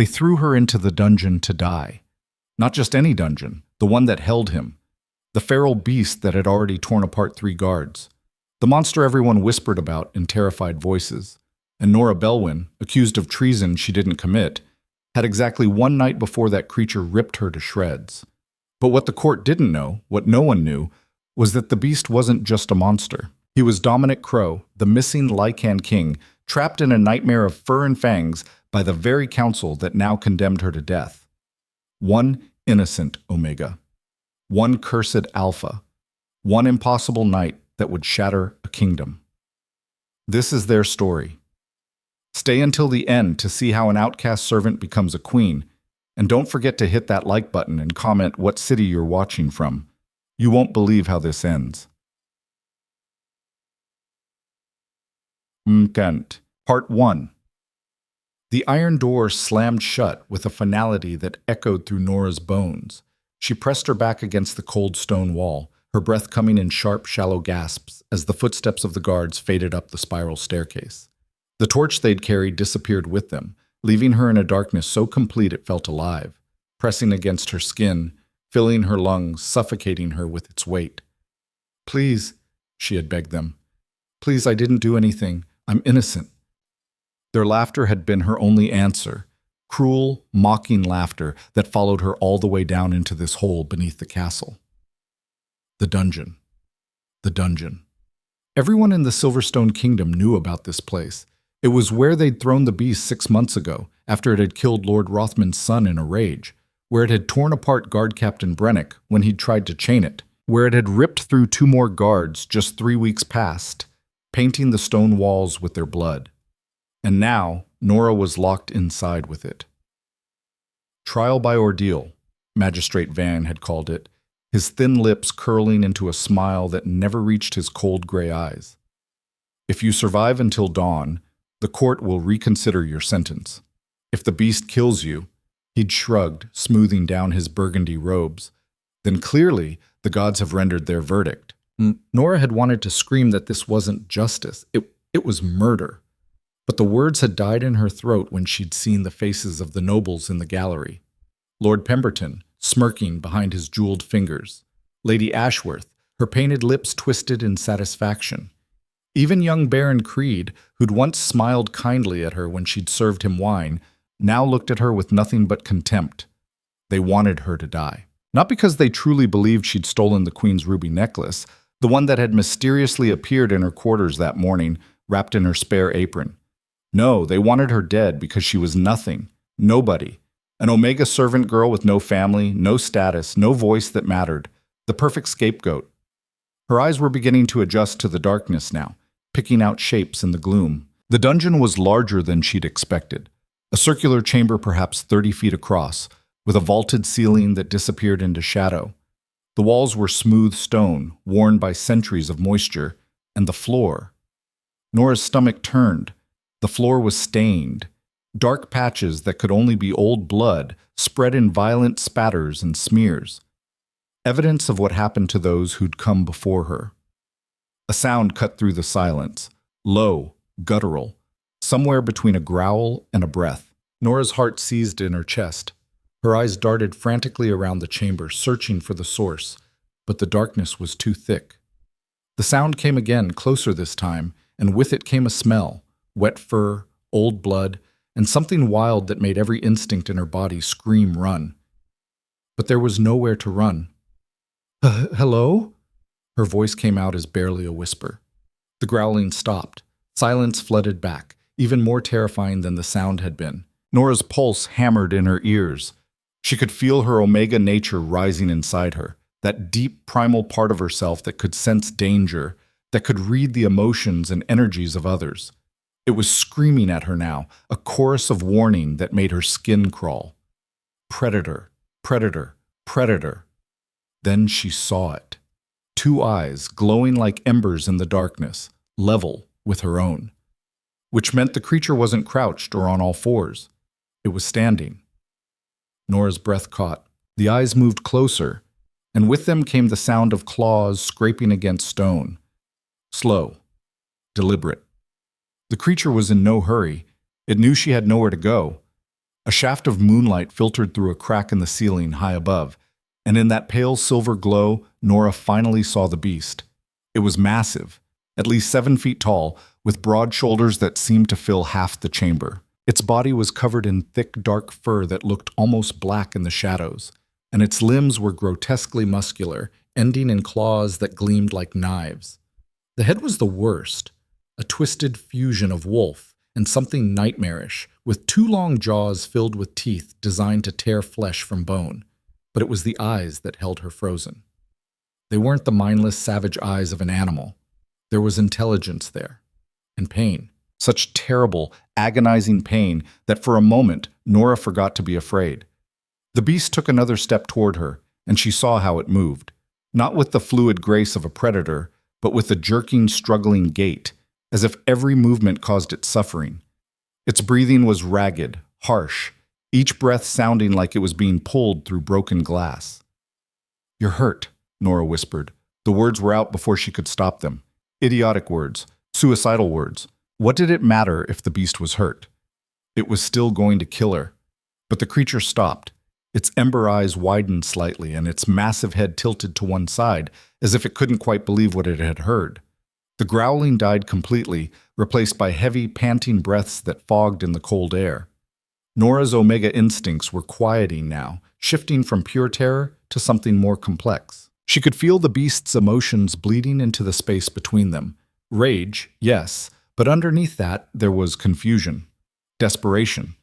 They threw her into the dungeon to die. Not just any dungeon, the one that held him. The feral beast that had already torn apart 3 guards. The monster everyone whispered about in terrified voices. And Norah Bellwin, accused of treason she didn't commit, had exactly 1 night before that creature ripped her to shreds. But what the court didn't know, what no one knew, was that the beast wasn't just a monster. He was Dominic Crow, the missing Lycan King, trapped in a nightmare of fur and fangs by the very council that now condemned her to death. 1 innocent Omega. 1 cursed Alpha. 1 impossible night that would shatter a kingdom. This is their story. Stay until the end to see how an outcast servant becomes a queen, and don't forget to hit that like button and comment what city you're watching from. You won't believe how this ends. Kent, Part 1. The iron door slammed shut with a finality that echoed through Norah's bones. She pressed her back against the cold stone wall, her breath coming in sharp, shallow gasps as the footsteps of the guards faded up the spiral staircase. The torch they'd carried disappeared with them, leaving her in a darkness so complete it felt alive, pressing against her skin, filling her lungs, suffocating her with its weight. "Please," she had begged them. "Please, I didn't do anything. I'm innocent." Their laughter had been her only answer, cruel, mocking laughter that followed her all the way down into this hole beneath the castle. The dungeon. The dungeon. Everyone in the Silverstone Kingdom knew about this place. It was where they'd thrown the beast 6 months ago, after it had killed Lord Rothman's son in a rage, where it had torn apart Guard Captain Brennick when he'd tried to chain it, where it had ripped through 2 more guards just 3 weeks past, painting the stone walls with their blood. And now, Norah was locked inside with it. Trial by ordeal, Magistrate Van had called it, his thin lips curling into a smile that never reached his cold gray eyes. If you survive until dawn, the court will reconsider your sentence. If the beast kills you, he'd shrugged, smoothing down his burgundy robes, then clearly the gods have rendered their verdict. Norah had wanted to scream that this wasn't justice, it was murder. But the words had died in her throat when she'd seen the faces of the nobles in the gallery. Lord Pemberton, smirking behind his jeweled fingers. Lady Ashworth, her painted lips twisted in satisfaction. Even young Baron Creed, who'd once smiled kindly at her when she'd served him wine, now looked at her with nothing but contempt. They wanted her to die. Not because they truly believed she'd stolen the Queen's ruby necklace, the one that had mysteriously appeared in her quarters that morning, wrapped in her spare apron. No, they wanted her dead because she was nothing, nobody. An Omega servant girl with no family, no status, no voice that mattered. The perfect scapegoat. Her eyes were beginning to adjust to the darkness now, picking out shapes in the gloom. The dungeon was larger than she'd expected. A circular chamber perhaps 30 feet across, with a vaulted ceiling that disappeared into shadow. The walls were smooth stone, worn by centuries of moisture, and the floor. Norah's stomach turned. The floor was stained. Dark patches that could only be old blood spread in violent spatters and smears. Evidence of what happened to those who'd come before her. A sound cut through the silence, low, guttural, somewhere between a growl and a breath. Norah's heart seized in her chest. Her eyes darted frantically around the chamber, searching for the source, but the darkness was too thick. The sound came again, closer this time, and with it came a smell. Wet fur, old blood, and something wild that made every instinct in her body scream run. But there was nowhere to run. "Hello?" Her voice came out as barely a whisper. The growling stopped. Silence flooded back, even more terrifying than the sound had been. Norah's pulse hammered in her ears. She could feel her Omega nature rising inside her, that deep primal part of herself that could sense danger, that could read the emotions and energies of others. It was screaming at her now, a chorus of warning that made her skin crawl. Predator, predator, predator. Then she saw it. 2 eyes glowing like embers in the darkness, level with her own. Which meant the creature wasn't crouched or on all fours. It was standing. Norah's breath caught. The eyes moved closer, and with them came the sound of claws scraping against stone. Slow, deliberate. The creature was in no hurry. It knew she had nowhere to go. A shaft of moonlight filtered through a crack in the ceiling high above, and in that pale silver glow, Norah finally saw the beast. It was massive, at least 7 feet tall, with broad shoulders that seemed to fill half the chamber. Its body was covered in thick, dark fur that looked almost black in the shadows, and its limbs were grotesquely muscular, ending in claws that gleamed like knives. The head was the worst, a twisted fusion of wolf and something nightmarish, with 2 long jaws filled with teeth designed to tear flesh from bone. But it was the eyes that held her frozen. They weren't the mindless, savage eyes of an animal. There was intelligence there, and pain. Such terrible, agonizing pain that for a moment Norah forgot to be afraid. The beast took another step toward her, and she saw how it moved. Not with the fluid grace of a predator, but with a jerking, struggling gait, as if every movement caused it suffering. Its breathing was ragged, harsh, each breath sounding like it was being pulled through broken glass. "You're hurt," Norah whispered. The words were out before she could stop them. Idiotic words, suicidal words. What did it matter if the beast was hurt? It was still going to kill her. But the creature stopped. Its ember eyes widened slightly, and its massive head tilted to one side, as if it couldn't quite believe what it had heard. The growling died completely, replaced by heavy, panting breaths that fogged in the cold air. Norah's omega instincts were quieting now, shifting from pure terror to something more complex. She could feel the beast's emotions bleeding into the space between them. Rage, yes, but underneath that there was confusion, desperation.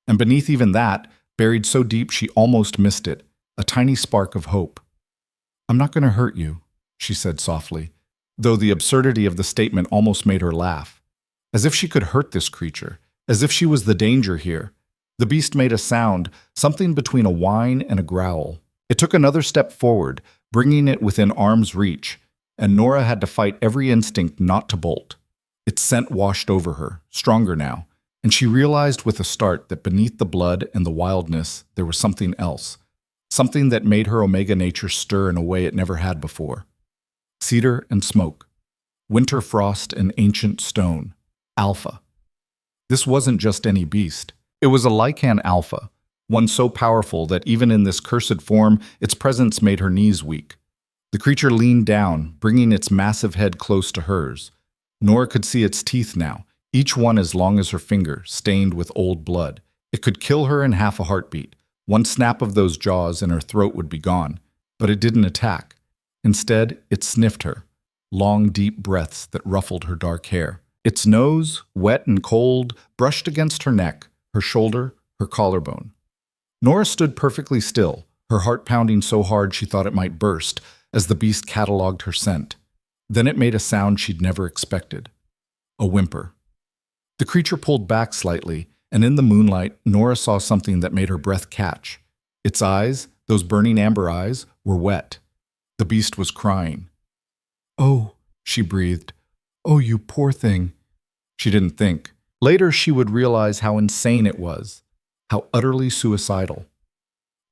And beneath even that, buried so deep she almost missed it, a tiny spark of hope. "I'm not going to hurt you," she said softly, though the absurdity of the statement almost made her laugh. As if she could hurt this creature, as if she was the danger here. The beast made a sound, something between a whine and a growl. It took another step forward, bringing it within arm's reach, and Norah had to fight every instinct not to bolt. Its scent washed over her, stronger now, and she realized with a start that beneath the blood and the wildness there was something else, something that made her omega nature stir in a way it never had before. Cedar and smoke, winter frost and ancient stone, alpha. This wasn't just any beast. It was a Lycan alpha, one so powerful that even in this cursed form, its presence made her knees weak. The creature leaned down, bringing its massive head close to hers. Norah could see its teeth now, each one as long as her finger, stained with old blood. It could kill her in half a heartbeat. One snap of those jaws and her throat would be gone. But it didn't attack. Instead, it sniffed her, long, deep breaths that ruffled her dark hair. Its nose, wet and cold, brushed against her neck, her shoulder, her collarbone. Norah stood perfectly still, her heart pounding so hard she thought it might burst as the beast catalogued her scent. Then it made a sound she'd never expected. A whimper. The creature pulled back slightly, and in the moonlight, Norah saw something that made her breath catch. Its eyes, those burning amber eyes, were wet. The beast was crying. "Oh," she breathed. "Oh, you poor thing." She didn't think. Later, she would realize how insane it was, how utterly suicidal.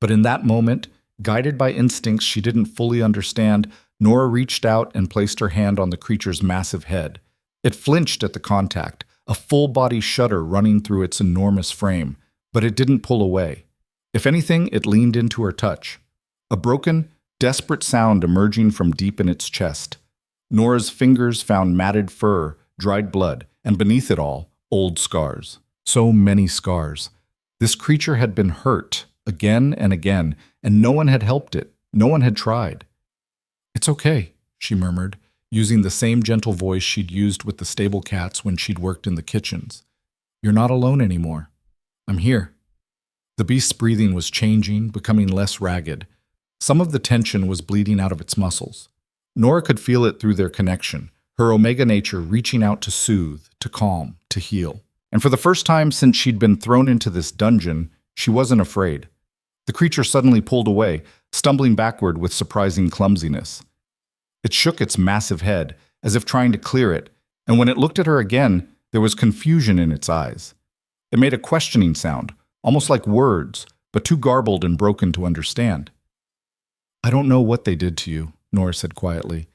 But in that moment, guided by instincts she didn't fully understand, Norah reached out and placed her hand on the creature's massive head. It flinched at the contact, a full-body shudder running through its enormous frame, but it didn't pull away. If anything, it leaned into her touch. A broken, desperate sound emerging from deep in its chest. Norah's fingers found matted fur, dried blood, and beneath it all, old scars. So many scars. This creature had been hurt, again and again, and no one had helped it. No one had tried. "It's okay," she murmured, using the same gentle voice she'd used with the stable cats when she'd worked in the kitchens. "You're not alone anymore. I'm here." The beast's breathing was changing, becoming less ragged. Some of the tension was bleeding out of its muscles. Norah could feel it through their connection, her omega nature reaching out to soothe, to calm, to heal. And for the first time since she'd been thrown into this dungeon, she wasn't afraid. The creature suddenly pulled away, stumbling backward with surprising clumsiness. It shook its massive head, as if trying to clear it, and when it looked at her again, there was confusion in its eyes. It made a questioning sound, almost like words, but too garbled and broken to understand. "I don't know what they did to you," Norah said quietly,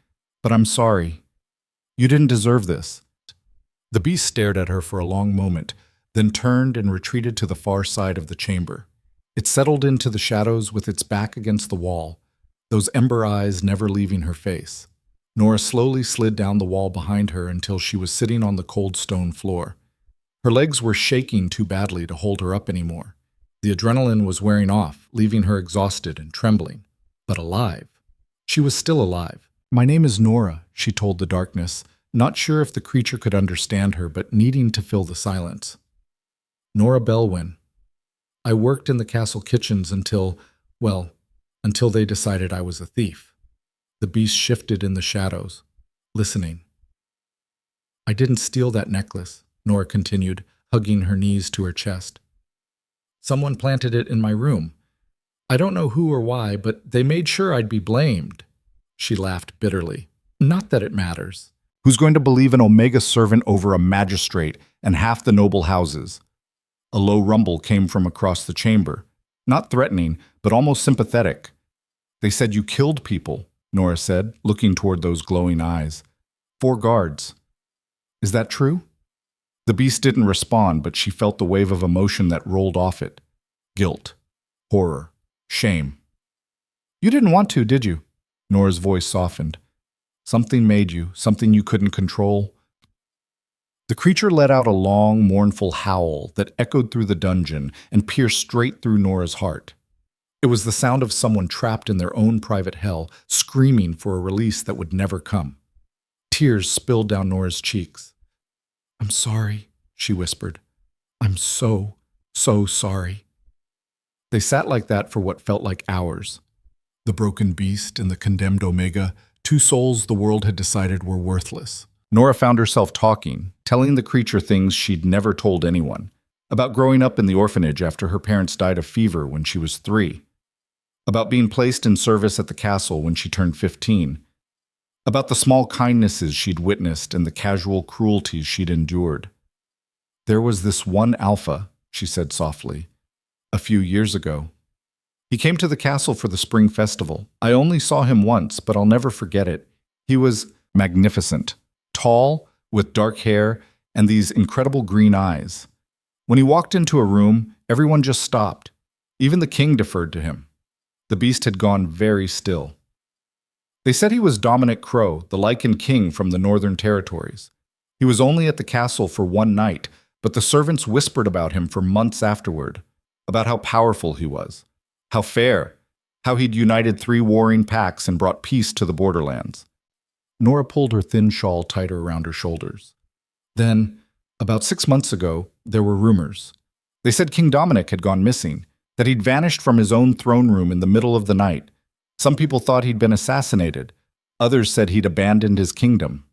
"but I'm sorry. You didn't deserve this." The beast stared at her for a long moment, then turned and retreated to the far side of the chamber. It settled into the shadows with its back against the wall, those ember eyes never leaving her face. Norah slowly slid down the wall behind her until she was sitting on the cold stone floor. Her legs were shaking too badly to hold her up anymore. The adrenaline was wearing off, leaving her exhausted and trembling, but alive. She was still alive. "My name is Norah," she told the darkness, not sure if the creature could understand her, but needing to fill the silence. "Norah Bellwin. I worked in the castle kitchens until they decided I was a thief." The beast shifted in the shadows, listening. "I didn't steal that necklace," Norah continued, hugging her knees to her chest. "Someone planted it in my room. I don't know who or why, but they made sure I'd be blamed." She laughed bitterly. "Not that it matters. Who's going to believe an Omega servant over a magistrate and half the noble houses?" A low rumble came from across the chamber, not threatening, but almost sympathetic. "They said you killed people," Norah said, looking toward those glowing eyes. "4 guards. Is that true?" The beast didn't respond, but she felt the wave of emotion that rolled off it. Guilt, horror, shame. "You didn't want to, did you?" Norah's voice softened. "Something made you, something you couldn't control." The creature let out a long, mournful howl that echoed through the dungeon and pierced straight through Norah's heart. It was the sound of someone trapped in their own private hell, screaming for a release that would never come. Tears spilled down Norah's cheeks. "I'm sorry," she whispered. "I'm so sorry." They sat like that for what felt like hours. The broken beast and the condemned Omega, 2 souls the world had decided were worthless. Norah found herself talking, telling the creature things she'd never told anyone. About growing up in the orphanage after her parents died of fever when she was 3. About being placed in service at the castle when she turned 15. About the small kindnesses she'd witnessed and the casual cruelties she'd endured. "There was this one alpha," she said softly, "a few years ago. He came to the castle for the spring festival. I only saw him once, but I'll never forget it. He was magnificent. Tall, with dark hair, and these incredible green eyes. When he walked into a room, everyone just stopped. Even the king deferred to him. The beast had gone very still. They said he was Dominic Crow, the Lycan King from the Northern Territories. He was only at the castle for 1 night, but the servants whispered about him for months afterward, about how powerful he was, how fair, how he'd united 3 warring packs and brought peace to the borderlands." Norah pulled her thin shawl tighter around her shoulders. "Then, about 6 months ago, there were rumors. They said King Dominic had gone missing, that he'd vanished from his own throne room in the middle of the night. Some people thought he'd been assassinated. Others said he'd abandoned his kingdom."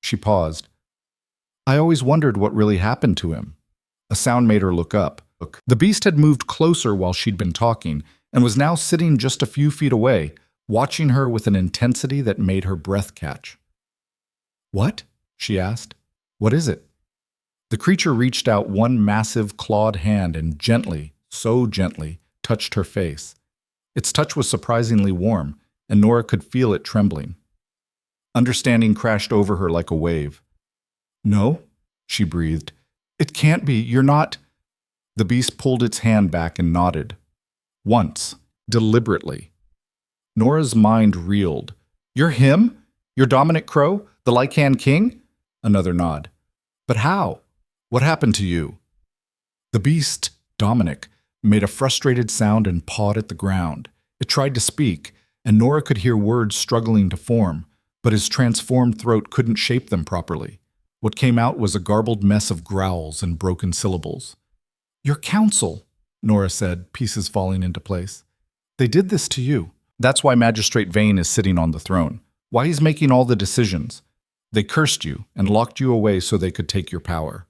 She paused. "I always wondered what really happened to him." A sound made her look up. The beast had moved closer while she'd been talking, and was now sitting just a few feet away, watching her with an intensity that made her breath catch. "What?" she asked. "What is it?" The creature reached out one massive clawed hand and gently, so gently, touched her face. Its touch was surprisingly warm, and Norah could feel it trembling. Understanding crashed over her like a wave. "No," she breathed. "It can't be. You're not—" The beast pulled its hand back and nodded. Once, deliberately. Norah's mind reeled. "You're him? You're Dominic Crow, the Lycan King?" Another nod. "But how? What happened to you?" The beast, Dominic, made a frustrated sound and pawed at the ground. It tried to speak, and Norah could hear words struggling to form, but his transformed throat couldn't shape them properly. What came out was a garbled mess of growls and broken syllables. "Your council," Norah said, pieces falling into place. "They did this to you. That's why Magistrate Vane is sitting on the throne. Why he's making all the decisions. They cursed you and locked you away so they could take your power."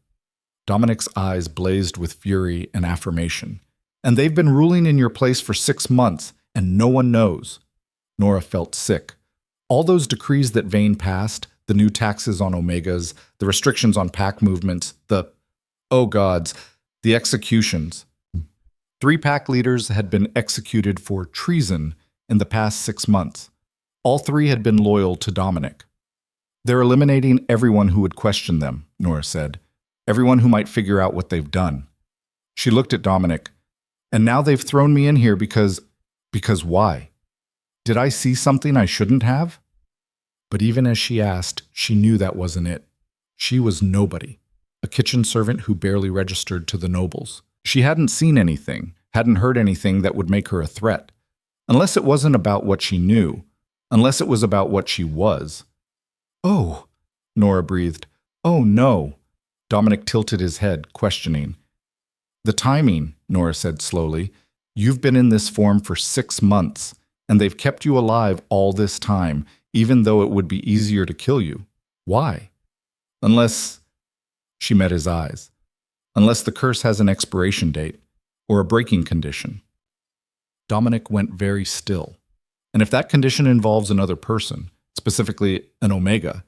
Dominic's eyes blazed with fury and affirmation. "And they've been ruling in your place for 6 months, and no one knows." Norah felt sick. All those decrees that Vane passed, the new taxes on Omegas, the restrictions on pack movements, oh gods, the executions. 3 pack leaders had been executed for treason in the past 6 months. All 3 had been loyal to Dominic. "They're eliminating everyone who would question them," Norah said. everyone who might figure out what they've done. She looked at Dominic. And now they've thrown me in here because why? Did I see something I shouldn't have? But even as she asked, she knew that wasn't it. She was nobody, a kitchen servant who barely registered to the nobles. She hadn't seen anything, hadn't heard anything that would make her a threat. Unless it wasn't about what she knew, unless it was about what she was. Oh, Norah breathed. Oh no. Dominic tilted his head, questioning. The timing, Norah said slowly. You've been in this form for 6 months, and they've kept you alive all this time, even though it would be easier to kill you. Why? Unless... She met his eyes. Unless the curse has an expiration date, or a breaking condition. Dominic went very still. And if that condition involves another person, specifically an Omega,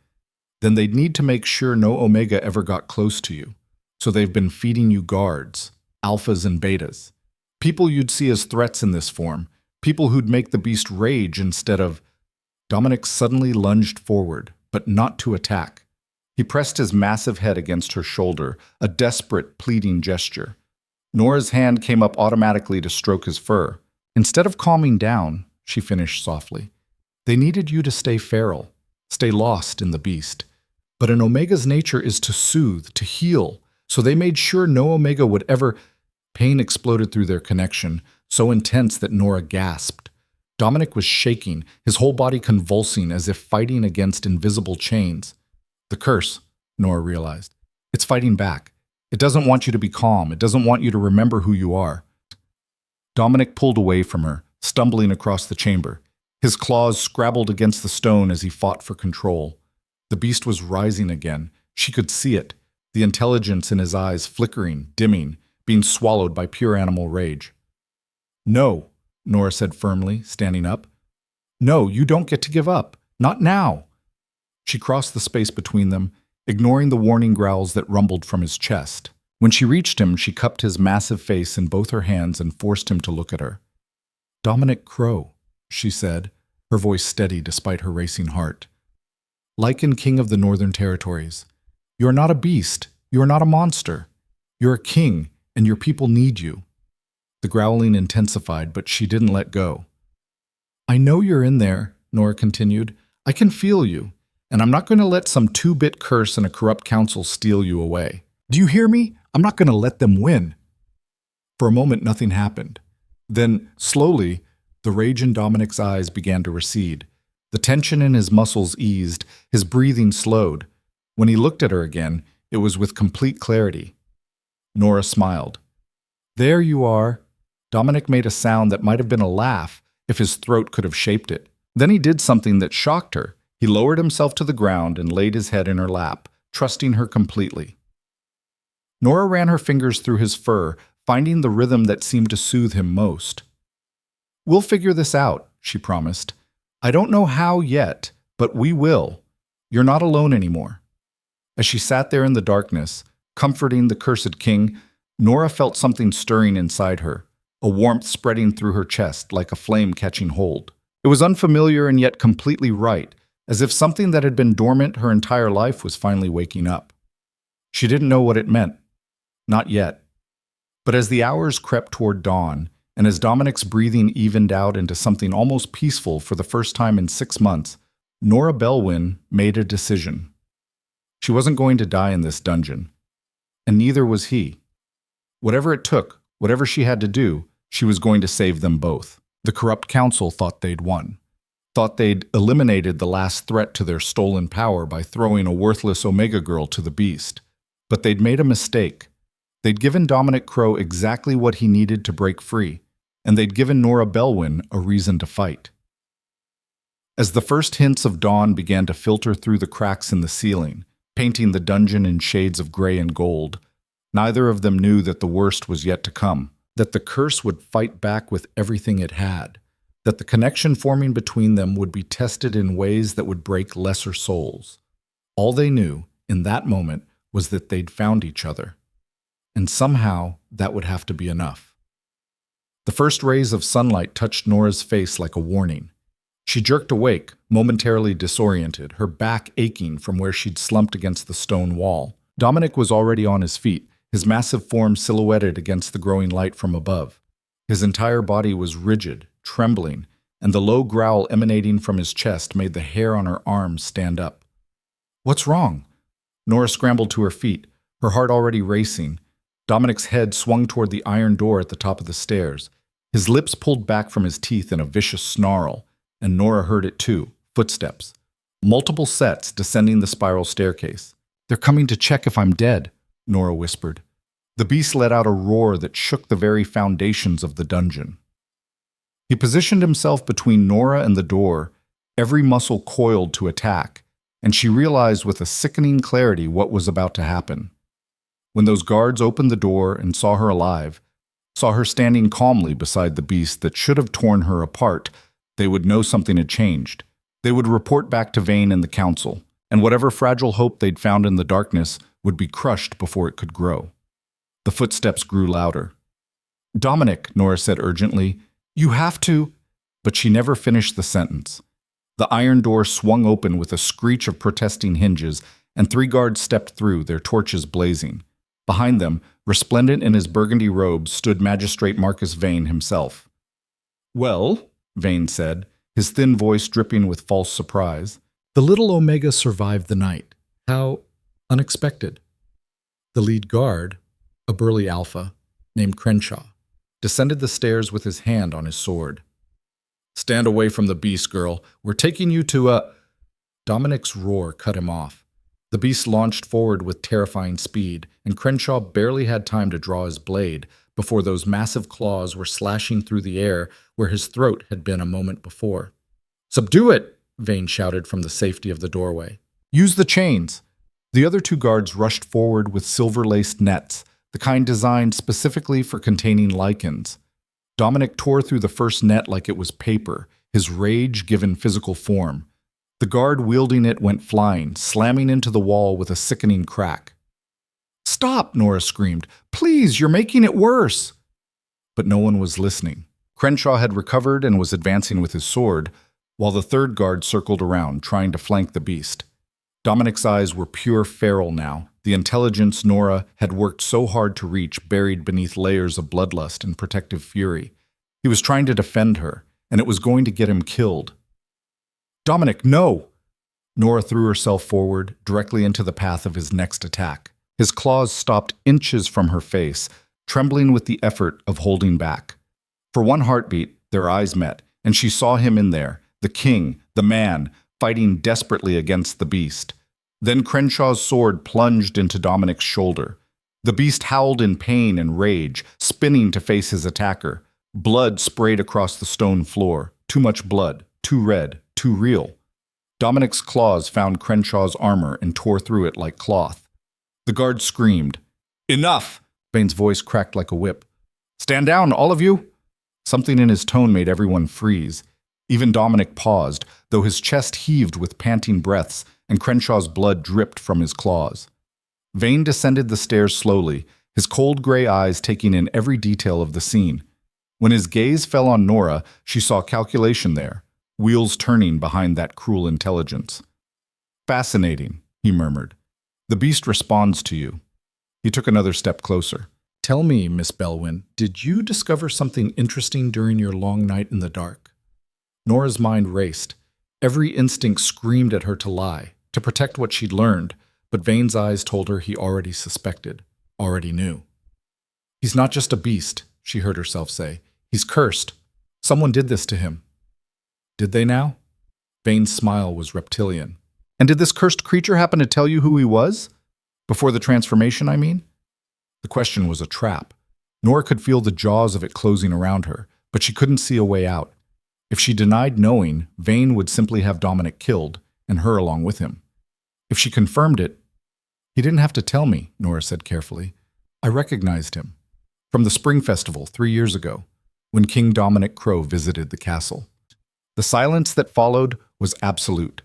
then they'd need to make sure no Omega ever got close to you. So they've been feeding you guards, alphas and betas, people you'd see as threats in this form, people who'd make the beast rage instead of... Dominic suddenly lunged forward, but not to attack. He pressed his massive head against her shoulder, a desperate, pleading gesture. Norah's hand came up automatically to stroke his fur. Instead of calming down, she finished softly, they needed you to stay feral, stay lost in the beast. But an Omega's nature is to soothe, to heal, so they made sure no Omega would ever... Pain exploded through their connection, so intense that Norah gasped. Dominic was shaking, his whole body convulsing as if fighting against invisible chains. The curse, Norah realized. It's fighting back. It doesn't want you to be calm. It doesn't want you to remember who you are. Dominic pulled away from her, stumbling across the chamber. His claws scrabbled against the stone as he fought for control. The beast was rising again. She could see it, the intelligence in his eyes flickering, dimming, being swallowed by pure animal rage. No, Norah said firmly, standing up. No, you don't get to give up. Not now. She crossed the space between them, ignoring the warning growls that rumbled from his chest. When she reached him, she cupped his massive face in both her hands and forced him to look at her. Dominic Crow, she said, her voice steady despite her racing heart. Lycan King of the Northern Territories. You are not a beast. You are not a monster. You're a king, and your people need you. The growling intensified, but she didn't let go. I know you're in there, Norah continued. I can feel you, and I'm not going to let some 2-bit curse and a corrupt council steal you away. Do you hear me? I'm not going to let them win. For a moment, nothing happened. Then, slowly, the rage in Dominic's eyes began to recede. The tension in his muscles eased, his breathing slowed. When he looked at her again, it was with complete clarity. Norah smiled. There you are. Dominic made a sound that might have been a laugh if his throat could have shaped it. Then he did something that shocked her. He lowered himself to the ground and laid his head in her lap, trusting her completely. Norah ran her fingers through his fur, finding the rhythm that seemed to soothe him most. We'll figure this out, she promised. I don't know how yet, but we will. You're not alone anymore. As she sat there in the darkness, comforting the cursed king, Norah felt something stirring inside her, a warmth spreading through her chest like a flame catching hold. It was unfamiliar and yet completely right, as if something that had been dormant her entire life was finally waking up. She didn't know what it meant. Not yet. But as the hours crept toward dawn, and as Dominic's breathing evened out into something almost peaceful for the first time in 6 months, Norah Bellwin made a decision. She wasn't going to die in this dungeon, and neither was he. Whatever it took, whatever she had to do, she was going to save them both. The corrupt council thought they'd won, thought they'd eliminated the last threat to their stolen power by throwing a worthless Omega girl to the beast. But they'd made a mistake. They'd given Dominic Crow exactly what he needed to break free, and they'd given Norah Bellwin a reason to fight. As the first hints of dawn began to filter through the cracks in the ceiling, painting the dungeon in shades of gray and gold, neither of them knew that the worst was yet to come, that the curse would fight back with everything it had, that the connection forming between them would be tested in ways that would break lesser souls. All they knew, in that moment, was that they'd found each other. And somehow, that would have to be enough. The first rays of sunlight touched Norah's face like a warning. She jerked awake, momentarily disoriented, her back aching from where she'd slumped against the stone wall. Dominic was already on his feet, his massive form silhouetted against the growing light from above. His entire body was rigid, trembling, and the low growl emanating from his chest made the hair on her arms stand up. "What's wrong?" Norah scrambled to her feet, her heart already racing. Dominic's head swung toward the iron door at the top of the stairs. His lips pulled back from his teeth in a vicious snarl, and Norah heard it too, footsteps. Multiple sets descending the spiral staircase. "They're coming to check if I'm dead," Norah whispered. The beast let out a roar that shook the very foundations of the dungeon. He positioned himself between Norah and the door, every muscle coiled to attack, and she realized with a sickening clarity what was about to happen. When those guards opened the door and saw her alive, saw her standing calmly beside the beast that should have torn her apart, they would know something had changed. They would report back to Vane and the council, and whatever fragile hope they'd found in the darkness would be crushed before it could grow. The footsteps grew louder. "Dominic," Norah said urgently, "you have to—" But she never finished the sentence. The iron door swung open with a screech of protesting hinges, and 3 guards stepped through, their torches blazing. Behind them, resplendent in his burgundy robes, stood Magistrate Marcus Vane himself. "Well," Vane said, his thin voice dripping with false surprise, "the little Omega survived the night. How unexpected." The lead guard, a burly alpha named Crenshaw, descended the stairs with his hand on his sword. "Stand away from the beast, girl. We're taking you to a—" Dominic's roar cut him off. The beast launched forward with terrifying speed, and Crenshaw barely had time to draw his blade before those massive claws were slashing through the air where his throat had been a moment before. "Subdue it!" Vane shouted from the safety of the doorway. "Use the chains!" The other 2 guards rushed forward with silver-laced nets, the kind designed specifically for containing Lycans. Dominic tore through the first net like it was paper, his rage given physical form. The guard wielding it went flying, slamming into the wall with a sickening crack. "Stop!" Norah screamed. "Please, you're making it worse!" But no one was listening. Crenshaw had recovered and was advancing with his sword, while the 3rd guard circled around, trying to flank the beast. Dominic's eyes were pure feral now, the intelligence Norah had worked so hard to reach buried beneath layers of bloodlust and protective fury. He was trying to defend her, and it was going to get him killed. "Dominic, no!" Norah threw herself forward, directly into the path of his next attack. His claws stopped inches from her face, trembling with the effort of holding back. For one heartbeat, their eyes met, and she saw him in there, the king, the man, fighting desperately against the beast. Then Crenshaw's sword plunged into Dominic's shoulder. The beast howled in pain and rage, spinning to face his attacker. Blood sprayed across the stone floor. Too much blood, too red, too real. Dominic's claws found Crenshaw's armor and tore through it like cloth. The guard screamed. "Enough!" Vane's voice cracked like a whip. "Stand down, all of you!" Something in his tone made everyone freeze. Even Dominic paused, though his chest heaved with panting breaths and Crenshaw's blood dripped from his claws. Vane descended the stairs slowly, his cold gray eyes taking in every detail of the scene. When his gaze fell on Norah, she saw calculation there, wheels turning behind that cruel intelligence. "Fascinating," he murmured. "The beast responds to you." He took another step closer. "Tell me, Miss Bellwin, did you discover something interesting during your long night in the dark?" Norah's mind raced. Every instinct screamed at her to lie, to protect what she'd learned, but Vane's eyes told her he already suspected, already knew. "He's not just a beast," she heard herself say. "He's cursed. Someone did this to him." Did they now? Vane's smile was reptilian. "And did this cursed creature happen to tell you who he was? Before the transformation, I mean?" The question was a trap. Norah could feel the jaws of it closing around her, but she couldn't see a way out. If she denied knowing, Vane would simply have Dominic killed, and her along with him. If she confirmed it— "He didn't have to tell me," Norah said carefully. "I recognized him. From the Spring Festival 3 years ago, when King Dominic Crow visited the castle." The silence that followed was absolute.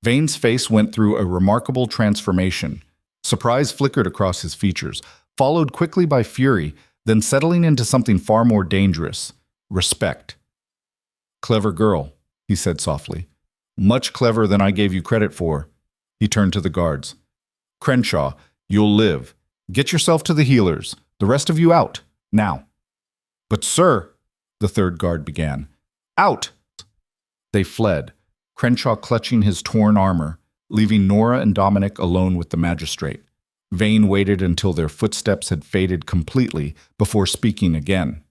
Vane's face went through a remarkable transformation. Surprise flickered across his features, followed quickly by fury, then settling into something far more dangerous— respect. "Clever girl," he said softly. "Much cleverer than I gave you credit for." He turned to the guards. "Crenshaw, You'll live. Get yourself to the healers. The rest of you out. Now." "But sir," the third guard began. "Out!" They fled, Crenshaw clutching his torn armor, leaving Norah and Dominic alone with the magistrate. Vane waited until their footsteps had faded completely before speaking again.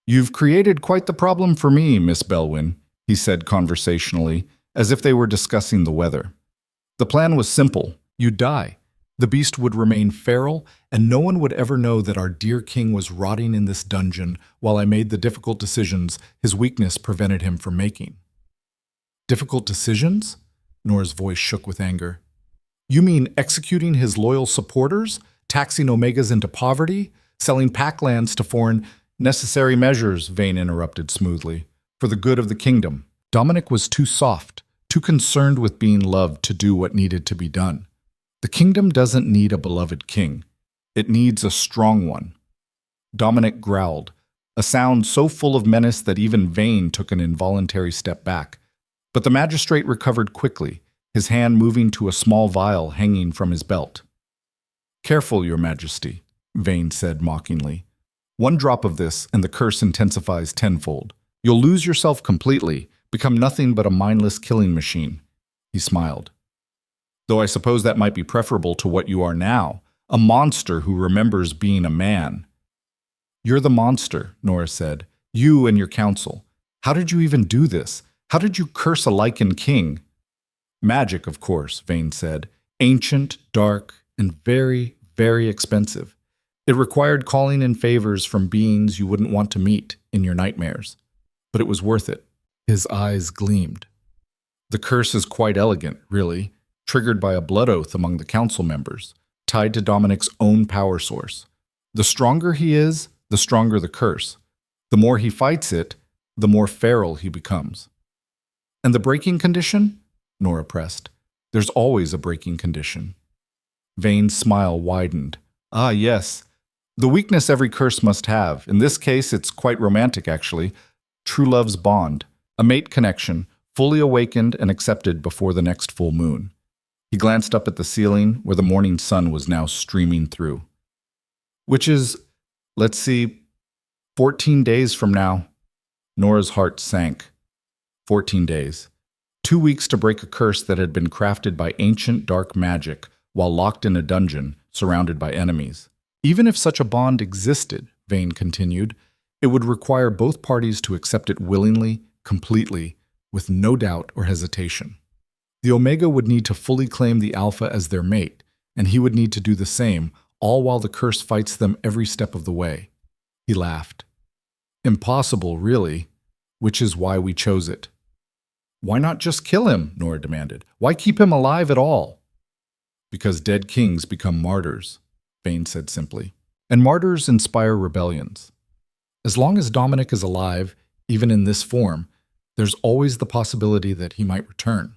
"You've created quite the problem for me, Miss Bellwin," he said conversationally, as if they were discussing the weather. "The plan was simple. You'd die. The beast would remain feral, and no one would ever know that our dear king was rotting in this dungeon while I made the difficult decisions his weakness prevented him from making." "Difficult decisions?" Norah's voice shook with anger. "You mean executing his loyal supporters, taxing Omegas into poverty, selling packlands to foreign—" "Necessary measures," Vane interrupted smoothly, "for the good of the kingdom." Dominic was too soft, too concerned with being loved to do what needed to be done. The kingdom doesn't need a beloved king. It needs a strong one. Dominic growled, a sound so full of menace that even Vane took an involuntary step back. But the magistrate recovered quickly, his hand moving to a small vial hanging from his belt. "Careful, your majesty," Vane said mockingly. "One drop of this and the curse intensifies tenfold. You'll lose yourself completely, become nothing but a mindless killing machine." He smiled. "Though I suppose that might be preferable to what you are now, a monster who remembers being a man." "You're the monster," Norah said. "You and your council. How did you even do this? How did you curse a Lycan King?" "Magic, of course," Vane said. "Ancient, dark, and very, very expensive. It required calling in favors from beings you wouldn't want to meet in your nightmares. But it was worth it." His eyes gleamed. "The curse is quite elegant, really, triggered by a blood oath among the council members, tied to Dominic's own power source. The stronger he is, the stronger the curse. The more he fights it, the more feral he becomes." "And the breaking condition?" Norah pressed. "There's always a breaking condition." Vane's smile widened. "Ah, yes. The weakness every curse must have. In this case, it's quite romantic, actually. True love's bond. A mate connection, fully awakened and accepted before the next full moon." He glanced up at the ceiling, where the morning sun was now streaming through. "Which is, let's see, 14 days from now." Norah's heart sank. 14 days. 2 weeks to break a curse that had been crafted by ancient dark magic while locked in a dungeon, surrounded by enemies. "Even if such a bond existed," Vane continued, "it would require both parties to accept it willingly, completely, with no doubt or hesitation. The Omega would need to fully claim the Alpha as their mate, and he would need to do the same, all while the curse fights them every step of the way." He laughed. "Impossible, really, which is why we chose it." "Why not just kill him?" Norah demanded. "Why keep him alive at all?" "Because dead kings become martyrs," Vane said simply. "And martyrs inspire rebellions. As long as Dominic is alive, even in this form, there's always the possibility that he might return.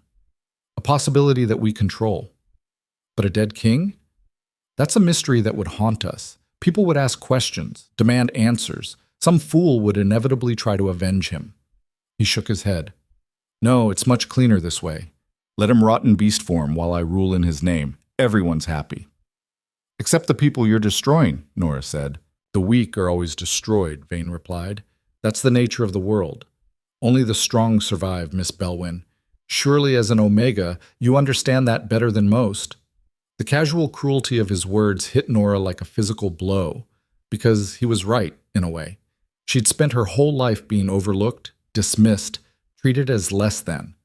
A possibility that we control. But a dead king? That's a mystery that would haunt us. People would ask questions, demand answers. Some fool would inevitably try to avenge him." He shook his head. "No, it's much cleaner this way. Let him rot in beast form while I rule in his name. Everyone's happy." "Except the people you're destroying," Norah said. "The weak are always destroyed," Vane replied. "That's the nature of the world. Only the strong survive, Miss Bellwin. Surely as an Omega, you understand that better than most." The casual cruelty of his words hit Norah like a physical blow, because he was right, in a way. She'd spent her whole life being overlooked, dismissed, treated as less than.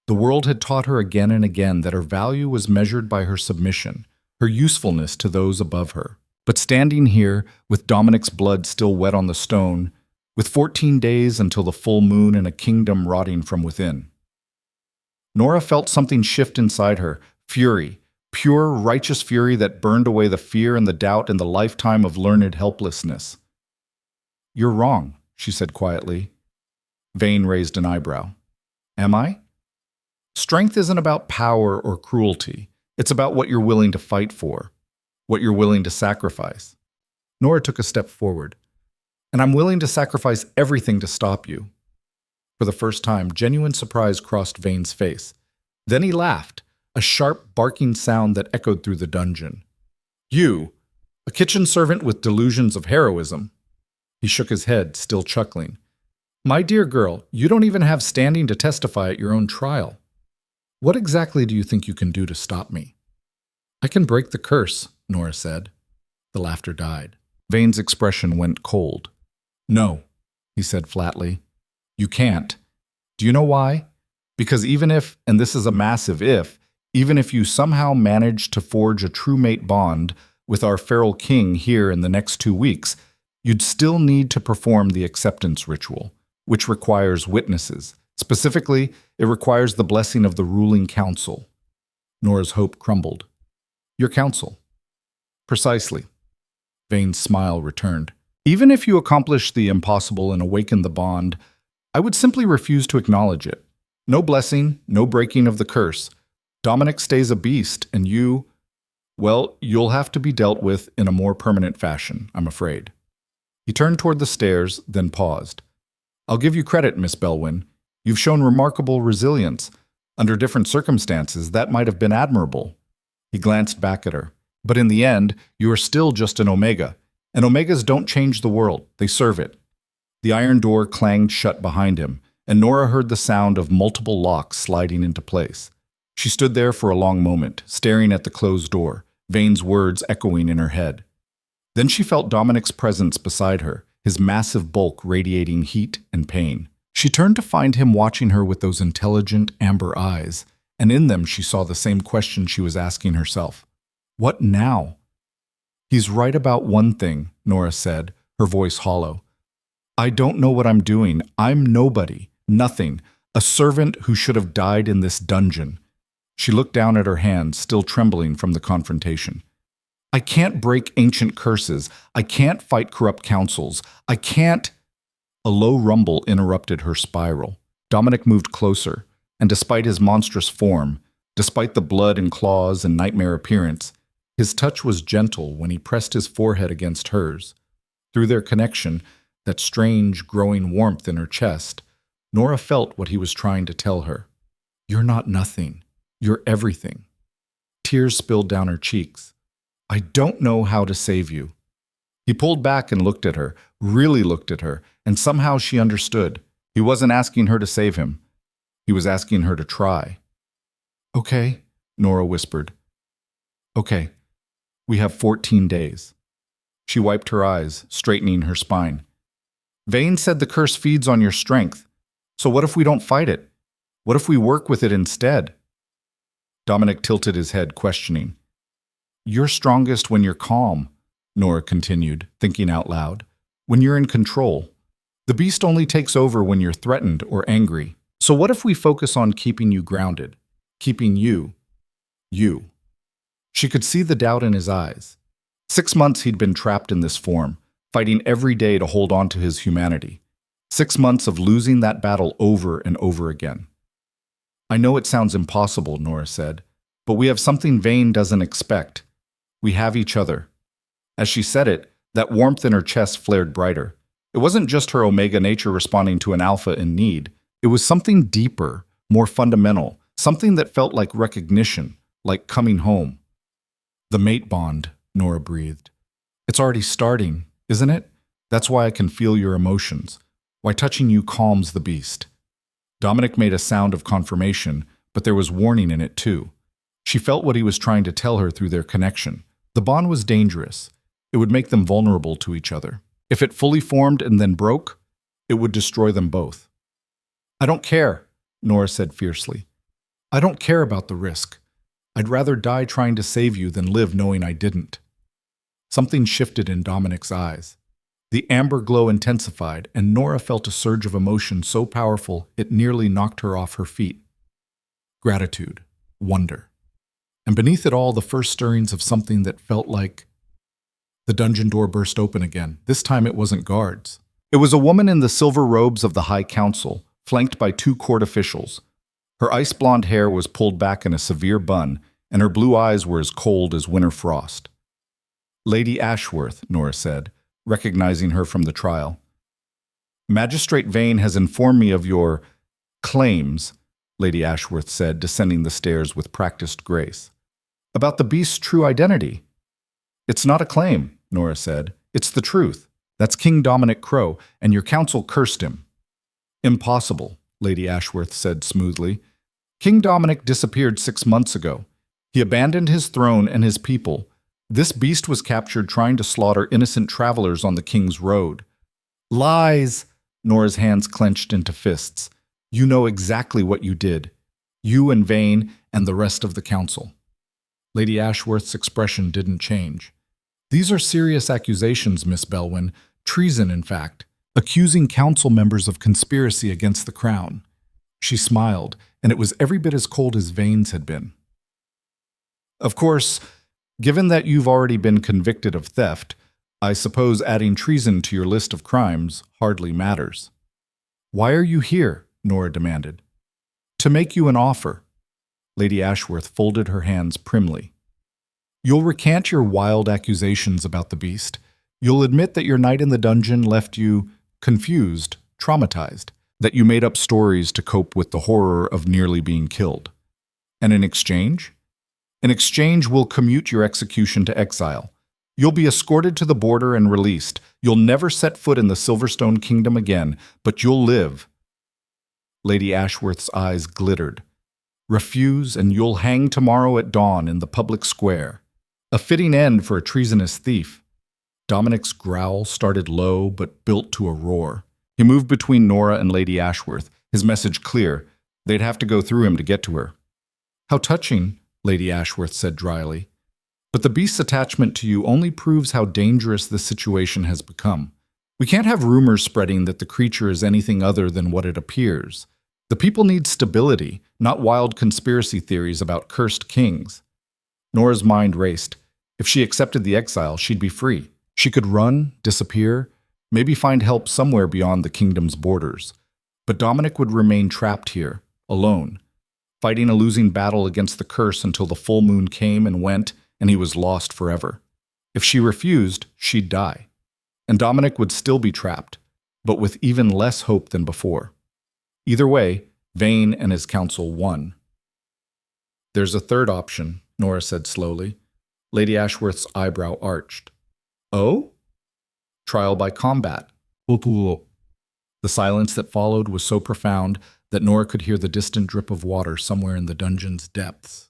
The world had taught her again and again that her value was measured by her submission, her usefulness to those above her. But standing here, with Dominic's blood still wet on the stone, with 14 days until the full moon and a kingdom rotting from within, Norah felt something shift inside her, fury, pure, righteous fury that burned away the fear and the doubt and the lifetime of learned helplessness. "You're wrong," she said quietly. Vane raised an eyebrow. "Am I?" "Strength isn't about power or cruelty. It's about what you're willing to fight for, what you're willing to sacrifice." Norah took a step forward. "And I'm willing to sacrifice everything to stop you." For the first time, genuine surprise crossed Vane's face. Then he laughed, a sharp, barking sound that echoed through the dungeon. You, a kitchen servant with delusions of heroism. He shook his head, still chuckling. My dear girl, you don't even have standing to testify at your own trial. What exactly do you think you can do to stop me? I can break the curse, Norah said. The laughter died. Vane's expression went cold. No, he said flatly. You can't. Do you know why? Because even if, and this is a massive if, even if you somehow manage to forge a true mate bond with our feral king here in the next 2 weeks, you'd still need to perform the acceptance ritual, which requires witnesses. Specifically, it requires the blessing of the ruling council. Norah's hope crumbled. Your council. Precisely. Vane's smile returned. Even if you accomplish the impossible and awaken the bond, I would simply refuse to acknowledge it. No blessing, no breaking of the curse. Dominic stays a beast, and you, well, you'll have to be dealt with in a more permanent fashion, I'm afraid. He turned toward the stairs, then paused. I'll give you credit, Miss Bellwin. You've shown remarkable resilience. Under different circumstances, that might have been admirable. He glanced back at her. But in the end, you are still just an Omega. And Omegas don't change the world, they serve it. The iron door clanged shut behind him, and Norah heard the sound of multiple locks sliding into place. She stood there for a long moment, staring at the closed door, Vane's words echoing in her head. Then she felt Dominic's presence beside her, his massive bulk radiating heat and pain. She turned to find him watching her with those intelligent, amber eyes, and in them she saw the same question she was asking herself. What now? He's right about one thing, Norah said, her voice hollow. I don't know what I'm doing. I'm nobody, nothing, a servant who should have died in this dungeon. She looked down at her hands, still trembling from the confrontation. I can't break ancient curses. I can't fight corrupt councils. I can't… A low rumble interrupted her spiral. Dominic moved closer, and despite his monstrous form, despite the blood and claws and nightmare appearance, his touch was gentle when he pressed his forehead against hers. Through their connection, that strange, growing warmth in her chest, Norah felt what he was trying to tell her. You're not nothing. You're everything. Tears spilled down her cheeks. I don't know how to save you. He pulled back and looked at her, really looked at her, and somehow she understood. He wasn't asking her to save him. He was asking her to try. Okay, Norah whispered. Okay. We have 14 days. She wiped her eyes, straightening her spine. Vane said the curse feeds on your strength. So what if we don't fight it? What if we work with it instead? Dominic tilted his head, questioning. You're strongest when you're calm, Norah continued, thinking out loud. When you're in control. The beast only takes over when you're threatened or angry. So what if we focus on keeping you grounded? Keeping you. She could see the doubt in his eyes. 6 months he'd been trapped in this form, fighting every day to hold on to his humanity. 6 months of losing that battle over and over again. I know it sounds impossible, Norah said, but we have something Vane doesn't expect. We have each other. As she said it, that warmth in her chest flared brighter. It wasn't just her Omega nature responding to an alpha in need. It was something deeper, more fundamental, something that felt like recognition, like coming home. The mate bond, Norah breathed. It's already starting, isn't it? That's why I can feel your emotions. Why touching you calms the beast. Dominic made a sound of confirmation, but there was warning in it too. She felt what he was trying to tell her through their connection. The bond was dangerous. It would make them vulnerable to each other. If it fully formed and then broke, it would destroy them both. I don't care, Norah said fiercely. I don't care about the risk. I'd rather die trying to save you than live knowing I didn't. Something shifted in Dominic's eyes. The amber glow intensified, and Norah felt a surge of emotion so powerful it nearly knocked her off her feet. Gratitude, wonder, and beneath it all the first stirrings of something that felt like… The dungeon door burst open again. This time it wasn't guards. It was a woman in the silver robes of the High Council, flanked by 2 court officials. Her ice-blonde hair was pulled back in a severe bun, and her blue eyes were as cold as winter frost. Lady Ashworth, Norah said, recognizing her from the trial. Magistrate Vane has informed me of your claims. Lady Ashworth said, descending the stairs with practiced grace. About the beast's true identity. It's not a claim, Norah said. It's the truth. That's King Dominic Crow, and your council cursed him. Impossible, Lady Ashworth said smoothly. King Dominic disappeared 6 months ago. He abandoned his throne and his people. This beast was captured trying to slaughter innocent travelers on the king's road. Lies! Norah's hands clenched into fists. You know exactly what you did. You and Vane and the rest of the council. Lady Ashworth's expression didn't change. These are serious accusations, Miss Bellwin. Treason, in fact. Accusing council members of conspiracy against the crown. She smiled, and it was every bit as cold as Vane's had been. Of course, given that you've already been convicted of theft, I suppose adding treason to your list of crimes hardly matters. Why are you here? Norah demanded. To make you an offer. Lady Ashworth folded her hands primly. You'll recant your wild accusations about the beast. You'll admit that your night in the dungeon left you confused, traumatized, that you made up stories to cope with the horror of nearly being killed. And in exchange? In exchange, we'll commute your execution to exile. You'll be escorted to the border and released. You'll never set foot in the Silverstone Kingdom again, but you'll live. Lady Ashworth's eyes glittered. Refuse, and you'll hang tomorrow at dawn in the public square. A fitting end for a treasonous thief. Dominic's growl started low but built to a roar. He moved between Norah and Lady Ashworth, his message clear. They'd have to go through him to get to her. How touching, Lady Ashworth said dryly. But the beast's attachment to you only proves how dangerous this situation has become. We can't have rumors spreading that the creature is anything other than what it appears. The people need stability, not wild conspiracy theories about cursed kings. Norah's mind raced. If she accepted the exile, she'd be free. She could run, disappear, maybe find help somewhere beyond the kingdom's borders. But Dominic would remain trapped here, alone, fighting a losing battle against the curse until the full moon came and went and he was lost forever. If she refused, she'd die. And Dominic would still be trapped, but with even less hope than before. Either way, Vane and his council won. There's a third option, Norah said slowly. Lady Ashworth's eyebrow arched. Oh? Trial by combat. The silence that followed was so profound that Norah could hear the distant drip of water somewhere in the dungeon's depths.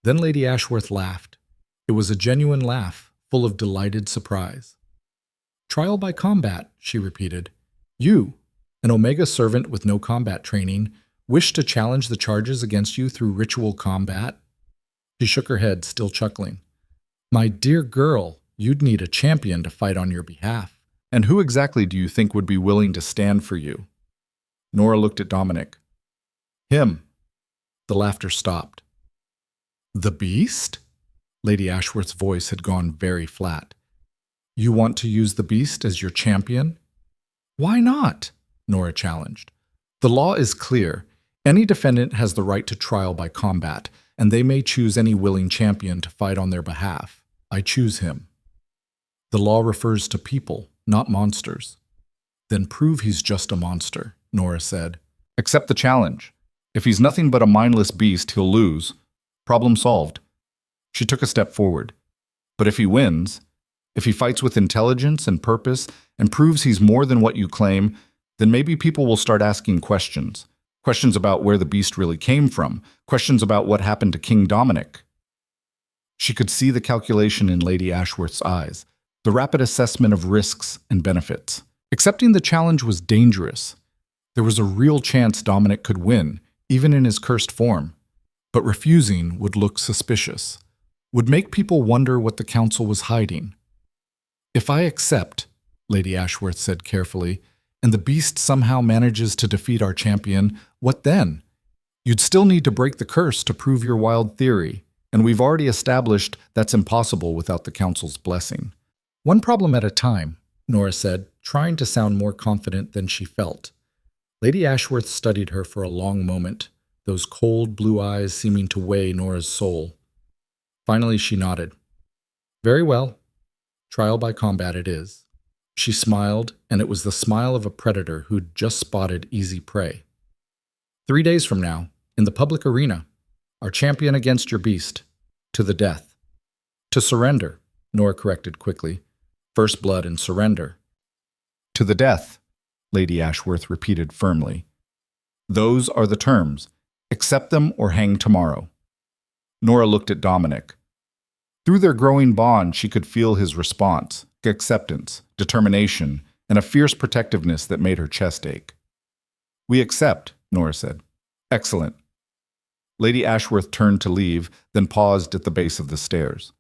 Then Lady Ashworth laughed. It was a genuine laugh, full of delighted surprise. Trial by combat, she repeated. You, an Omega servant with no combat training, wish to challenge the charges against you through ritual combat? She shook her head, still chuckling. My dear girl, you'd need a champion to fight on your behalf. And who exactly do you think would be willing to stand for you? Norah looked at Dominic. Him. The laughter stopped. The beast? Lady Ashworth's voice had gone very flat. You want to use the beast as your champion? Why not? Norah challenged. The law is clear. Any defendant has the right to trial by combat, and they may choose any willing champion to fight on their behalf. I choose him. The law refers to people, not monsters. Then prove he's just a monster, Norah said. Accept the challenge. If he's nothing but a mindless beast, he'll lose. Problem solved. She took a step forward. But if he wins, if he fights with intelligence and purpose and proves he's more than what you claim, then maybe people will start asking questions. Questions about where the beast really came from. Questions about what happened to King Dominic. She could see the calculation in Lady Ashworth's eyes, the rapid assessment of risks and benefits. Accepting the challenge was dangerous. There was a real chance Dominic could win, even in his cursed form. But refusing would look suspicious, would make people wonder what the council was hiding. If I accept, Lady Ashworth said carefully, and the beast somehow manages to defeat our champion, what then? You'd still need to break the curse to prove your wild theory, and we've already established that's impossible without the council's blessing. One problem at a time, Norah said, trying to sound more confident than she felt. Lady Ashworth studied her for a long moment, those cold blue eyes seeming to weigh Norah's soul. Finally she nodded. Very well. Trial by combat it is. She smiled, and it was the smile of a predator who'd just spotted easy prey. 3 days from now, In the public arena. Our champion against your beast. To the death. To surrender, Norah corrected quickly. First blood and surrender. To the death, Lady Ashworth repeated firmly. Those are the terms. Accept them or hang tomorrow. Norah looked at Dominic. Through their growing bond, she could feel his response, acceptance, determination, and a fierce protectiveness that made her chest ache. We accept, Norah said. Excellent. Lady Ashworth turned to leave, then paused at the base of the stairs.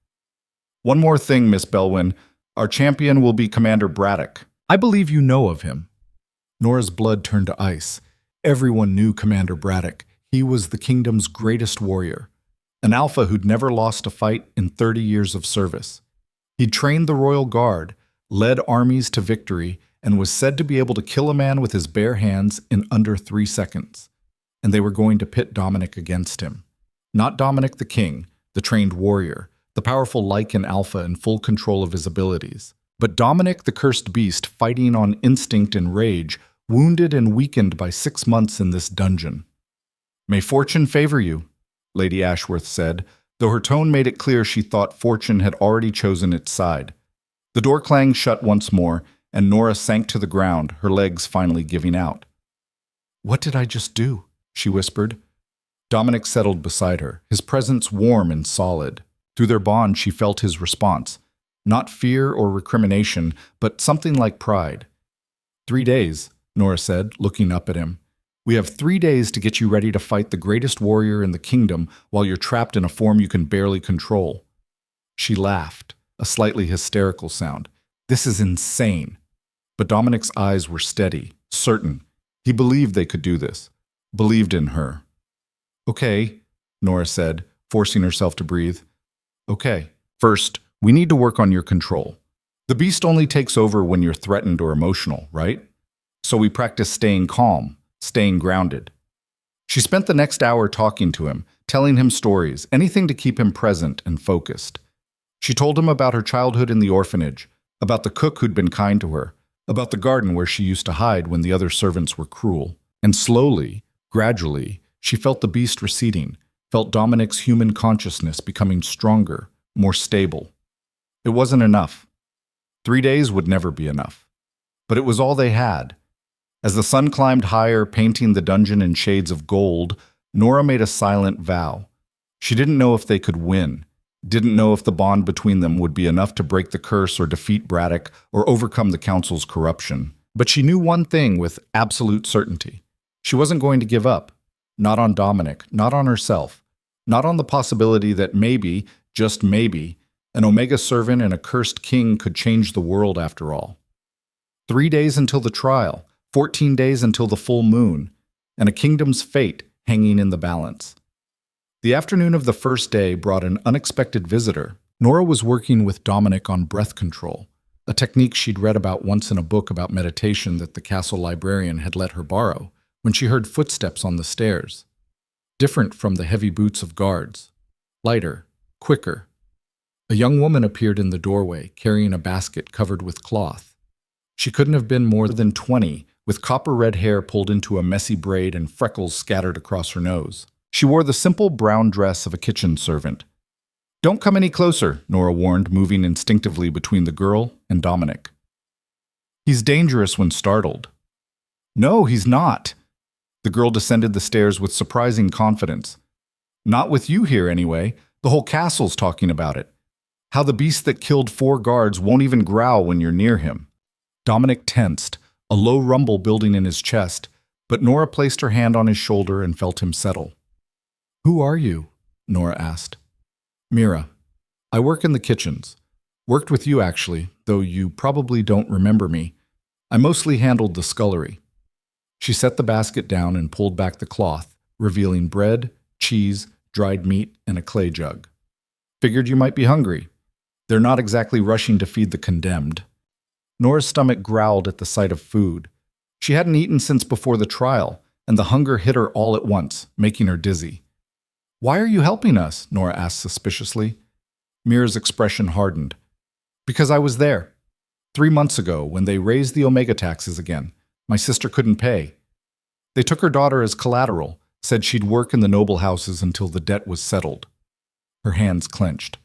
One more thing, Miss Bellwin. Our champion will be Commander Braddock. I believe you know of him. Norah's blood turned to ice. Everyone knew Commander Braddock. He was the kingdom's greatest warrior. An alpha who'd never lost a fight in 30 years of service. He'd trained the Royal Guard, led armies to victory, and was said to be able to kill a man with his bare hands in under 3 seconds. And they were going to pit Dominic against him. Not Dominic the King, the trained warrior, the powerful Lycan Alpha in full control of his abilities, but Dominic the cursed beast fighting on instinct and rage, wounded and weakened by 6 months in this dungeon. May fortune favor you, Lady Ashworth said, though her tone made it clear she thought fortune had already chosen its side. The door clanged shut once more, and Norah sank to the ground, her legs finally giving out. What did I just do? She whispered. Dominic settled beside her, his presence warm and solid. Through their bond, she felt his response. Not fear or recrimination, but something like pride. 3 days, Norah said, looking up at him. We have 3 days to get you ready to fight the greatest warrior in the kingdom while you're trapped in a form you can barely control. She laughed, a slightly hysterical sound. This is insane. But Dominic's eyes were steady, certain. He believed they could do this. Believed in her. Okay, Norah said, forcing herself to breathe. Okay, first, we need to work on your control. The beast only takes over when you're threatened or emotional, right? So we practice staying calm, staying grounded. She spent the next hour talking to him, telling him stories, anything to keep him present and focused. She told him about her childhood in the orphanage, about the cook who'd been kind to her, about the garden where she used to hide when the other servants were cruel. And slowly, gradually, she felt the beast receding, felt Dominic's human consciousness becoming stronger, more stable. It wasn't enough. 3 days would never be enough. But it was all they had. As the sun climbed higher, painting the dungeon in shades of gold, Norah made a silent vow. She didn't know if they could win, didn't know if the bond between them would be enough to break the curse or defeat Braddock or overcome the council's corruption. But she knew one thing with absolute certainty. She wasn't going to give up. Not on Dominic, not on herself, not on the possibility that maybe, just maybe, an Omega servant and a cursed king could change the world after all. 3 days until the trial, 14 days until the full moon, and a kingdom's fate hanging in the balance. The afternoon of the first day brought an unexpected visitor. Norah was working with Dominic on breath control, a technique she'd read about once in a book about meditation that the castle librarian had let her borrow, when she heard footsteps on the stairs. Different from the heavy boots of guards. Lighter, quicker. A young woman appeared in the doorway, carrying a basket covered with cloth. She couldn't have been more than 20, with copper-red hair pulled into a messy braid and freckles scattered across her nose. She wore the simple brown dress of a kitchen servant. Don't come any closer, Norah warned, moving instinctively between the girl and Dominic. He's dangerous when startled. No, he's not. The girl descended the stairs with surprising confidence. Not with you here, anyway. The whole castle's talking about it. How the beast that killed 4 guards won't even growl when you're near him. Dominic tensed, a low rumble building in his chest, but Norah placed her hand on his shoulder and felt him settle. Who are you? Norah asked. Mira. I work in the kitchens. Worked with you, actually, though you probably don't remember me. I mostly handled the scullery. She set the basket down and pulled back the cloth, revealing bread, cheese, dried meat, and a clay jug. Figured you might be hungry. They're not exactly rushing to feed the condemned. Norah's stomach growled at the sight of food. She hadn't eaten since before the trial, and the hunger hit her all at once, making her dizzy. Why are you helping us? Norah asked suspiciously. Mira's expression hardened. Because I was there. 3 months ago, when they raised the Omega taxes again. My sister couldn't pay. They took her daughter as collateral, Said she'd work in the noble houses until the debt was settled. Her hands clenched.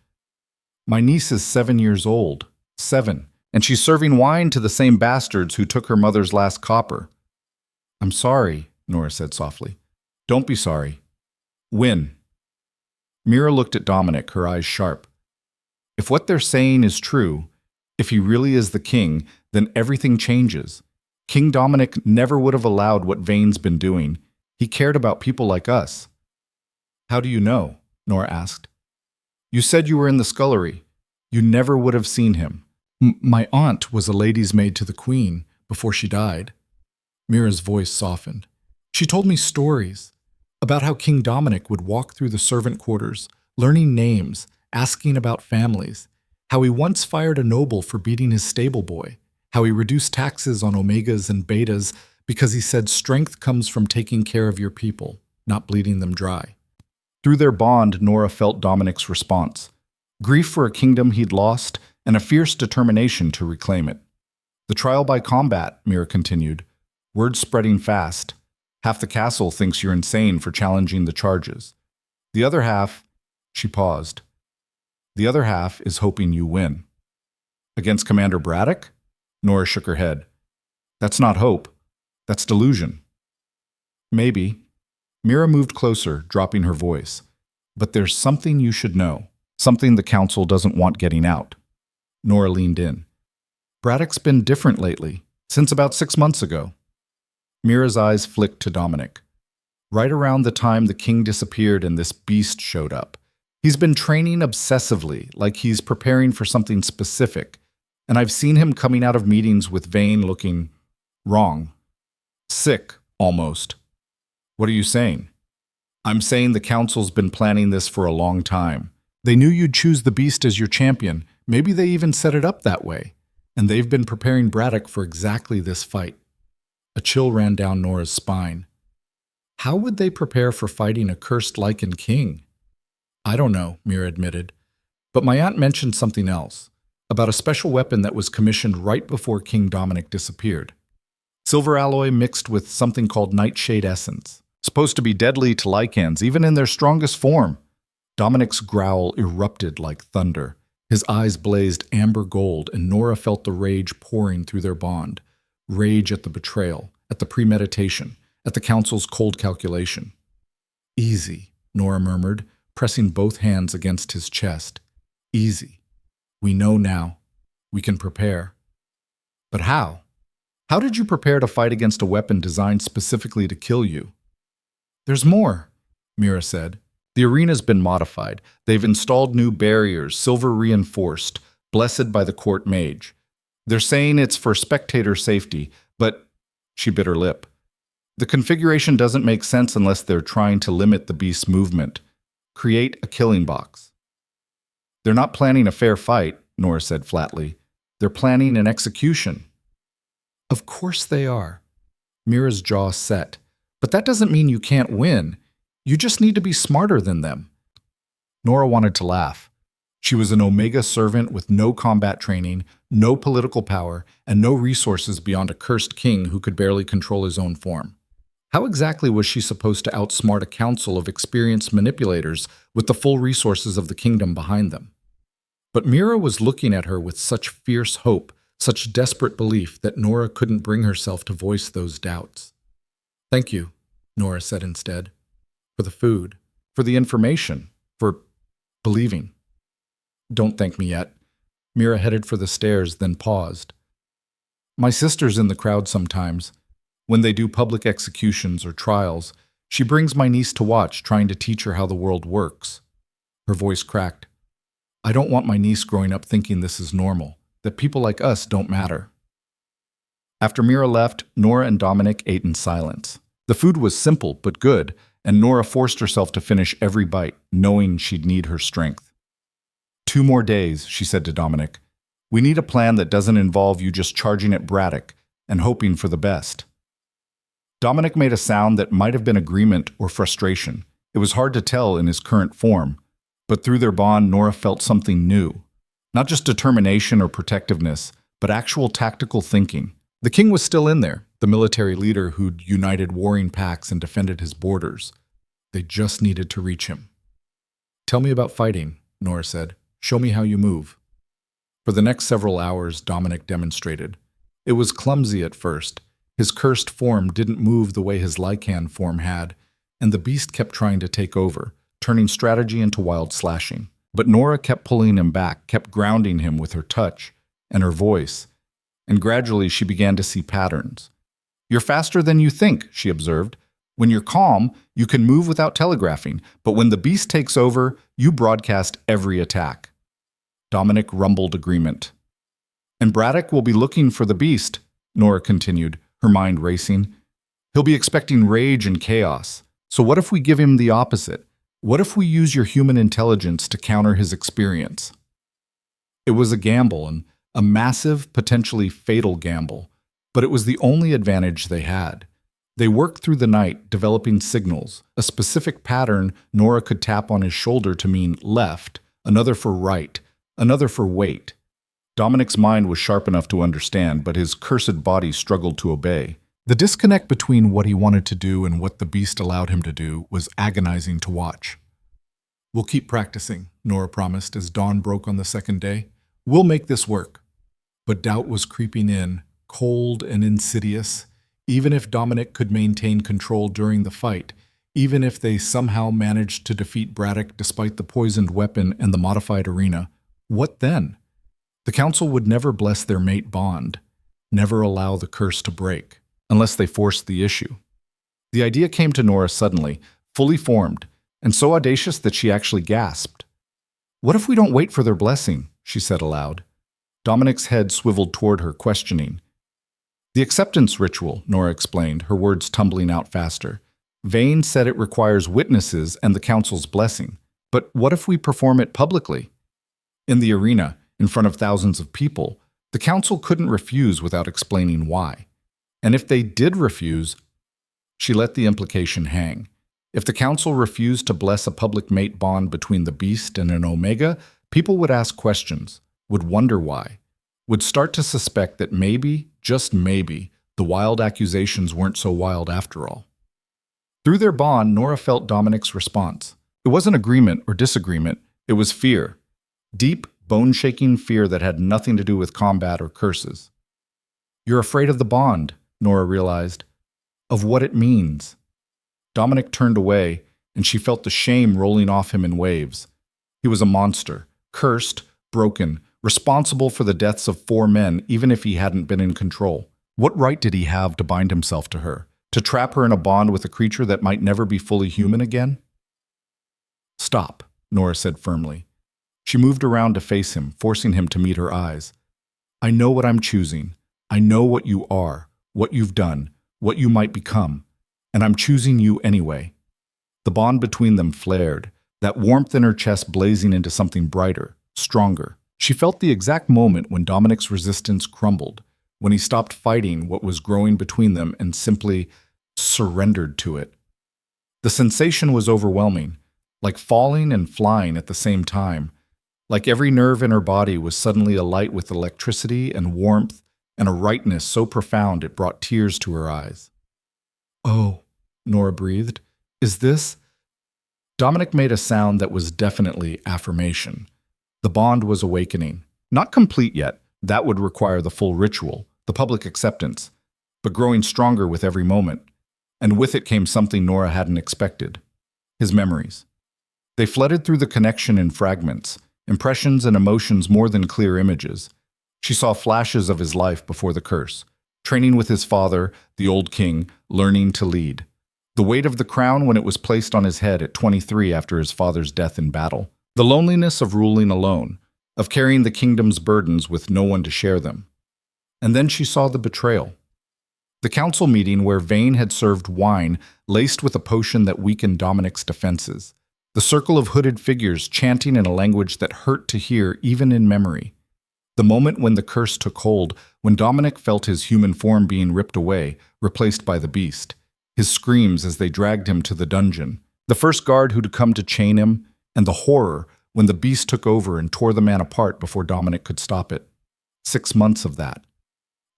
My niece is 7 years old. 7. And she's serving wine to the same bastards who took her mother's last copper. I'm sorry, Norah said softly. Don't be sorry. Win. Mira looked at Dominic, her eyes sharp. If what they're saying is true, if he really is the king, then everything changes. King Dominic never would have allowed what Vane's been doing. He cared about people like us. How do you know? Norah asked. You said you were in the scullery. You never would have seen him. My aunt was a lady's maid to the Queen before she died. Mira's voice softened. She told me stories about how King Dominic would walk through the servant quarters, learning names, asking about families, how he once fired a noble for beating his stable boy, how he reduced taxes on omegas and betas because he said strength comes from taking care of your people, not bleeding them dry. Through their bond, Norah felt Dominic's response. Grief for a kingdom he'd lost and a fierce determination to reclaim it. The trial by combat, Mira continued. Word spreading fast. Half the castle thinks you're insane for challenging the charges. The other half, she paused. The other half is hoping you win. Against Commander Braddock? Norah shook her head. That's not hope. That's delusion. Maybe. Mira moved closer, dropping her voice. But there's something you should know. Something the council doesn't want getting out. Norah leaned in. Braddock's been different lately, since about 6 months ago. Mira's eyes flicked to Dominic. Right around the time the king disappeared and this beast showed up. He's been training obsessively, like he's preparing for something specific, and I've seen him coming out of meetings with Vane looking wrong. Sick, almost. What are you saying? I'm saying the council's been planning this for a long time. They knew you'd choose the beast as your champion. Maybe they even set it up that way. And they've been preparing Braddock for exactly this fight. A chill ran down Norah's spine. How would they prepare for fighting a cursed Lycan King? I don't know, Mira admitted. But my aunt mentioned something else, about a special weapon that was commissioned right before King Dominic disappeared. Silver alloy mixed with something called nightshade essence. Supposed to be deadly to Lycans, even in their strongest form. Dominic's growl erupted like thunder. His eyes blazed amber gold, and Norah felt the rage pouring through their bond. Rage at the betrayal, at the premeditation, at the council's cold calculation. Easy, Norah murmured, pressing both hands against his chest. Easy. We know now. We can prepare. But how? How did you prepare to fight against a weapon designed specifically to kill you? There's more, Mira said. The arena's been modified. They've installed new barriers, silver reinforced, blessed by the court mage. They're saying it's for spectator safety, but she bit her lip. The configuration doesn't make sense unless they're trying to limit the beast's movement. Create a killing box. They're not planning a fair fight, Norah said flatly. They're planning an execution. Of course they are. Mira's jaw set. But that doesn't mean you can't win. You just need to be smarter than them. Norah wanted to laugh. She was an Omega servant with no combat training, no political power, and no resources beyond a cursed king who could barely control his own form. How exactly was she supposed to outsmart a council of experienced manipulators with the full resources of the kingdom behind them? But Mira was looking at her with such fierce hope, such desperate belief that Norah couldn't bring herself to voice those doubts. Thank you, Norah said instead. For the food, for the information, for believing. Don't thank me yet. Mira headed for the stairs, then paused. My sister's in the crowd sometimes. When they do public executions or trials, she brings my niece to watch, trying to teach her how the world works. Her voice cracked. I don't want my niece growing up thinking this is normal, that people like us don't matter. After Mira left, Norah and Dominic ate in silence. The food was simple but good, and Norah forced herself to finish every bite, knowing she'd need her strength. 2 more days, she said to Dominic. We need a plan that doesn't involve you just charging at Braddock and hoping for the best. Dominic made a sound that might have been agreement or frustration. It was hard to tell in his current form, but through their bond, Norah felt something new. Not just determination or protectiveness, but actual tactical thinking. The king was still in there, the military leader who'd united warring packs and defended his borders. They just needed to reach him. "Tell me about fighting," Norah said. "Show me how you move." For the next several hours, Dominic demonstrated. It was clumsy at first. His cursed form didn't move the way his Lycan form had, and the beast kept trying to take over, turning strategy into wild slashing. But Norah kept pulling him back, kept grounding him with her touch and her voice, and gradually she began to see patterns. "You're faster than you think," she observed. "When you're calm, you can move without telegraphing, but when the beast takes over, you broadcast every attack." Dominic rumbled agreement. "And Braddock will be looking for the beast," Norah continued, her mind racing. "He'll be expecting rage and chaos. So what if we give him the opposite? What if we use your human intelligence to counter his experience?" It was a gamble, and a massive, potentially fatal gamble, but it was the only advantage they had. They worked through the night, developing signals, a specific pattern Norah could tap on his shoulder to mean left, another for right, another for wait. Dominic's mind was sharp enough to understand, but his cursed body struggled to obey. The disconnect between what he wanted to do and what the beast allowed him to do was agonizing to watch. "We'll keep practicing," Norah promised as dawn broke on the second day. "We'll make this work." But doubt was creeping in, cold and insidious. Even if Dominic could maintain control during the fight, even if they somehow managed to defeat Braddock despite the poisoned weapon and the modified arena, what then? The council would never bless their mate bond, never allow the curse to break, unless they forced the issue. The idea came to Norah suddenly, fully formed, and so audacious that she actually gasped. "What if we don't wait for their blessing?" she said aloud. Dominic's head swiveled toward her, questioning. "The acceptance ritual," Norah explained, her words tumbling out faster. "Vane said it requires witnesses and the council's blessing. But what if we perform it publicly? In the arena, in front of thousands of people, the council couldn't refuse without explaining why. And if they did refuse..." She let the implication hang. If the council refused to bless a public mate bond between the beast and an Omega, people would ask questions, would wonder why, would start to suspect that maybe, just maybe, the wild accusations weren't so wild after all. Through their bond, Norah felt Dominic's response. It wasn't agreement or disagreement, it was fear. Deep, bone-shaking fear that had nothing to do with combat or curses. "You're afraid of the bond," Norah realized, "of what it means." Dominic turned away, and she felt the shame rolling off him in waves. He was a monster, cursed, broken, responsible for the deaths of 4 men, even if he hadn't been in control. What right did he have to bind himself to her, to trap her in a bond with a creature that might never be fully human again? "Stop," Norah said firmly. She moved around to face him, forcing him to meet her eyes. "I know what I'm choosing. I know what you are, what you've done, what you might become, and I'm choosing you anyway." The bond between them flared, that warmth in her chest blazing into something brighter, stronger. She felt the exact moment when Dominic's resistance crumbled, when he stopped fighting what was growing between them and simply surrendered to it. The sensation was overwhelming, like falling and flying at the same time, like every nerve in her body was suddenly alight with electricity and warmth and a rightness so profound it brought tears to her eyes. "Oh," Norah breathed, "is this?" Dominic made a sound that was definitely affirmation. The bond was awakening. Not complete yet, that would require the full ritual, the public acceptance, but growing stronger with every moment. And with it came something Norah hadn't expected. His memories. They flooded through the connection in fragments, impressions and emotions more than clear images. She saw flashes of his life before the curse, training with his father, the old king, learning to lead. The weight of the crown when it was placed on his head at 23 after his father's death in battle. The loneliness of ruling alone, of carrying the kingdom's burdens with no one to share them. And then she saw the betrayal. The council meeting where Vane had served wine laced with a potion that weakened Dominic's defenses. The circle of hooded figures chanting in a language that hurt to hear even in memory. The moment when the curse took hold, when Dominic felt his human form being ripped away, replaced by the beast. His screams as they dragged him to the dungeon. The first guard who'd come to chain him, and the horror when the beast took over and tore the man apart before Dominic could stop it. 6 months of that.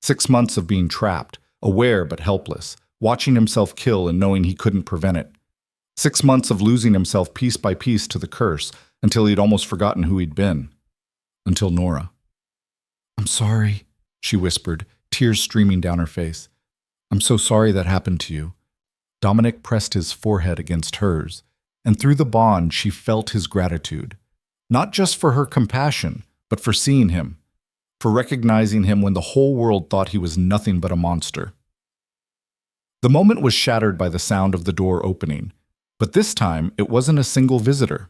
6 months of being trapped, aware but helpless, watching himself kill and knowing he couldn't prevent it. 6 months of losing himself piece by piece to the curse until he'd almost forgotten who he'd been. Until Norah. "I'm sorry," she whispered, tears streaming down her face. "I'm so sorry that happened to you." Dominic pressed his forehead against hers, and through the bond she felt his gratitude. Not just for her compassion, but for seeing him, for recognizing him when the whole world thought he was nothing but a monster. The moment was shattered by the sound of the door opening, but this time it wasn't a single visitor.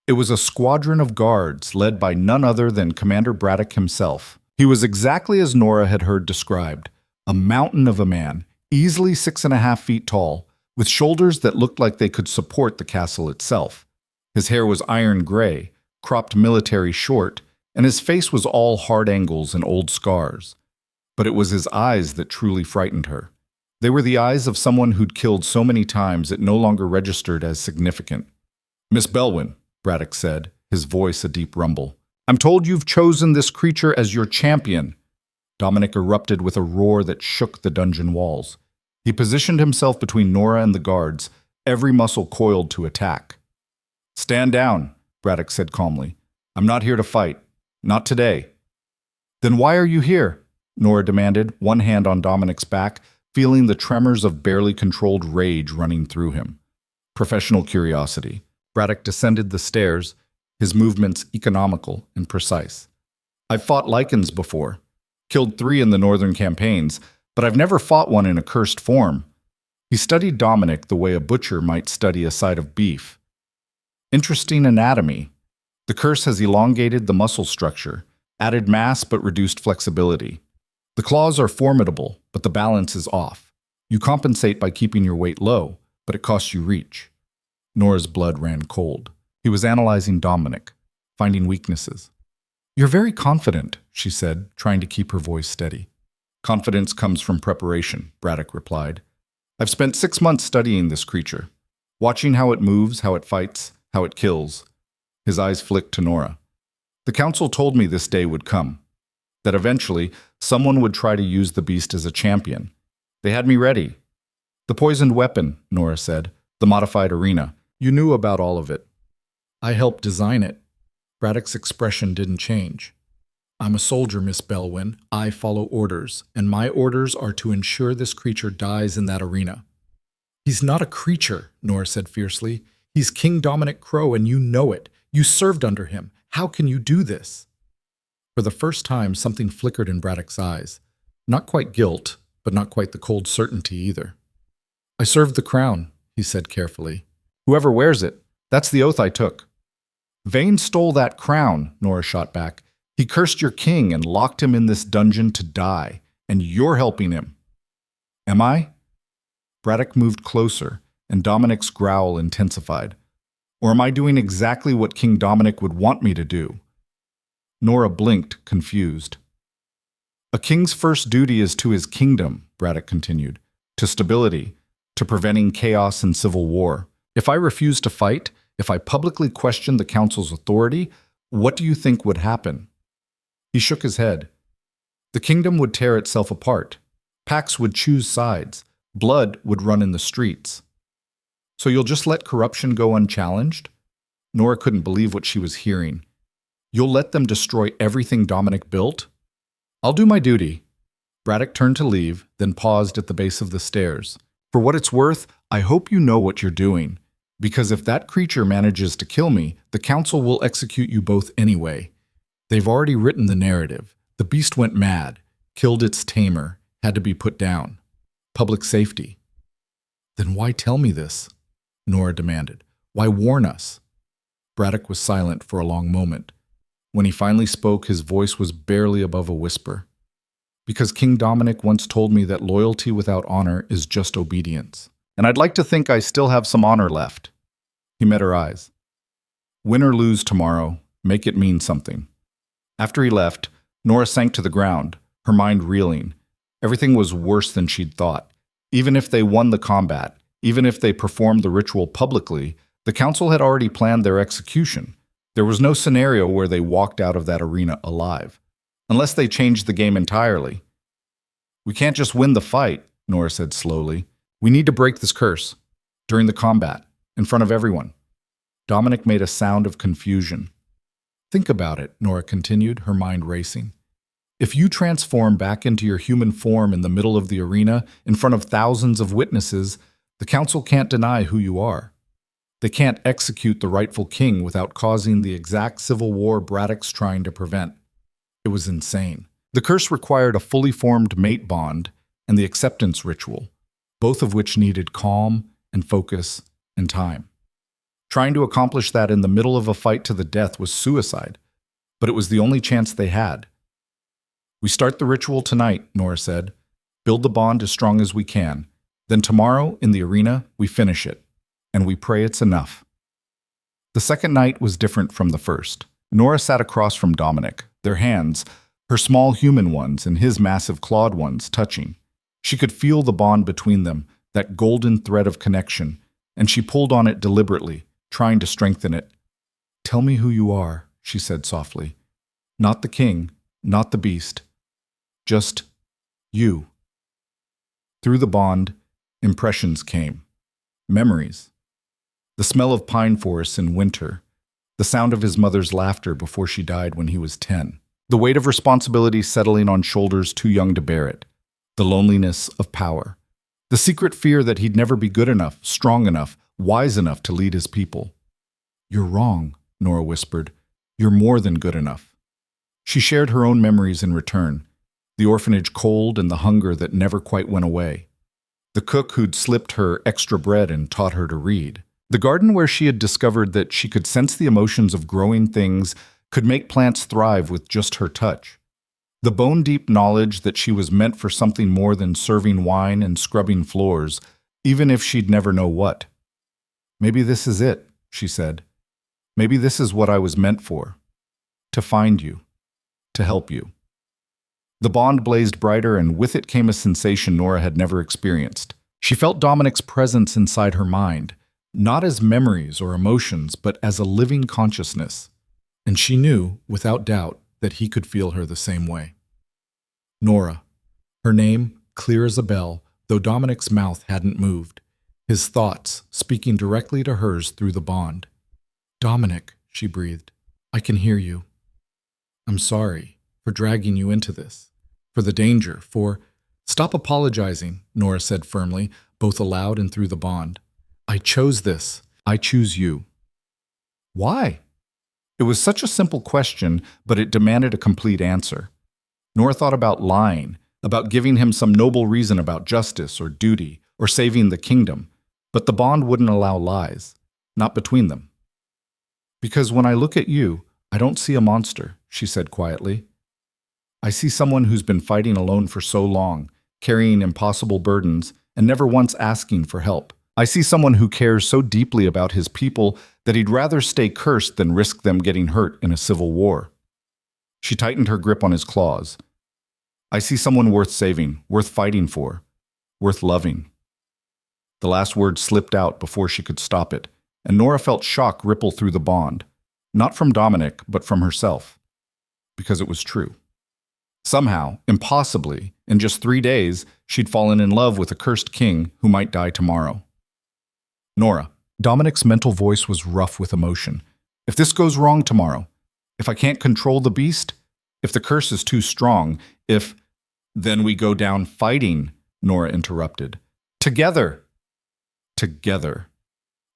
It was a squadron of guards led by none other than Commander Braddock himself. He was exactly as Norah had heard described, a mountain of a man, easily 6.5 feet tall, with shoulders that looked like they could support the castle itself. His hair was iron gray, cropped military short, and his face was all hard angles and old scars. But it was his eyes that truly frightened her. They were the eyes of someone who'd killed so many times it no longer registered as significant. "Miss Bellwin," Braddock said, his voice a deep rumble. "I'm told you've chosen this creature as your champion." Dominic erupted with a roar that shook the dungeon walls. He positioned himself between Norah and the guards, every muscle coiled to attack. "Stand down," Braddock said calmly. "I'm not here to fight. Not today." "Then why are you here?" Norah demanded, one hand on Dominic's back, feeling the tremors of barely controlled rage running through him. Professional curiosity. Braddock descended the stairs, his movements economical and precise. "I've fought Lycans before. Killed 3 in the northern campaigns, but I've never fought one in a cursed form." He studied Dominic the way a butcher might study a side of beef. "Interesting anatomy. The curse has elongated the muscle structure, added mass but reduced flexibility. The claws are formidable, but the balance is off. You compensate by keeping your weight low, but it costs you reach." Norah's blood ran cold. He was analyzing Dominic, finding weaknesses. "You're very confident," she said, trying to keep her voice steady. "Confidence comes from preparation," Braddock replied. "I've spent 6 months studying this creature, watching how it moves, how it fights, how it kills." His eyes flicked to Norah. "The council told me this day would come, that eventually someone would try to use the beast as a champion. They had me ready." "The poisoned weapon," Norah said, "the modified arena. You knew about all of it." "I helped design it." Braddock's expression didn't change. "I'm a soldier, Miss Bellwin. I follow orders, and my orders are to ensure this creature dies in that arena." "He's not a creature," Norah said fiercely. "He's King Dominic Crow, and you know it. You served under him. How can you do this?" For the first time, something flickered in Braddock's eyes. Not quite guilt, but not quite the cold certainty either. "I served the crown," he said carefully. "Whoever wears it, that's the oath I took." "Vane stole that crown," Norah shot back. "He cursed your king and locked him in this dungeon to die, and you're helping him." "Am I?" Braddock moved closer, and Dominic's growl intensified. "Or am I doing exactly what King Dominic would want me to do?" Norah blinked, confused. "A king's first duty is to his kingdom," Braddock continued, "to stability, to preventing chaos and civil war. If I refuse to fight, if I publicly question the council's authority, what do you think would happen?" He shook his head. "The kingdom would tear itself apart. Pacts would choose sides. Blood would run in the streets." "So you'll just let corruption go unchallenged?" Norah couldn't believe what she was hearing. "You'll let them destroy everything Dominic built?" "I'll do my duty." Braddock turned to leave, then paused at the base of the stairs. "For what it's worth, I hope you know what you're doing. Because if that creature manages to kill me, the council will execute you both anyway. They've already written the narrative. The beast went mad, killed its tamer, had to be put down. Public safety." "Then why tell me this?" Norah demanded. "Why warn us?" Braddock was silent for a long moment. When he finally spoke, his voice was barely above a whisper. "Because King Dominic once told me that loyalty without honor is just obedience. And I'd like to think I still have some honor left." He met her eyes. "Win or lose tomorrow, make it mean something." After he left, Norah sank to the ground, her mind reeling. Everything was worse than she'd thought. Even if they won the combat, even if they performed the ritual publicly, the council had already planned their execution. There was no scenario where they walked out of that arena alive. Unless they changed the game entirely. "We can't just win the fight," Norah said slowly. "We need to break this curse. During the combat. in front of everyone. Dominic made a sound of confusion. Think about it, Norah continued, her mind racing. If you transform back into your human form in the middle of the arena, in front of thousands of witnesses, the council can't deny who you are. They can't execute the rightful king without causing the exact civil war Braddock's trying to prevent. It was insane. The curse required a fully formed mate bond and the acceptance ritual, both of which needed calm and focus and time. Trying to accomplish that in the middle of a fight to the death was suicide, but it was the only chance they had. We start the ritual tonight, Norah said. Build the bond as strong as we can. Then tomorrow, in the arena, we finish it, and we pray it's enough. The second night was different from the first. Norah sat across from Dominic, their hands, her small human ones and his massive clawed ones, touching. She could feel the bond between them, that golden thread of connection, and she pulled on it deliberately, trying to strengthen it. Tell me who you are, she said softly. Not the king, not the beast. Just you. Through the bond, impressions came. Memories. The smell of pine forests in winter. The sound of his mother's laughter before she died when he was 10. The weight of responsibility settling on shoulders too young to bear it. The loneliness of power. The secret fear that he'd never be good enough, strong enough, wise enough to lead his people. You're wrong, Norah whispered. You're more than good enough. She shared her own memories in return. The orphanage cold and the hunger that never quite went away. The cook who'd slipped her extra bread and taught her to read. The garden where she had discovered that she could sense the emotions of growing things, could make plants thrive with just her touch. The bone-deep knowledge that she was meant for something more than serving wine and scrubbing floors, even if she'd never know what. Maybe this is it, she said. Maybe this is what I was meant for. To find you. To help you. The bond blazed brighter, and with it came a sensation Norah had never experienced. She felt Dominic's presence inside her mind, not as memories or emotions, but as a living consciousness. And she knew, without doubt, that he could feel her the same way. Norah. Her name, clear as a bell, though Dominic's mouth hadn't moved, his thoughts speaking directly to hers through the bond. Dominic, she breathed, I can hear you. I'm sorry for dragging you into this, for the danger, for... Stop apologizing, Norah said firmly, both aloud and through the bond. I chose this. I choose you. Why? It was such a simple question, but it demanded a complete answer. Norah thought about lying, about giving him some noble reason about justice or duty or saving the kingdom, but the bond wouldn't allow lies, not between them. Because when I look at you, I don't see a monster, she said quietly. I see someone who's been fighting alone for so long, carrying impossible burdens, and never once asking for help. I see someone who cares so deeply about his people that he'd rather stay cursed than risk them getting hurt in a civil war. She tightened her grip on his claws. I see someone worth saving, worth fighting for, worth loving. The last word slipped out before she could stop it, and Norah felt shock ripple through the bond, not from Dominic, but from herself, because it was true. Somehow, impossibly, in just 3 days, she'd fallen in love with a cursed king who might die tomorrow. Norah. Dominic's mental voice was rough with emotion. If this goes wrong tomorrow, if I can't control the beast, if the curse is too strong, if... Then we go down fighting, Norah interrupted. Together. Together.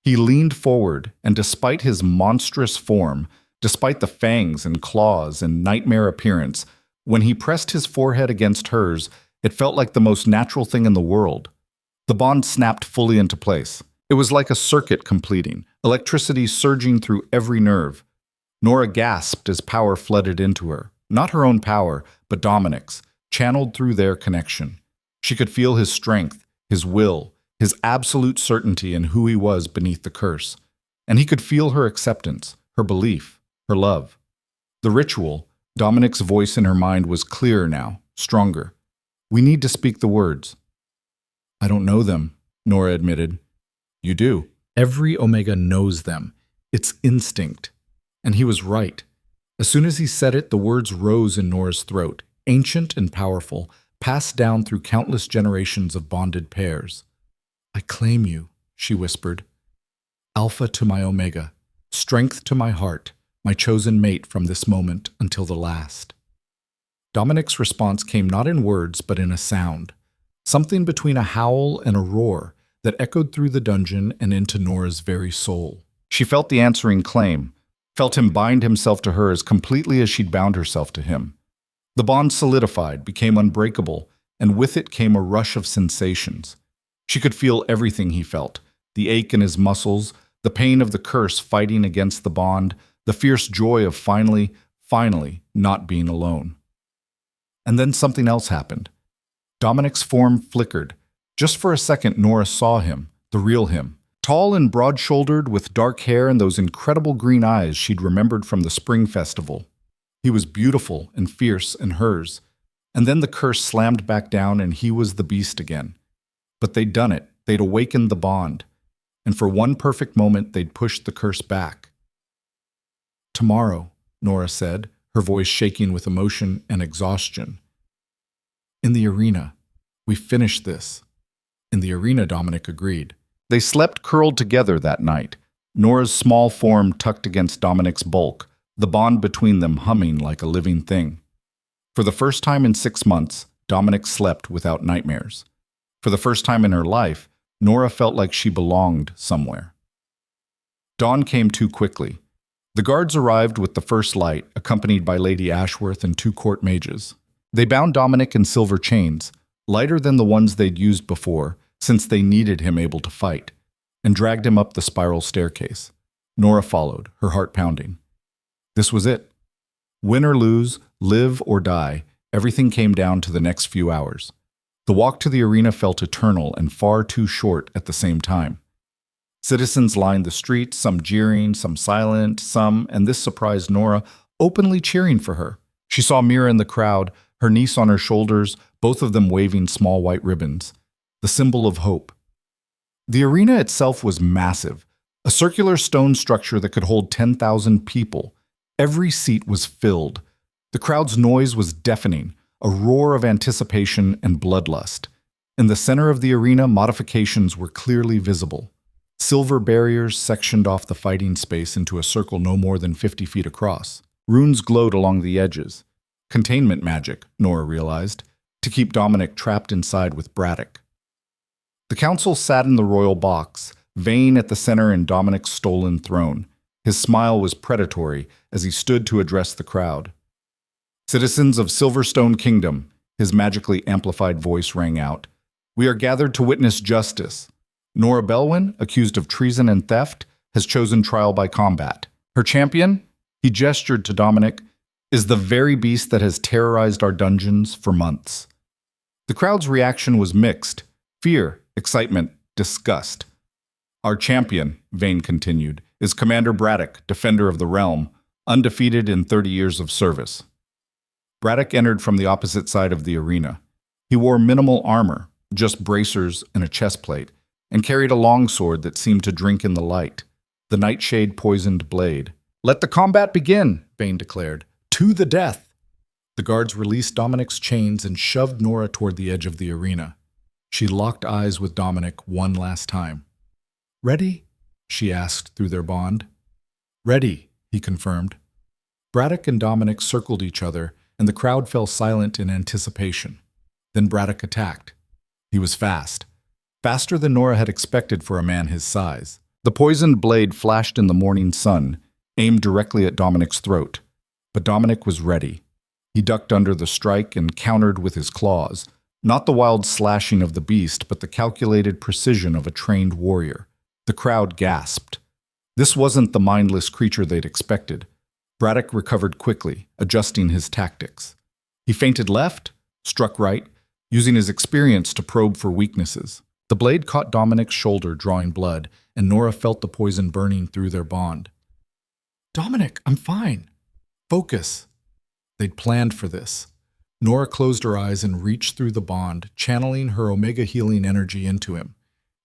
He leaned forward, and despite his monstrous form, despite the fangs and claws and nightmare appearance, when he pressed his forehead against hers, it felt like the most natural thing in the world. The bond snapped fully into place. It was like a circuit completing, electricity surging through every nerve. Norah gasped as power flooded into her. Not her own power, but Dominic's, channeled through their connection. She could feel his strength, his will, his absolute certainty in who he was beneath the curse. And he could feel her acceptance, her belief, her love. The ritual, Dominic's voice in her mind was clearer now, stronger. We need to speak the words. I don't know them, Norah admitted. You do. Every Omega knows them. It's instinct. And he was right. As soon as he said it, the words rose in Norah's throat, ancient and powerful, passed down through countless generations of bonded pairs. I claim you, she whispered. Alpha to my omega, strength to my heart, my chosen mate from this moment until the last. Dominic's response came not in words but in a sound, something between a howl and a roar that echoed through the dungeon and into Norah's very soul. She felt the answering claim, felt him bind himself to her as completely as she'd bound herself to him. The bond solidified, became unbreakable, and with it came a rush of sensations. She could feel everything he felt, the ache in his muscles, the pain of the curse fighting against the bond, the fierce joy of finally not being alone. And then something else happened. Dominic's form flickered. Just for a second, Norah saw him, the real him. Tall and broad-shouldered, with dark hair and those incredible green eyes she'd remembered from the spring festival. He was beautiful and fierce and hers. And then the curse slammed back down and he was the beast again. But they'd done it. They'd awakened the bond. And for one perfect moment, they'd pushed the curse back. "Tomorrow," Norah said, her voice shaking with emotion and exhaustion. "In the arena. We finished this." In the arena, Dominic agreed. They slept curled together that night, Norah's small form tucked against Dominic's bulk, the bond between them humming like a living thing. For the first time in 6 months, Dominic slept without nightmares. For the first time in her life, Norah felt like she belonged somewhere. Dawn came too quickly. The guards arrived with the first light, accompanied by Lady Ashworth and 2 court mages. They bound Dominic in silver chains, lighter than the ones they'd used before, since they needed him able to fight, and dragged him up the spiral staircase. Norah followed, her heart pounding. This was it. Win or lose, live or die, everything came down to the next few hours. The walk to the arena felt eternal and far too short at the same time. Citizens lined the streets, some jeering, some silent, some, and this surprised Norah, openly cheering for her. She saw Mira in the crowd, her niece on her shoulders, both of them waving small white ribbons, the symbol of hope. The arena itself was massive, a circular stone structure that could hold 10,000 people. Every seat was filled. The crowd's noise was deafening, a roar of anticipation and bloodlust. In the center of the arena, modifications were clearly visible. Silver barriers sectioned off the fighting space into a circle no more than 50 feet across. Runes glowed along the edges. Containment magic, Norah realized, to keep Dominic trapped inside with Braddock. The council sat in the royal box, Vane at the center in Dominic's stolen throne. His smile was predatory as he stood to address the crowd. "Citizens of Silverstone Kingdom," his magically amplified voice rang out, "we are gathered to witness justice. Norah Bellwin, accused of treason and theft, has chosen trial by combat. Her champion," he gestured to Dominic, "is the very beast that has terrorized our dungeons for months." The crowd's reaction was mixed: fear, excitement, disgust. "Our champion," Vane continued, "is Commander Braddock, Defender of the Realm, undefeated in 30 years of service." Braddock entered from the opposite side of the arena. He wore minimal armor, just bracers and a chestplate, and carried a longsword that seemed to drink in the light, the nightshade-poisoned blade. "Let the combat begin," Vane declared. "To the death!" The guards released Dominic's chains and shoved Norah toward the edge of the arena. She locked eyes with Dominic one last time. "Ready?" she asked through their bond. "Ready," he confirmed. Braddock and Dominic circled each other, and the crowd fell silent in anticipation. Then Braddock attacked. He was fast. Faster than Norah had expected for a man his size. The poisoned blade flashed in the morning sun, aimed directly at Dominic's throat. But Dominic was ready. He ducked under the strike and countered with his claws, not the wild slashing of the beast, but the calculated precision of a trained warrior. The crowd gasped. This wasn't the mindless creature they'd expected. Braddock recovered quickly, adjusting his tactics. He feinted left, struck right, using his experience to probe for weaknesses. The blade caught Dominic's shoulder, drawing blood, and Norah felt the poison burning through their bond. "Dominic, I'm fine. Focus." They'd planned for this. Norah closed her eyes and reached through the bond, channeling her Omega healing energy into him.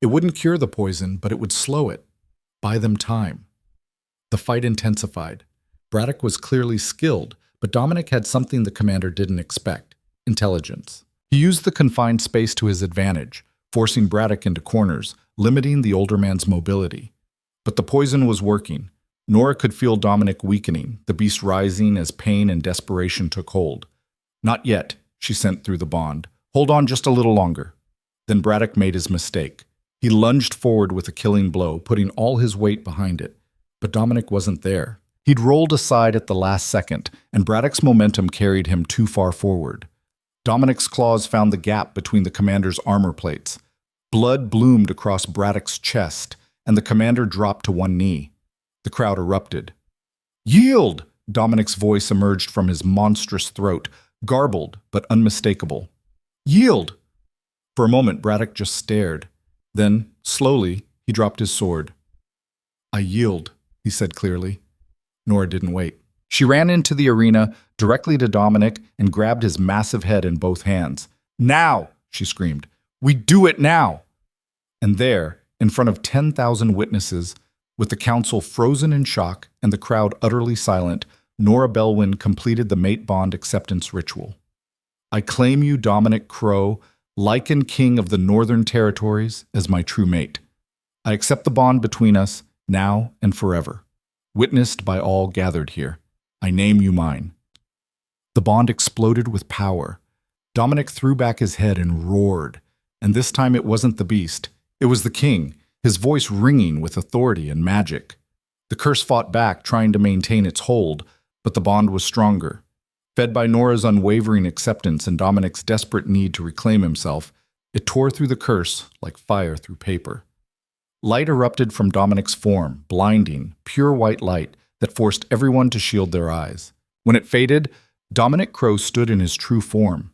It wouldn't cure the poison, but it would slow it, buy them time. The fight intensified. Braddock was clearly skilled, but Dominic had something the commander didn't expect: intelligence. He used the confined space to his advantage, forcing Braddock into corners, limiting the older man's mobility. But the poison was working. Norah could feel Dominic weakening, the beast rising as pain and desperation took hold. "Not yet," she sent through the bond. "Hold on just a little longer." Then Braddock made his mistake. He lunged forward with a killing blow, putting all his weight behind it. But Dominic wasn't there. He'd rolled aside at the last second, and Braddock's momentum carried him too far forward. Dominic's claws found the gap between the commander's armor plates. Blood bloomed across Braddock's chest, and the commander dropped to one knee. The crowd erupted. "Yield!" Dominic's voice emerged from his monstrous throat, garbled but unmistakable. "Yield!" For a moment, Braddock just stared. Then, slowly, he dropped his sword. "I yield," he said clearly. Norah didn't wait. She ran into the arena, directly to Dominic, and grabbed his massive head in both hands. "Now!" she screamed. "We do it now!" And there, in front of 10,000 witnesses, with the council frozen in shock and the crowd utterly silent, Norah Bellwin completed the mate bond acceptance ritual. "I claim you, Dominic Crow, Lycan King of the Northern Territories, as my true mate. I accept the bond between us, now and forever. Witnessed by all gathered here. I name you mine." The bond exploded with power. Dominic threw back his head and roared. And this time it wasn't the beast. It was the king, his voice ringing with authority and magic. The curse fought back, trying to maintain its hold, but the bond was stronger. Fed by Norah's unwavering acceptance and Dominic's desperate need to reclaim himself, it tore through the curse like fire through paper. Light erupted from Dominic's form, blinding, pure white light that forced everyone to shield their eyes. When it faded, Dominic Crow stood in his true form,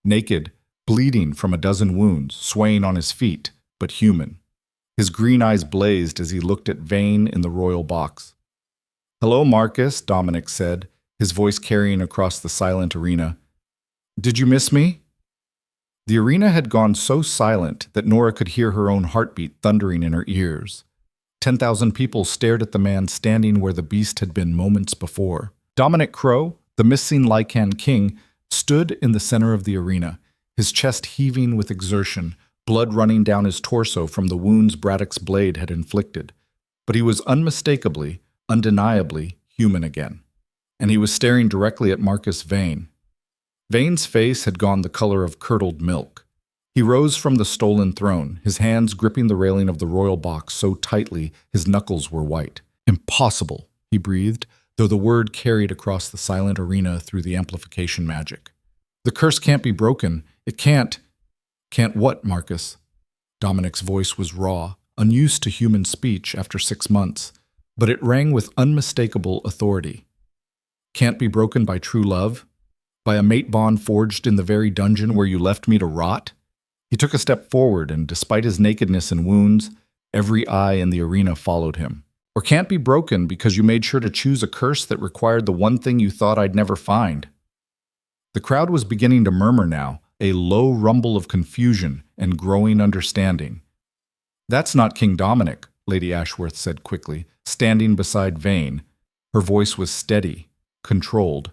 naked, bleeding from a dozen wounds, swaying on his feet, but human. His green eyes blazed as he looked at Vane in the royal box. "Hello, Marcus," Dominic said, his voice carrying across the silent arena. "Did you miss me?" The arena had gone so silent that Norah could hear her own heartbeat thundering in her ears. 10,000 people stared at the man standing where the beast had been moments before. Dominic Crow, the missing Lycan King, stood in the center of the arena, his chest heaving with exertion, blood running down his torso from the wounds Braddock's blade had inflicted. But he was unmistakably, undeniably human again. And he was staring directly at Marcus Vane. Vane's face had gone the color of curdled milk. He rose from the stolen throne, his hands gripping the railing of the royal box so tightly his knuckles were white. "Impossible," he breathed, though the word carried across the silent arena through the amplification magic. "The curse can't be broken. It can't." "Can't what, Marcus?" Dominic's voice was raw, unused to human speech after 6 months, but it rang with unmistakable authority. "Can't be broken by true love? By a mate bond forged in the very dungeon where you left me to rot?" He took a step forward, and despite his nakedness and wounds, every eye in the arena followed him. "Or can't be broken because you made sure to choose a curse that required the one thing you thought I'd never find?" The crowd was beginning to murmur now, a low rumble of confusion and growing understanding. "That's not King Dominic," Lady Ashworth said quickly, standing beside Vane. Her voice was steady, controlled.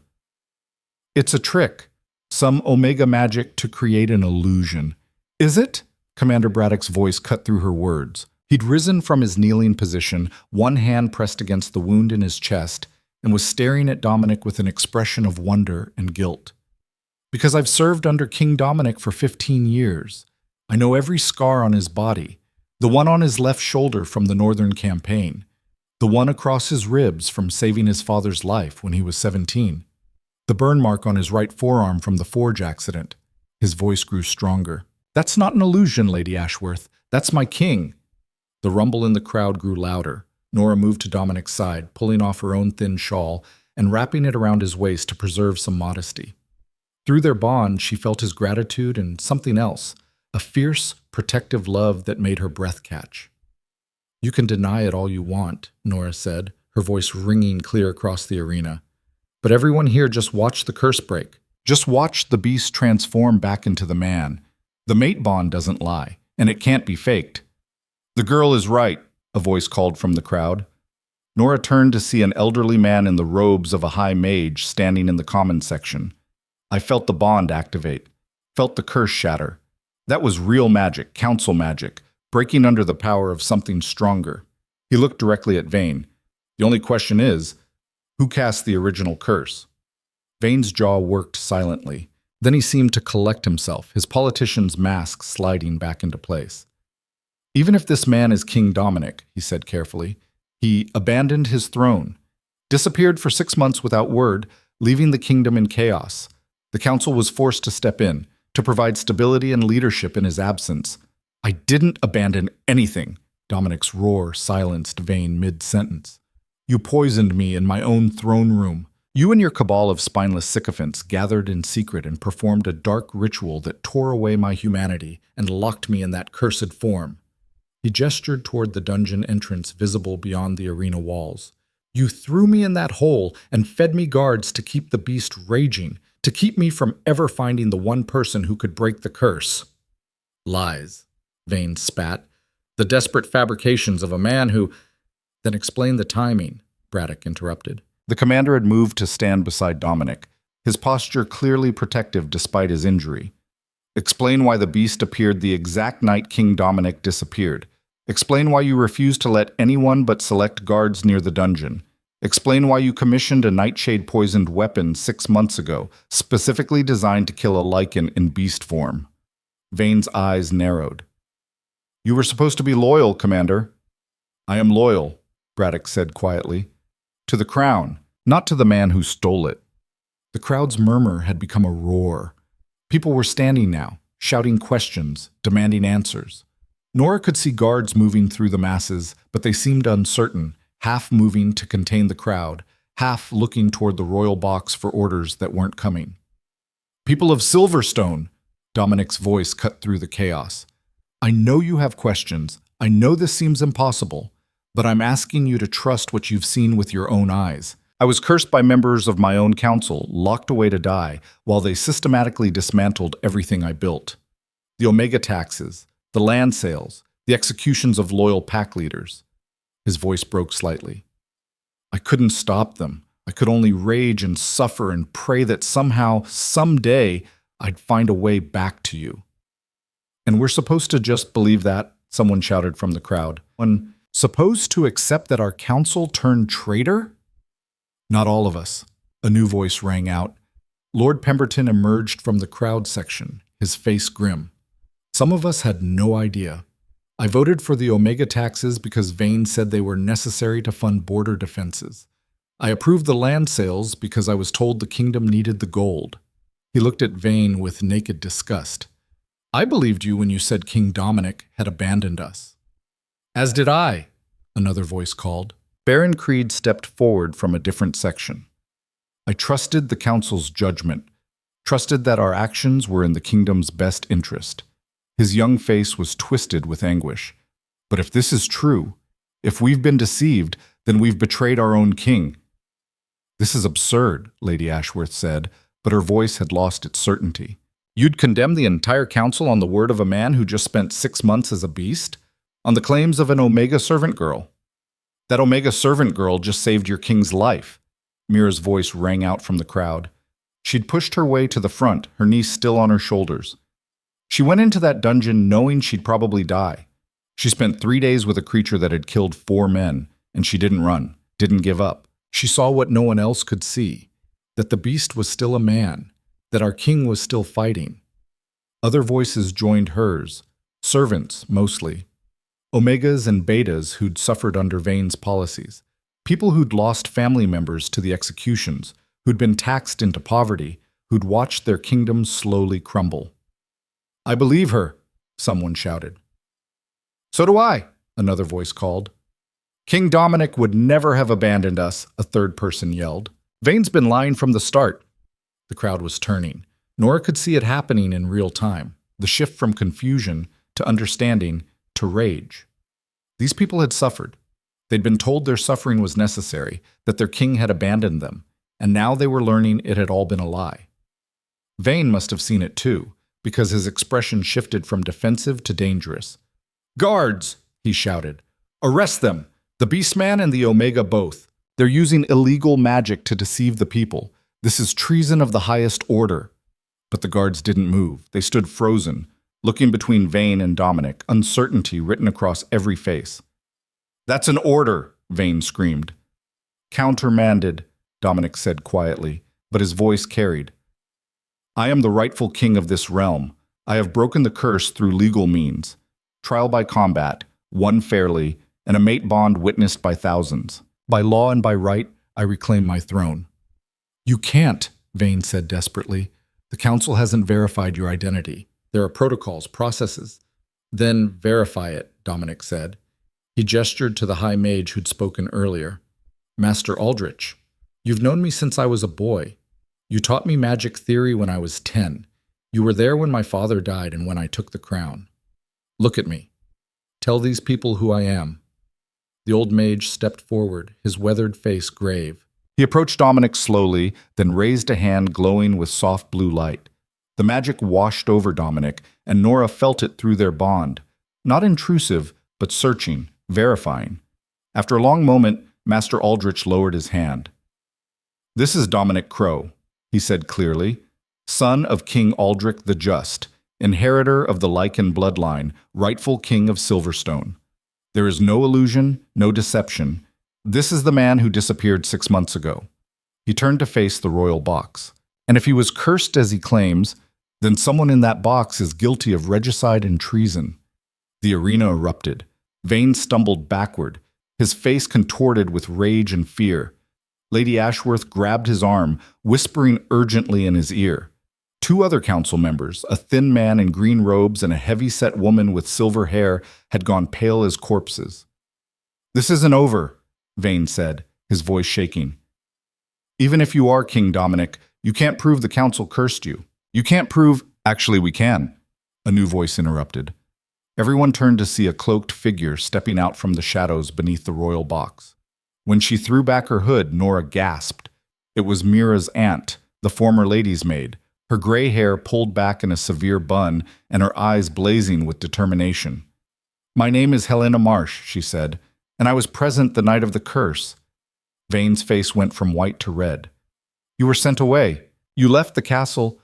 "It's a trick, some Omega magic to create an illusion." "Is it?" Commander Braddock's voice cut through her words. He'd risen from his kneeling position, one hand pressed against the wound in his chest, and was staring at Dominic with an expression of wonder and guilt. "Because I've served under King Dominic for 15 years. I know every scar on his body, the one on his left shoulder from the Northern Campaign, the one across his ribs from saving his father's life when he was 17. The burn mark on his right forearm from the forge accident." His voice grew stronger. "That's not an illusion, Lady Ashworth. That's my king." The rumble in the crowd grew louder. Norah moved to Dominic's side, pulling off her own thin shawl and wrapping it around his waist to preserve some modesty. Through their bond, she felt his gratitude and something else, a fierce, protective love that made her breath catch. "You can deny it all you want," Norah said, her voice ringing clear across the arena. "But everyone here just watched the curse break. Just watch the beast transform back into the man. The mate bond doesn't lie, and it can't be faked." "The girl is right," a voice called from the crowd. Norah turned to see an elderly man in the robes of a high mage standing in the commons section. "I felt the bond activate, felt the curse shatter. That was real magic, council magic, breaking under the power of something stronger. He looked directly at Vane. The only question is, who cast the original curse? Vane's jaw worked silently. Then he seemed to collect himself, his politician's mask sliding back into place. Even if this man is King Dominic, he said carefully, he abandoned his throne, disappeared for 6 months without word, leaving the kingdom in chaos. The council was forced to step in, to provide stability and leadership in his absence. I didn't abandon anything. Dominic's roar silenced Vane mid-sentence. You poisoned me in my own throne room. You and your cabal of spineless sycophants gathered in secret and performed a dark ritual that tore away my humanity and locked me in that cursed form. He gestured toward the dungeon entrance visible beyond the arena walls. You threw me in that hole and fed me guards to keep the beast raging, to keep me from ever finding the one person who could break the curse. Lies, Vane spat. The desperate fabrications of a man who— Then explain the timing, Braddock interrupted. The commander had moved to stand beside Dominic, his posture clearly protective despite his injury. Explain why the beast appeared the exact night King Dominic disappeared. Explain why you refused to let anyone but select guards near the dungeon. Explain why you commissioned a nightshade-poisoned weapon 6 months ago, specifically designed to kill a Lycan in beast form. Vane's eyes narrowed. You were supposed to be loyal, Commander. I am loyal, Braddock said quietly. To the crown, not to the man who stole it. The crowd's murmur had become a roar. People were standing now, shouting questions, demanding answers. Norah could see guards moving through the masses, but they seemed uncertain, half moving to contain the crowd, half looking toward the royal box for orders that weren't coming. People of Silverstone, Dominic's voice cut through the chaos. I know you have questions. I know this seems impossible, but I'm asking you to trust what you've seen with your own eyes. I was cursed by members of my own council, locked away to die, while they systematically dismantled everything I built. The Omega taxes, the land sales, the executions of loyal pack leaders. His voice broke slightly. I couldn't stop them. I could only rage and suffer and pray that somehow, someday, I'd find a way back to you. And we're supposed to just believe that? Someone shouted from the crowd. One supposed to accept that our council turned traitor? Not all of us. A new voice rang out. Lord Pemberton emerged from the crowd section, his face grim. Some of us had no idea. I voted for the Omega taxes because Vane said they were necessary to fund border defenses. I approved the land sales because I was told the kingdom needed the gold. He looked at Vane with naked disgust. I believed you when you said King Dominic had abandoned us. As did I, another voice called. Baron Creed stepped forward from a different section. I trusted the council's judgment, trusted that our actions were in the kingdom's best interest. His young face was twisted with anguish. But if this is true, if we've been deceived, then we've betrayed our own king. This is absurd, Lady Ashworth said, but her voice had lost its certainty. You'd condemn the entire council on the word of a man who just spent 6 months as a beast? On the claims of an Omega servant girl? That Omega servant girl just saved your king's life. Mira's voice rang out from the crowd. She'd pushed her way to the front, her knees still on her shoulders. She went into that dungeon knowing she'd probably die. She spent 3 days with a creature that had killed 4 men, and she didn't run, didn't give up. She saw what no one else could see, that the beast was still a man, that our king was still fighting. Other voices joined hers, servants mostly. Omegas and betas who'd suffered under Vane's policies, people who'd lost family members to the executions, who'd been taxed into poverty, who'd watched their kingdoms slowly crumble. I believe her, someone shouted. So do I, another voice called. King Dominic would never have abandoned us, a third person yelled. Vane's been lying from the start. The crowd was turning. Norah could see it happening in real time, the shift from confusion to understanding to rage. These people had suffered. They'd been told their suffering was necessary, that their king had abandoned them, and now they were learning it had all been a lie. Vane must have seen it too, because his expression shifted from defensive to dangerous. Guards, he shouted. Arrest them, the Beastman and the Omega both. They're using illegal magic to deceive the people. This is treason of the highest order. But the guards didn't move. They stood frozen, looking between Vane and Dominic, uncertainty written across every face. That's an order, Vane screamed. Countermanded, Dominic said quietly, but his voice carried. I am the rightful king of this realm. I have broken the curse through legal means. Trial by combat, won fairly, and a mate bond witnessed by thousands. By law and by right, I reclaim my throne. You can't, Vane said desperately. The council hasn't verified your identity. There are protocols, processes. Then verify it, Dominic said. He gestured to the high mage who'd spoken earlier. Master Aldrich, you've known me since I was a boy. You taught me magic theory when I was 10. You were there when my father died and when I took the crown. Look at me. Tell these people who I am. The old mage stepped forward, his weathered face grave. He approached Dominic slowly, then raised a hand glowing with soft blue light. The magic washed over Dominic, and Norah felt it through their bond. Not intrusive, but searching, verifying. After a long moment, Master Aldrich lowered his hand. This is Dominic Crow, he said clearly, son of King Aldrich the Just, inheritor of the Lycan bloodline, rightful king of Silverstone. There is no illusion, no deception. This is the man who disappeared 6 months ago. He turned to face the royal box. And if he was cursed as he claims, then someone in that box is guilty of regicide and treason. The arena erupted. Vane stumbled backward, his face contorted with rage and fear. Lady Ashworth grabbed his arm, whispering urgently in his ear. 2 other council members, a thin man in green robes and a heavy-set woman with silver hair, had gone pale as corpses. This isn't over, Vane said, his voice shaking. Even if you are King Dominic, you can't prove the council cursed you. You can't prove— Actually, we can, a new voice interrupted. Everyone turned to see a cloaked figure stepping out from the shadows beneath the royal box. When she threw back her hood, Norah gasped. It was Mira's aunt, the former lady's maid, her gray hair pulled back in a severe bun and her eyes blazing with determination. My name is Helena Marsh, she said, and I was present the night of the curse. Vane's face went from white to red. You were sent away. You left the castle.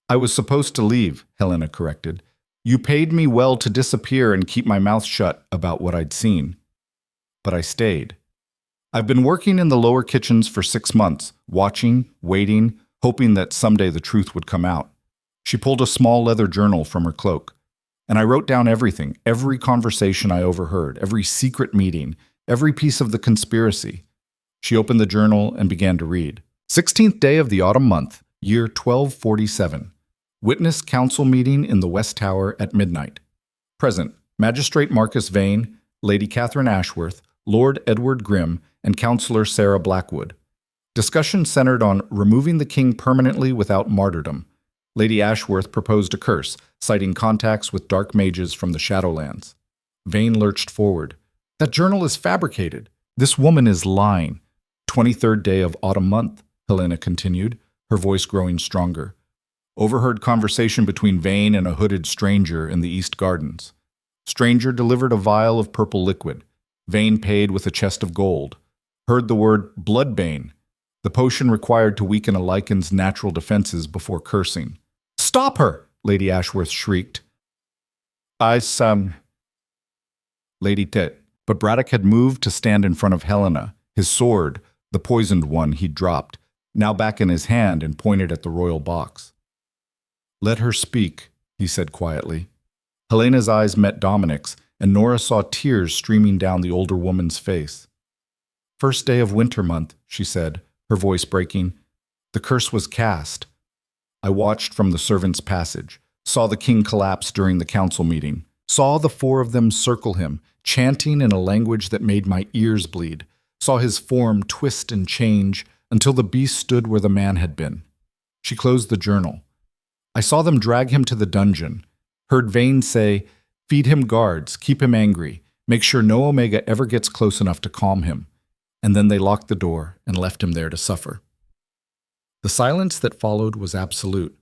I was supposed to leave, Helena corrected. You paid me well to disappear and keep my mouth shut about what I'd seen. But I stayed. I've been working in the lower kitchens for 6 months, watching, waiting, hoping that someday the truth would come out. She pulled a small leather journal from her cloak, and I wrote down everything, every conversation I overheard, every secret meeting, every piece of the conspiracy. She opened the journal and began to read. 16th day of the autumn month, year 1247. Witness council meeting in the West Tower at midnight. Present, Magistrate Marcus Vane, Lady Catherine Ashworth, Lord Edward Grimm, and Councillor Sarah Blackwood. Discussion centered on removing the king permanently without martyrdom. Lady Ashworth proposed a curse, citing contacts with dark mages from the Shadowlands. Vane lurched forward. That journal is fabricated. This woman is lying. 23rd day of autumn month, Helena continued, her voice growing stronger. Overheard conversation between Vane and a hooded stranger in the East Gardens. Stranger delivered a vial of purple liquid. Vane paid with a chest of gold. Heard the word bloodbane, the potion required to weaken a Lycan's natural defenses before cursing. Stop her! Lady Ashworth shrieked. Lady Tit. But Braddock had moved to stand in front of Helena, his sword, the poisoned one he'd dropped, now back in his hand and pointed at the royal box. Let her speak, he said quietly. Helena's eyes met Dominic's, and Norah saw tears streaming down the older woman's face. First day of winter month, she said, her voice breaking. The curse was cast. I watched from the servants' passage, saw the king collapse during the council meeting, saw the 4 of them circle him, chanting in a language that made my ears bleed, saw his form twist and change until the beast stood where the man had been. She closed the journal. I saw them drag him to the dungeon, heard Vane say, feed him guards, keep him angry, make sure no Omega ever gets close enough to calm him. And then they locked the door and left him there to suffer. The silence that followed was absolute.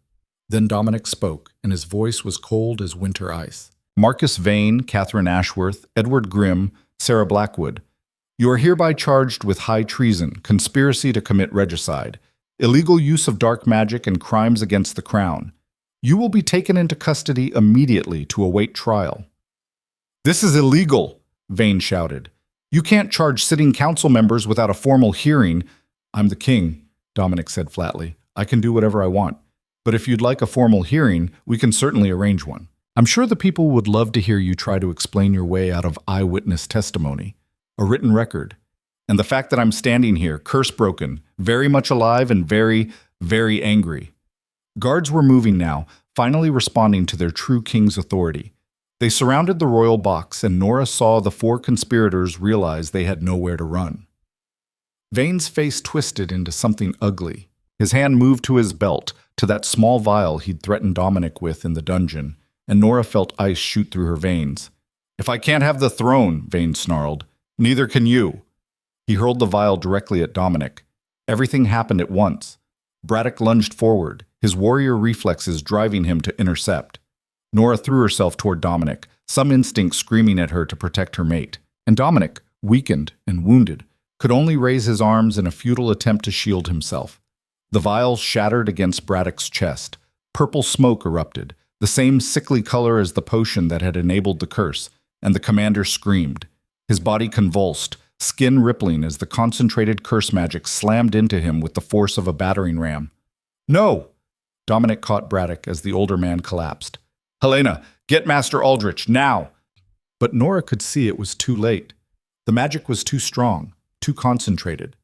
Then Dominic spoke, and his voice was cold as winter ice. Marcus Vane, Catherine Ashworth, Edward Grimm, Sarah Blackwood, you are hereby charged with high treason, conspiracy to commit regicide, illegal use of dark magic, and crimes against the crown. You will be taken into custody immediately to await trial. This is illegal, Vane shouted. You can't charge sitting council members without a formal hearing. I'm the king, Dominic said flatly. I can do whatever I want. But if you'd like a formal hearing, we can certainly arrange one. I'm sure the people would love to hear you try to explain your way out of eyewitness testimony, a written record, and the fact that I'm standing here, curse broken, very much alive and very, very angry. Guards were moving now, finally responding to their true king's authority. They surrounded the royal box, and Norah saw the four conspirators realize they had nowhere to run. Vane's face twisted into something ugly. His hand moved to his belt, to that small vial he'd threatened Dominic with in the dungeon, and Norah felt ice shoot through her veins. If I can't have the throne, Vane snarled, neither can you. He hurled the vial directly at Dominic. Everything happened at once. Braddock lunged forward, his warrior reflexes driving him to intercept. Norah threw herself toward Dominic, some instinct screaming at her to protect her mate. And Dominic, weakened and wounded, could only raise his arms in a futile attempt to shield himself. The vial shattered against Braddock's chest. Purple smoke erupted, the same sickly color as the potion that had enabled the curse, and the commander screamed. His body convulsed, skin rippling as the concentrated curse magic slammed into him with the force of a battering ram. No! Dominic caught Braddock as the older man collapsed. Helena, get Master Aldrich, now! But Norah could see it was too late. The magic was too strong, too concentrated.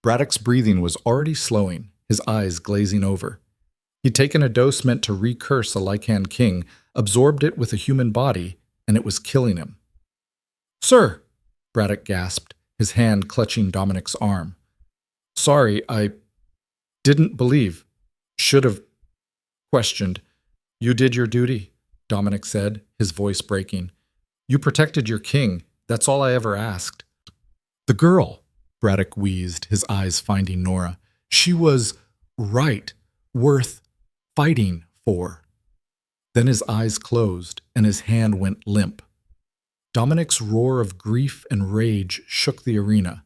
Braddock's breathing was already slowing, his eyes glazing over. He'd taken a dose meant to recurse a Lycan King, absorbed it with a human body, and it was killing him. Sir! Braddock gasped, his hand clutching Dominic's arm. Sorry, I didn't believe. Should have questioned. You did your duty, Dominic said, his voice breaking. You protected your king. That's all I ever asked. The girl, Braddock wheezed, his eyes finding Norah. She was right, worth fighting for. Then his eyes closed and his hand went limp. Dominic's roar of grief and rage shook the arena.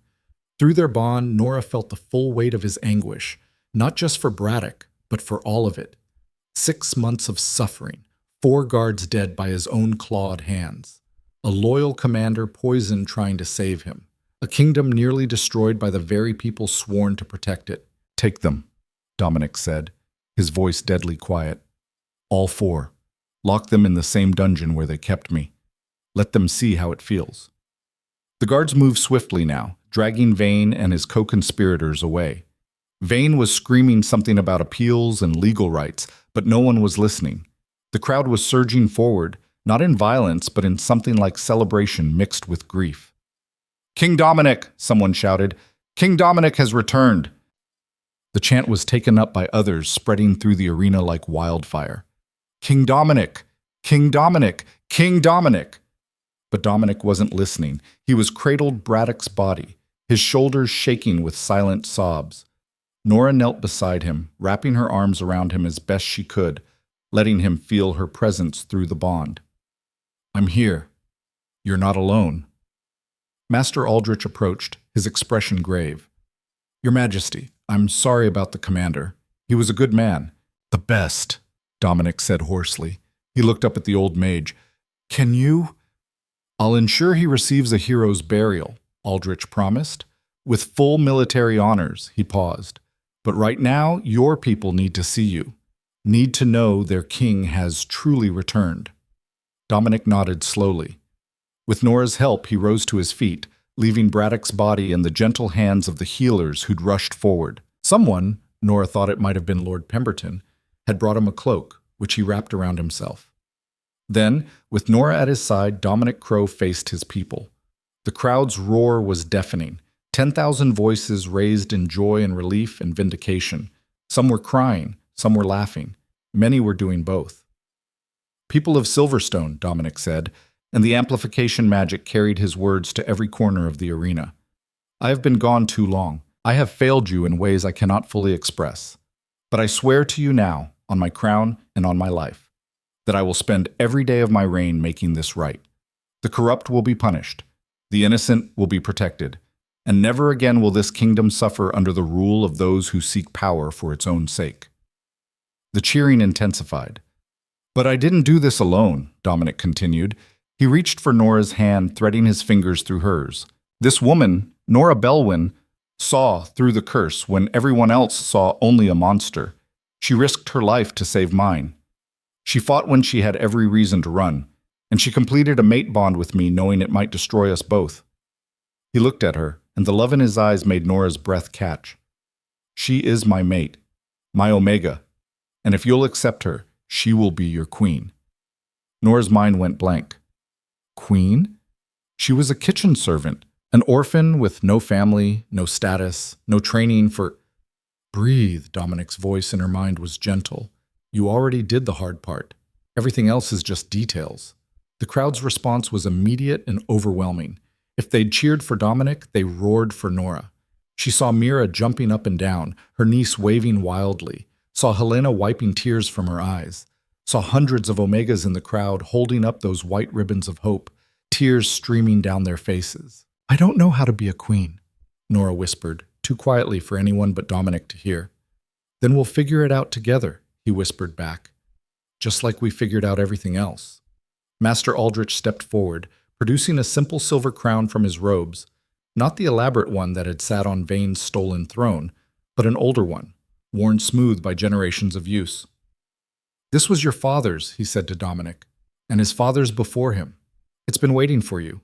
Through their bond, Norah felt the full weight of his anguish, not just for Braddock, but for all of it. 6 months of suffering, 4 guards dead by his own clawed hands, a loyal commander poisoned trying to save him, a kingdom nearly destroyed by the very people sworn to protect it. Take them, Dominic said, his voice deadly quiet. All 4. Lock them in the same dungeon where they kept me. Let them see how it feels. The guards moved swiftly now, dragging Vane and his co-conspirators away. Vane was screaming something about appeals and legal rights, but no one was listening. The crowd was surging forward, not in violence, but in something like celebration mixed with grief. King Dominic, someone shouted. King Dominic has returned. The chant was taken up by others, spreading through the arena like wildfire. King Dominic! King Dominic! King Dominic! But Dominic wasn't listening. He was cradled Braddock's body, his shoulders shaking with silent sobs. Norah knelt beside him, wrapping her arms around him as best she could, letting him feel her presence through the bond. I'm here. You're not alone. Master Aldrich approached, his expression grave. Your Majesty, I'm sorry about the commander. He was a good man. The best, Dominic said hoarsely. He looked up at the old mage. Can you? I'll ensure he receives a hero's burial, Aldrich promised. With full military honors, he paused. But right now, your people need to see you. Need to know their king has truly returned. Dominic nodded slowly. With Norah's help, he rose to his feet, leaving Braddock's body in the gentle hands of the healers who'd rushed forward. Someone, Norah thought it might have been Lord Pemberton, had brought him a cloak, which he wrapped around himself. Then, with Norah at his side, Dominic Crow faced his people. The crowd's roar was deafening. 10,000 voices raised in joy and relief and vindication. Some were crying, some were laughing. Many were doing both. People of Silverstone, Dominic said, and the amplification magic carried his words to every corner of the arena. I have been gone too long. I have failed you in ways I cannot fully express. But I swear to you now, on my crown and on my life, that I will spend every day of my reign making this right. The corrupt will be punished. The innocent will be protected. And never again will this kingdom suffer under the rule of those who seek power for its own sake. The cheering intensified. But I didn't do this alone, Dominic continued. He reached for Norah's hand, threading his fingers through hers. This woman, Norah Bellwin, saw through the curse when everyone else saw only a monster. She risked her life to save mine. She fought when she had every reason to run, and she completed a mate bond with me knowing it might destroy us both. He looked at her, and the love in his eyes made Norah's breath catch. She is my mate, my Omega, and if you'll accept her, she will be your queen. Norah's mind went blank. Queen? She was a kitchen servant, an orphan with no family, no status, no training for... Breathe, Dominic's voice in her mind was gentle. You already did the hard part. Everything else is just details. The crowd's response was immediate and overwhelming. If they'd cheered for Dominic, they roared for Norah. She saw Mira jumping up and down, her niece waving wildly, saw Helena wiping tears from her eyes, saw hundreds of Omegas in the crowd holding up those white ribbons of hope, tears streaming down their faces. I don't know how to be a queen, Norah whispered, too quietly for anyone but Dominic to hear. Then we'll figure it out together, he whispered back, just like we figured out everything else. Master Aldrich stepped forward, producing a simple silver crown from his robes, not the elaborate one that had sat on Vane's stolen throne, but an older one, worn smooth by generations of use. This was your father's, he said to Dominic, and his father's before him. It's been waiting for you.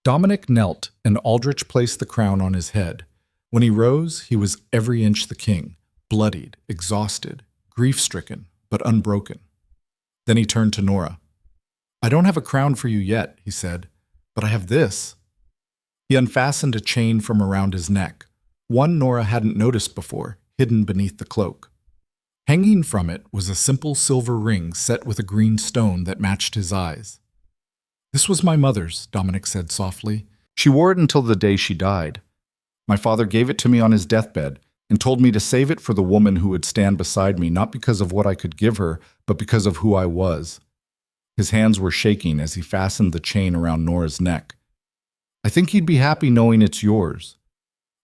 Dominic knelt, and Aldrich placed the crown on his head. When he rose, he was every inch the king, bloodied, exhausted, grief-stricken, but unbroken. Then he turned to Norah. I don't have a crown for you yet, he said, but I have this. He unfastened a chain from around his neck, one Norah hadn't noticed before, hidden beneath the cloak. Hanging from it was a simple silver ring set with a green stone that matched his eyes. This was my mother's, Dominic said softly. She wore it until the day she died. My father gave it to me on his deathbed and told me to save it for the woman who would stand beside me, not because of what I could give her, but because of who I was. His hands were shaking as he fastened the chain around Norah's neck. I think he'd be happy knowing it's yours.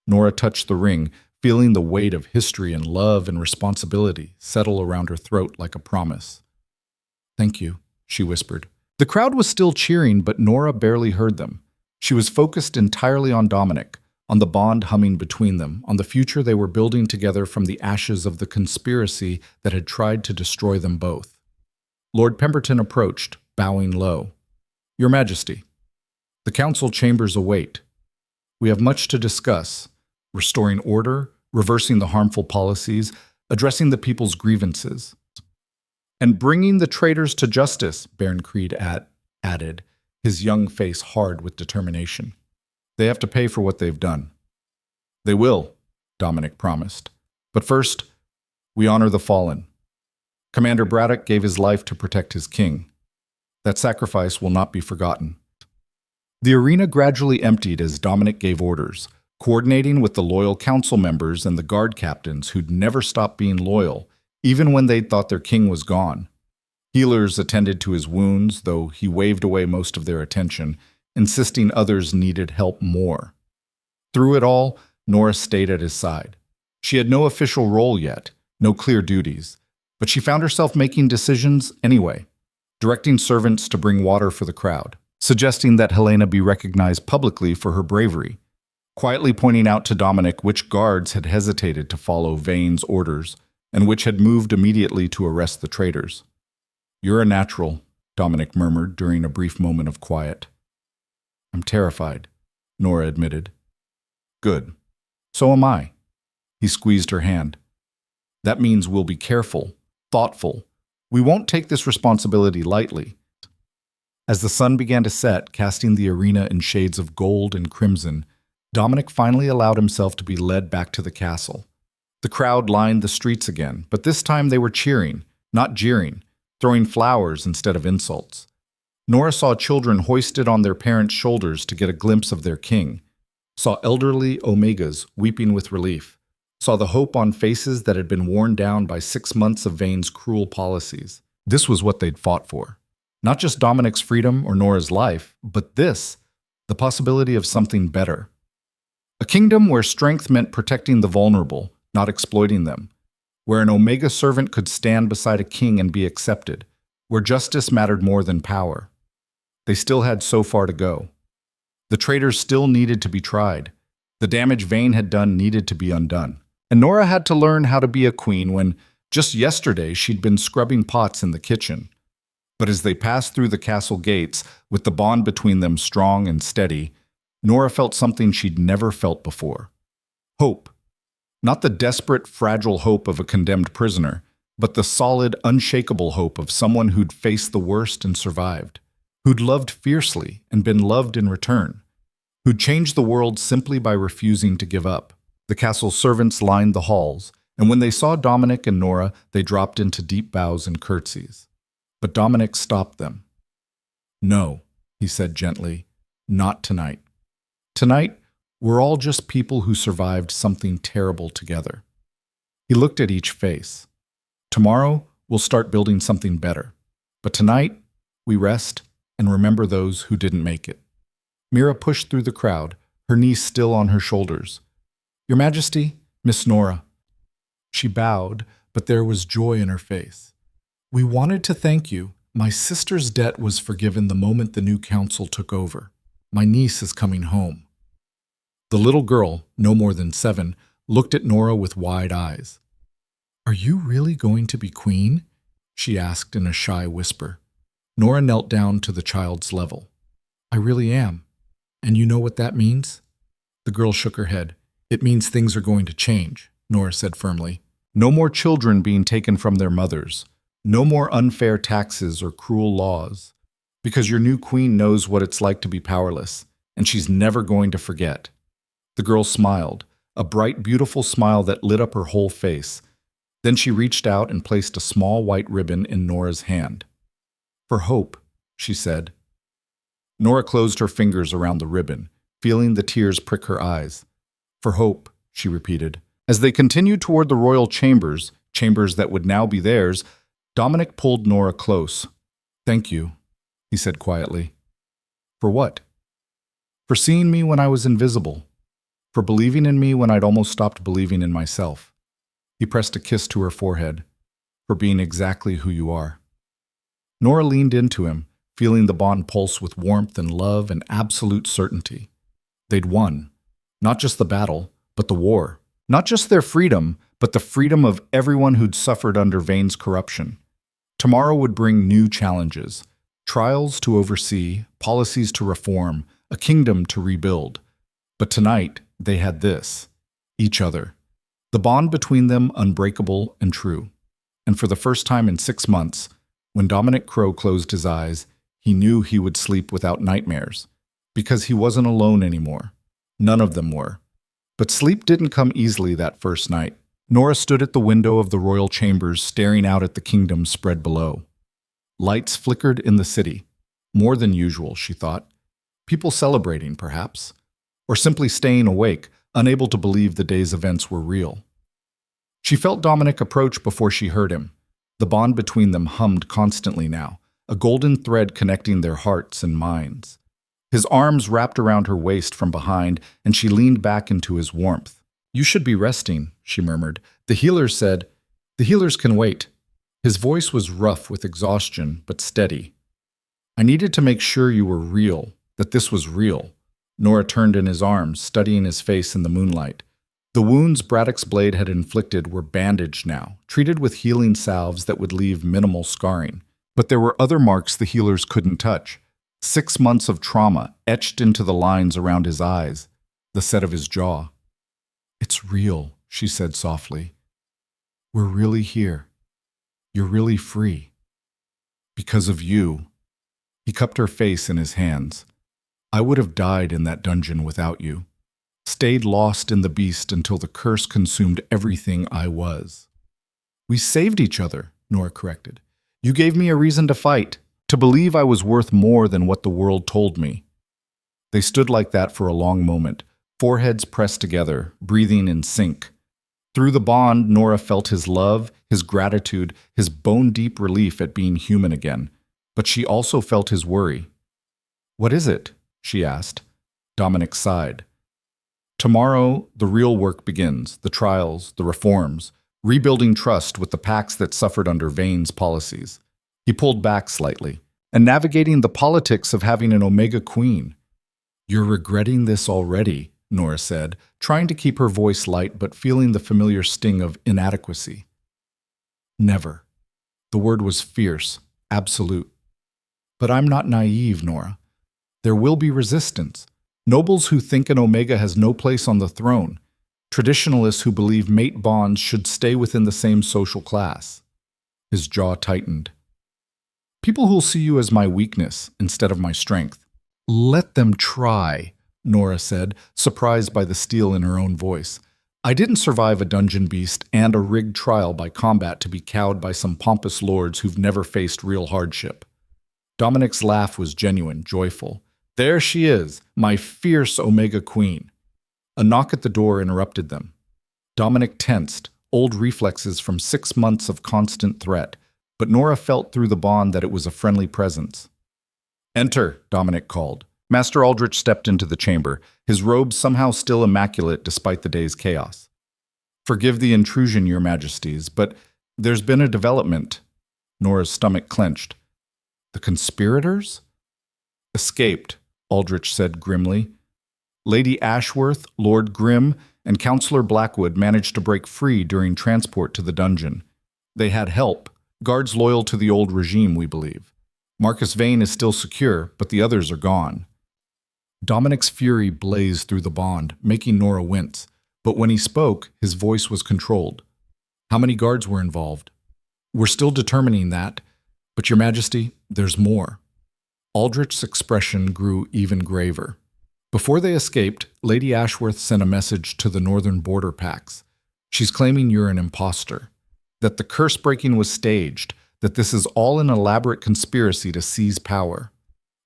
Norah touched the ring, feeling the weight of history and love and responsibility settle around her throat like a promise. Thank you, she whispered. The crowd was still cheering, but Norah barely heard them. She was focused entirely on Dominic, on the bond humming between them, on the future they were building together from the ashes of the conspiracy that had tried to destroy them both. Lord Pemberton approached, bowing low. Your Majesty, the council chambers await. We have much to discuss, restoring order, reversing the harmful policies, addressing the people's grievances, and bringing the traitors to justice, Baron Creed added, his young face hard with determination. They have to pay for what they've done. They will, Dominic promised. But first, we honor the fallen. Commander Braddock gave his life to protect his king. That sacrifice will not be forgotten. The arena gradually emptied as Dominic gave orders, coordinating with the loyal council members and the guard captains who'd never stopped being loyal, even when they'd thought their king was gone. Healers attended to his wounds, though he waved away most of their attention, insisting others needed help more. Through it all, Norah stayed at his side. She had no official role yet, no clear duties, but she found herself making decisions anyway, directing servants to bring water for the crowd, suggesting that Helena be recognized publicly for her bravery, quietly pointing out to Dominic which guards had hesitated to follow Vane's orders and which had moved immediately to arrest the traitors. You're a natural, Dominic murmured during a brief moment of quiet. I'm terrified, Norah admitted. Good. So am I. He squeezed her hand. That means we'll be careful, thoughtful. We won't take this responsibility lightly. As the sun began to set, casting the arena in shades of gold and crimson, Dominic finally allowed himself to be led back to the castle. The crowd lined the streets again, but this time they were cheering, not jeering, throwing flowers instead of insults. Norah saw children hoisted on their parents' shoulders to get a glimpse of their king, saw elderly Omegas weeping with relief, saw the hope on faces that had been worn down by 6 months of Vane's cruel policies. This was what they'd fought for. Not just Dominic's freedom or Norah's life, but this, the possibility of something better. A kingdom where strength meant protecting the vulnerable, not exploiting them, where an Omega servant could stand beside a king and be accepted, where justice mattered more than power. They still had so far to go. The traitors still needed to be tried. The damage Vane had done needed to be undone. And Norah had to learn how to be a queen when, just yesterday, she'd been scrubbing pots in the kitchen. But as they passed through the castle gates, with the bond between them strong and steady, Norah felt something she'd never felt before. Hope. Not the desperate, fragile hope of a condemned prisoner, but the solid, unshakable hope of someone who'd faced the worst and survived, who'd loved fiercely and been loved in return, who'd changed the world simply by refusing to give up. The castle's servants lined the halls, and when they saw Dominic and Norah, they dropped into deep bows and curtsies. But Dominic stopped them. "No," he said gently, "not tonight. Tonight, we're all just people who survived something terrible together." He looked at each face. "Tomorrow, we'll start building something better. But tonight, we rest and remember those who didn't make it." Mira pushed through the crowd, her niece still on her shoulders. "Your Majesty, Miss Norah." She bowed, but there was joy in her face. "We wanted to thank you. My sister's debt was forgiven the moment the new council took over. My niece is coming home." The little girl, no more than 7, looked at Norah with wide eyes. "Are you really going to be queen?" she asked in a shy whisper. Norah knelt down to the child's level. "I really am. And you know what that means?" The girl shook her head. "It means things are going to change," Norah said firmly. "No more children being taken from their mothers. No more unfair taxes or cruel laws. Because your new queen knows what it's like to be powerless, and she's never going to forget." The girl smiled, a bright, beautiful smile that lit up her whole face. Then she reached out and placed a small white ribbon in Norah's hand. "For hope," she said. Norah closed her fingers around the ribbon, feeling the tears prick her eyes. "For hope," she repeated. As they continued toward the royal chambers that would now be theirs, Dominic pulled Norah close. "Thank you," he said quietly. "For what?" "For seeing me when I was invisible. For believing in me when I'd almost stopped believing in myself." He pressed a kiss to her forehead. "For being exactly who you are." Norah leaned into him, feeling the bond pulse with warmth and love and absolute certainty. They'd won. Not just the battle, but the war. Not just their freedom, but the freedom of everyone who'd suffered under Vane's corruption. Tomorrow would bring new challenges. Trials to oversee, policies to reform, a kingdom to rebuild. But tonight, they had this. Each other. The bond between them unbreakable and true. And for the first time in 6 months, when Dominic Crow closed his eyes, he knew he would sleep without nightmares. Because he wasn't alone anymore. None of them were. But sleep didn't come easily that first night. Norah stood at the window of the royal chambers, staring out at the kingdom spread below. Lights flickered in the city. More than usual, she thought. People celebrating, perhaps. Or simply staying awake, unable to believe the day's events were real. She felt Dominic approach before she heard him. The bond between them hummed constantly now, a golden thread connecting their hearts and minds. His arms wrapped around her waist from behind, and she leaned back into his warmth. "You should be resting," she murmured. "The healers said, 'The healers can wait.'" His voice was rough with exhaustion, but steady. "I needed to make sure you were real, that this was real." Norah turned in his arms, studying his face in the moonlight. The wounds Braddock's blade had inflicted were bandaged now, treated with healing salves that would leave minimal scarring. But there were other marks the healers couldn't touch. 6 months of trauma etched into the lines around his eyes, the set of his jaw. "It's real," she said softly. "We're really here. You're really free. Because of you." He cupped her face in his hands. "I would have died in that dungeon without you. Stayed lost in the beast until the curse consumed everything I was." "We saved each other," Norah corrected. "You gave me a reason to fight, to believe I was worth more than what the world told me." They stood like that for a long moment, foreheads pressed together, breathing in sync. Through the bond, Norah felt his love, his gratitude, his bone-deep relief at being human again. But she also felt his worry. "What is it?" she asked. Dominic sighed. "Tomorrow, the real work begins, the trials, the reforms, rebuilding trust with the pacts that suffered under Vane's policies." He pulled back slightly. "And navigating the politics of having an Omega Queen." You're regretting this already, Norah said, trying to keep her voice light but feeling the familiar sting of inadequacy. Never. The word was fierce, absolute. But I'm not naive, Norah. There will be resistance. Nobles who think an Omega has no place on the throne. Traditionalists who believe mate bonds should stay within the same social class. His jaw tightened. People who'll see you as my weakness instead of my strength. Let them try, Norah said, surprised by the steel in her own voice. I didn't survive a dungeon beast and a rigged trial by combat to be cowed by some pompous lords who've never faced real hardship. Dominic's laugh was genuine, joyful. There she is, my fierce Omega Queen. A knock at the door interrupted them. Dominic tensed, old reflexes from 6 months of constant threat, but Norah felt through the bond that it was a friendly presence. Enter, Dominic called. Master Aldrich stepped into the chamber, his robes somehow still immaculate despite the day's chaos. Forgive the intrusion, your majesties, but there's been a development. Norah's stomach clenched. The conspirators? Escaped, Aldrich said grimly. Lady Ashworth, Lord Grimm, and Councillor Blackwood managed to break free during transport to the dungeon. They had help, guards loyal to the old regime, we believe. Marcus Vane is still secure, but the others are gone. Dominic's fury blazed through the bond, making Norah wince, but when he spoke, his voice was controlled. How many guards were involved? We're still determining that, but your majesty, there's more. Aldrich's expression grew even graver. Before they escaped, Lady Ashworth sent a message to the northern border packs. She's claiming you're an imposter, that the curse breaking was staged, that this is all an elaborate conspiracy to seize power.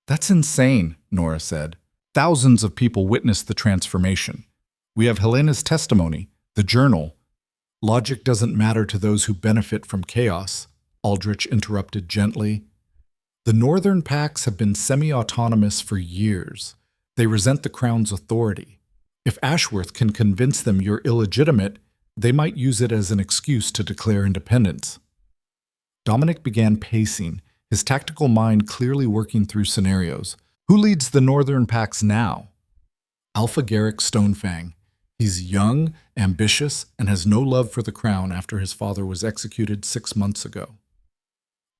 That's insane, Norah said. Thousands of people witnessed the transformation. We have Helena's testimony, the journal. Logic doesn't matter to those who benefit from chaos, Aldrich interrupted gently. The northern packs have been semi-autonomous for years. They resent the crown's authority. If Ashworth can convince them you're illegitimate, they might use it as an excuse to declare independence. Dominic began pacing, his tactical mind clearly working through scenarios. Who leads the northern packs now? Alpha Garrick Stonefang. He's young, ambitious, and has no love for the crown after his father was executed 6 months ago.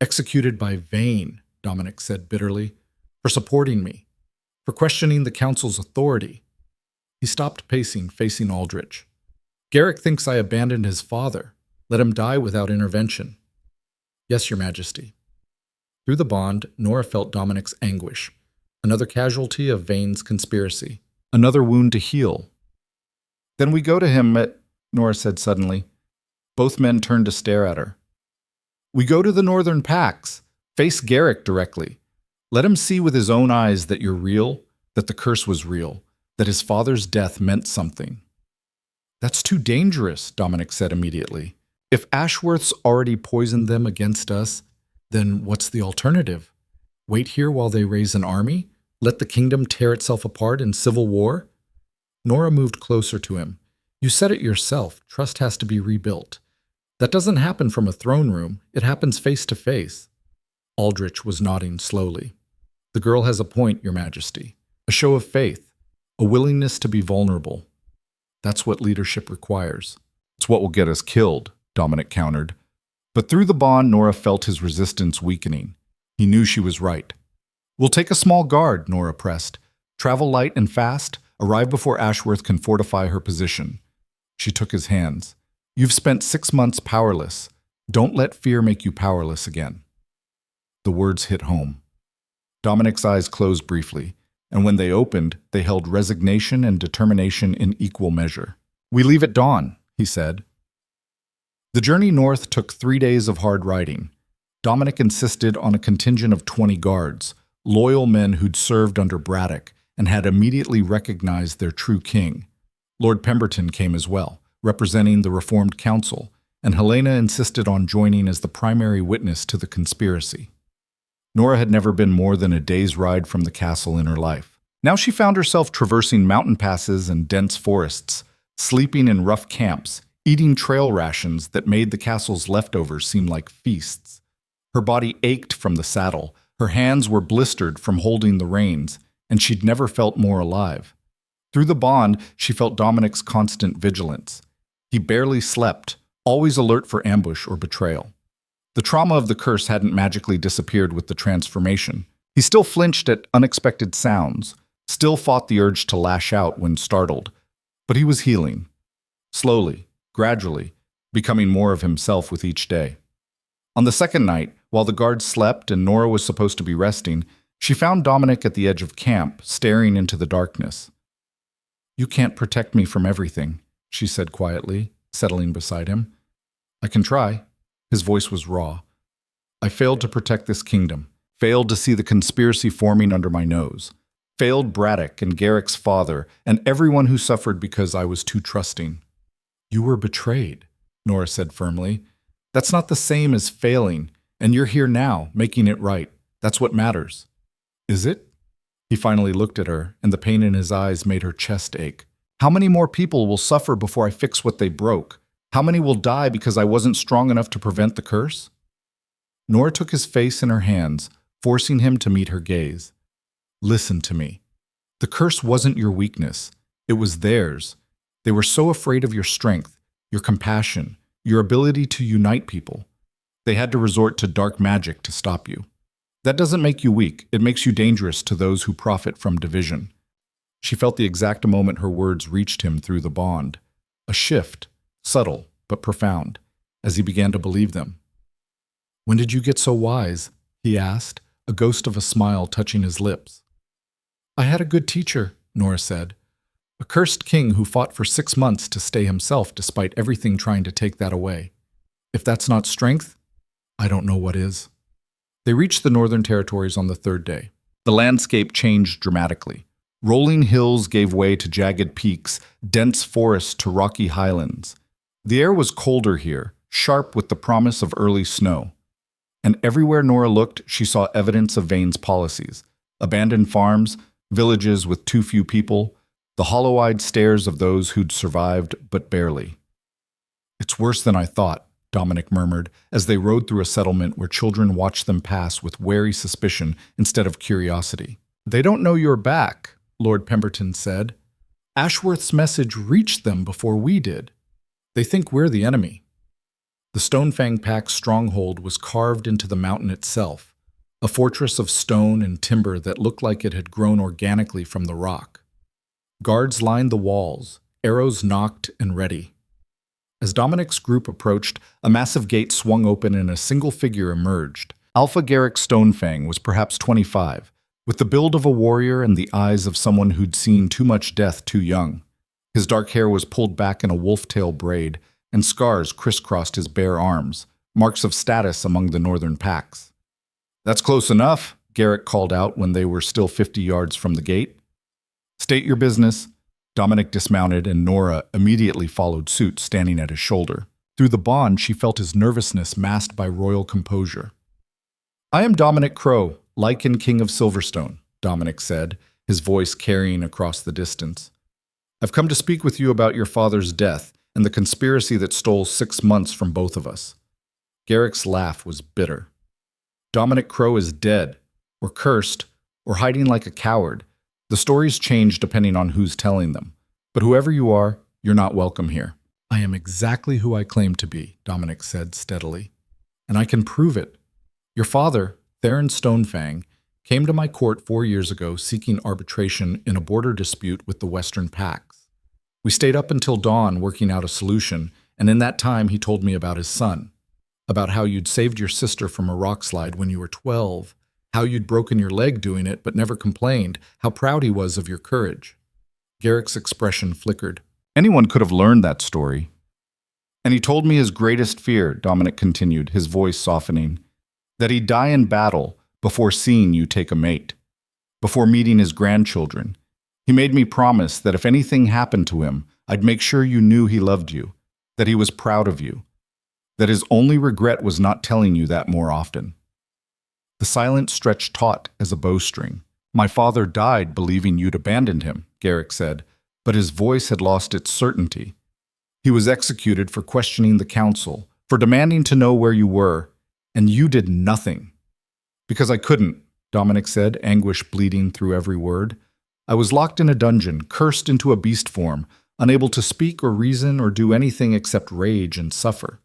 Executed by Vane, Dominic said bitterly, for supporting me, for questioning the council's authority. He stopped pacing, facing Aldrich. Garrick thinks I abandoned his father. Let him die without intervention. Yes, your majesty. Through the bond, Norah felt Dominic's anguish. Another casualty of Vane's conspiracy. Another wound to heal. Then we go to him Norah said suddenly. Both men turned to stare at her. We go to the northern packs. Face Garrick directly. Let him see with his own eyes that you're real, that the curse was real, that his father's death meant something. That's too dangerous, Dominic said immediately. If Ashworth's already poisoned them against us, then what's the alternative? Wait here while they raise an army? Let the kingdom tear itself apart in civil war? Norah moved closer to him. You said it yourself, trust has to be rebuilt. That doesn't happen from a throne room, it happens face to face. Aldrich was nodding slowly. The girl has a point, your majesty. A show of faith, a willingness to be vulnerable. That's what leadership requires. It's what will get us killed, Dominic countered. But through the bond, Norah felt his resistance weakening. He knew she was right. We'll take a small guard, Norah pressed. Travel light and fast, arrive before Ashworth can fortify her position. She took his hands. You've spent 6 months powerless. Don't let fear make you powerless again. The words hit home. Dominic's eyes closed briefly, and when they opened, they held resignation and determination in equal measure. We leave at dawn, he said. The journey north took 3 days of hard riding. Dominic insisted on a contingent of 20 guards, loyal men who'd served under Braddock and had immediately recognized their true king. Lord Pemberton came as well, representing the Reformed Council, and Helena insisted on joining as the primary witness to the conspiracy. Norah had never been more than a day's ride from the castle in her life. Now she found herself traversing mountain passes and dense forests, sleeping in rough camps, eating trail rations that made the castle's leftovers seem like feasts. Her body ached from the saddle, her hands were blistered from holding the reins, and she'd never felt more alive. Through the bond, she felt Dominic's constant vigilance. He barely slept, always alert for ambush or betrayal. The trauma of the curse hadn't magically disappeared with the transformation. He still flinched at unexpected sounds, still fought the urge to lash out when startled. But he was healing. Slowly, gradually, becoming more of himself with each day. On the second night, while the guards slept and Norah was supposed to be resting, she found Dominic at the edge of camp, staring into the darkness. "You can't protect me from everything," she said quietly, settling beside him. "I can try." His voice was raw. "I failed to protect this kingdom, failed to see the conspiracy forming under my nose, failed Braddock and Garrick's father, and everyone who suffered because I was too trusting." "You were betrayed," Norah said firmly. "That's not the same as failing, and you're here now, making it right. That's what matters." "Is it?" He finally looked at her, and the pain in his eyes made her chest ache. "How many more people will suffer before I fix what they broke? How many will die because I wasn't strong enough to prevent the curse?" Norah took his face in her hands, forcing him to meet her gaze. "Listen to me. The curse wasn't your weakness. It was theirs. They were so afraid of your strength, your compassion, your ability to unite people. They had to resort to dark magic to stop you. That doesn't make you weak. It makes you dangerous to those who profit from division." She felt the exact moment her words reached him through the bond. A shift, subtle but profound, as he began to believe them. "When did you get so wise?" he asked, a ghost of a smile touching his lips. "I had a good teacher," Norah said. "A cursed king who fought for 6 months to stay himself despite everything trying to take that away. If that's not strength, I don't know what is." They reached the Northern Territories on the third day. The landscape changed dramatically. Rolling hills gave way to jagged peaks, dense forests to rocky highlands. The air was colder here, sharp with the promise of early snow. And everywhere Norah looked, she saw evidence of Vane's policies. Abandoned farms, villages with too few people, the hollow-eyed stares of those who'd survived but barely. "It's worse than I thought," Dominic murmured, as they rode through a settlement where children watched them pass with wary suspicion instead of curiosity. "They don't know you're back," Lord Pemberton said. "Ashworth's message reached them before we did. They think we're the enemy." The Stonefang Pack's stronghold was carved into the mountain itself, a fortress of stone and timber that looked like it had grown organically from the rock. Guards lined the walls, arrows nocked and ready. As Dominic's group approached, a massive gate swung open and a single figure emerged. Alpha Garrick Stonefang was perhaps 25, with the build of a warrior and the eyes of someone who'd seen too much death too young. His dark hair was pulled back in a wolf-tail braid, and scars crisscrossed his bare arms, marks of status among the northern packs. "That's close enough," Garrick called out when they were still 50 yards from the gate. "State your business." Dominic dismounted, and Norah immediately followed suit, standing at his shoulder. Through the bond, she felt his nervousness masked by royal composure. "I am Dominic Crow, Lycan King of Silverstone," Dominic said, his voice carrying across the distance. "I've come to speak with you about your father's death and the conspiracy that stole 6 months from both of us." Garrick's laugh was bitter. "Dominic Crow is dead, or cursed, or hiding like a coward. The stories change depending on who's telling them. But whoever you are, you're not welcome here." "I am exactly who I claim to be," Dominic said steadily. "And I can prove it. Your father, Theron Stonefang, came to my court 4 years ago seeking arbitration in a border dispute with the Western Pacts. We stayed up until dawn working out a solution, and in that time he told me about his son, about how you'd saved your sister from a rock slide when you were 12, how you'd broken your leg doing it but never complained, how proud he was of your courage." Garrick's expression flickered. Anyone could have learned that story. "And he told me his greatest fear," Dominic continued, his voice softening, "that he'd die in battle before seeing you take a mate, before meeting his grandchildren. He made me promise that if anything happened to him, I'd make sure you knew he loved you, that he was proud of you, that his only regret was not telling you that more often." The silence stretched taut as a bowstring. "My father died believing you'd abandoned him," Garrick said, but his voice had lost its certainty. "He was executed for questioning the council, for demanding to know where you were, and you did nothing. Because I couldn't. Dominic said, anguish bleeding through every word. I was locked in a dungeon, cursed into a beast form, unable to speak or reason or do anything except rage and suffer.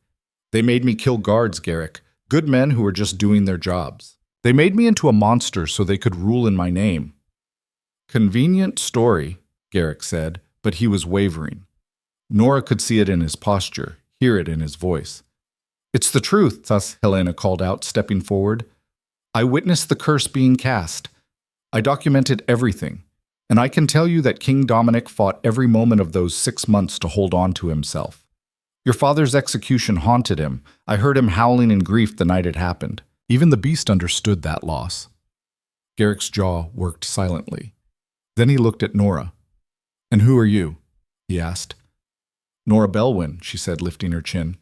They made me kill guards, Garrick, good men who were just doing their jobs. They made me into a monster so they could rule in my name. Convenient story, Garrick said, but he was wavering. Norah could see it in his posture, hear it in his voice. It's the truth, thus Helena called out, stepping forward. I witnessed the curse being cast. I documented everything, and I can tell you that King Dominic fought every moment of those 6 months to hold on to himself. Your father's execution haunted him. I heard him howling in grief the night it happened. Even the beast understood that loss. Garrick's jaw worked silently. Then he looked at Norah. And who are you? He asked. Norah Bellwin, she said, lifting her chin.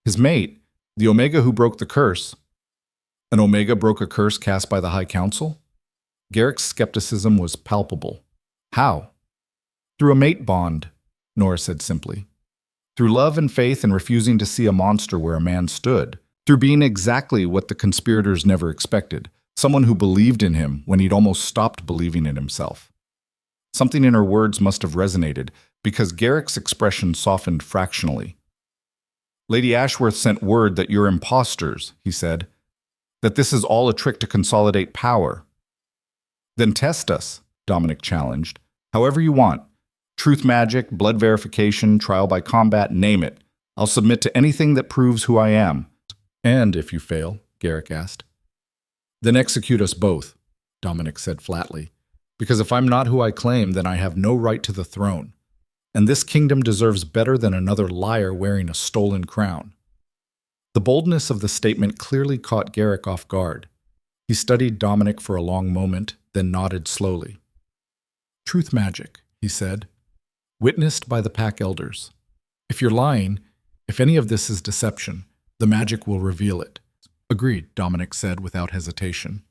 His mate, the Omega who broke the curse. An Omega broke a curse cast by the High Council? Garrick's skepticism was palpable. How? Through a mate bond, Norah said simply. Through love and faith and refusing to see a monster where a man stood. Through being exactly what the conspirators never expected, someone who believed in him when he'd almost stopped believing in himself. Something in her words must have resonated, because Garrick's expression softened fractionally. Lady Ashworth sent word that you're imposters, he said. That this is all a trick to consolidate power. Then test us, Dominic challenged. However you want. Truth magic, blood verification, trial by combat, name it. I'll submit to anything that proves who I am. And if you fail, Garrick asked. Then execute us both, Dominic said flatly. Because if I'm not who I claim, then I have no right to the throne. And this kingdom deserves better than another liar wearing a stolen crown. The boldness of the statement clearly caught Garrick off guard. He studied Dominic for a long moment, then nodded slowly. Truth magic, he said. Witnessed by the pack elders. If you're lying, if any of this is deception, the magic will reveal it. Agreed, Dominic said without hesitation.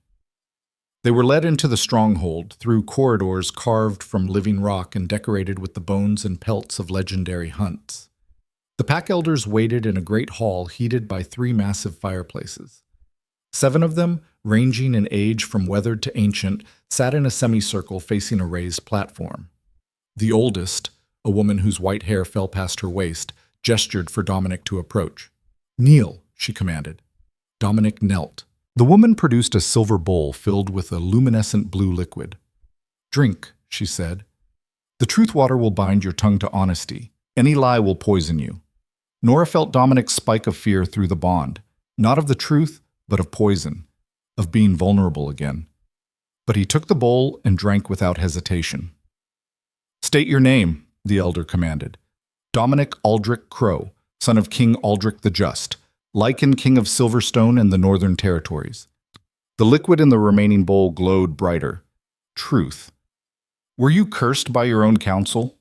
They were led into the stronghold through corridors carved from living rock and decorated with the bones and pelts of legendary hunts. The pack elders waited in a great hall heated by 3 massive fireplaces. 7 of them, ranging in age from weathered to ancient, sat in a semicircle facing a raised platform. The oldest, a woman whose white hair fell past her waist, gestured for Dominic to approach. Kneel, she commanded. Dominic knelt. The woman produced a silver bowl filled with a luminescent blue liquid. Drink, she said. The truth water will bind your tongue to honesty. Any lie will poison you. Norah felt Dominic's spike of fear through the bond, not of the truth, but of poison, of being vulnerable again. But he took the bowl and drank without hesitation. State your name, the elder commanded. Dominic Aldrich Crow, son of King Aldrich the Just, Lycan King of Silverstone and the Northern Territories. The liquid in the remaining bowl glowed brighter. Truth. Were you cursed by your own council?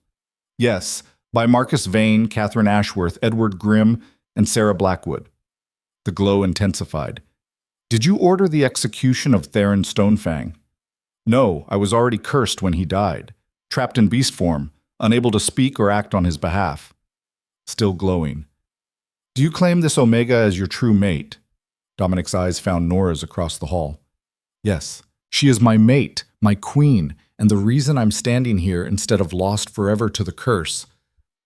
Yes, by Marcus Vane, Catherine Ashworth, Edward Grimm, and Sarah Blackwood. The glow intensified. Did you order the execution of Theron Stonefang? No, I was already cursed when he died, trapped in beast form, unable to speak or act on his behalf. Still glowing. Do you claim this Omega as your true mate? Dominic's eyes found Norah's across the hall. Yes, she is my mate, my queen, and the reason I'm standing here instead of lost forever to the curse.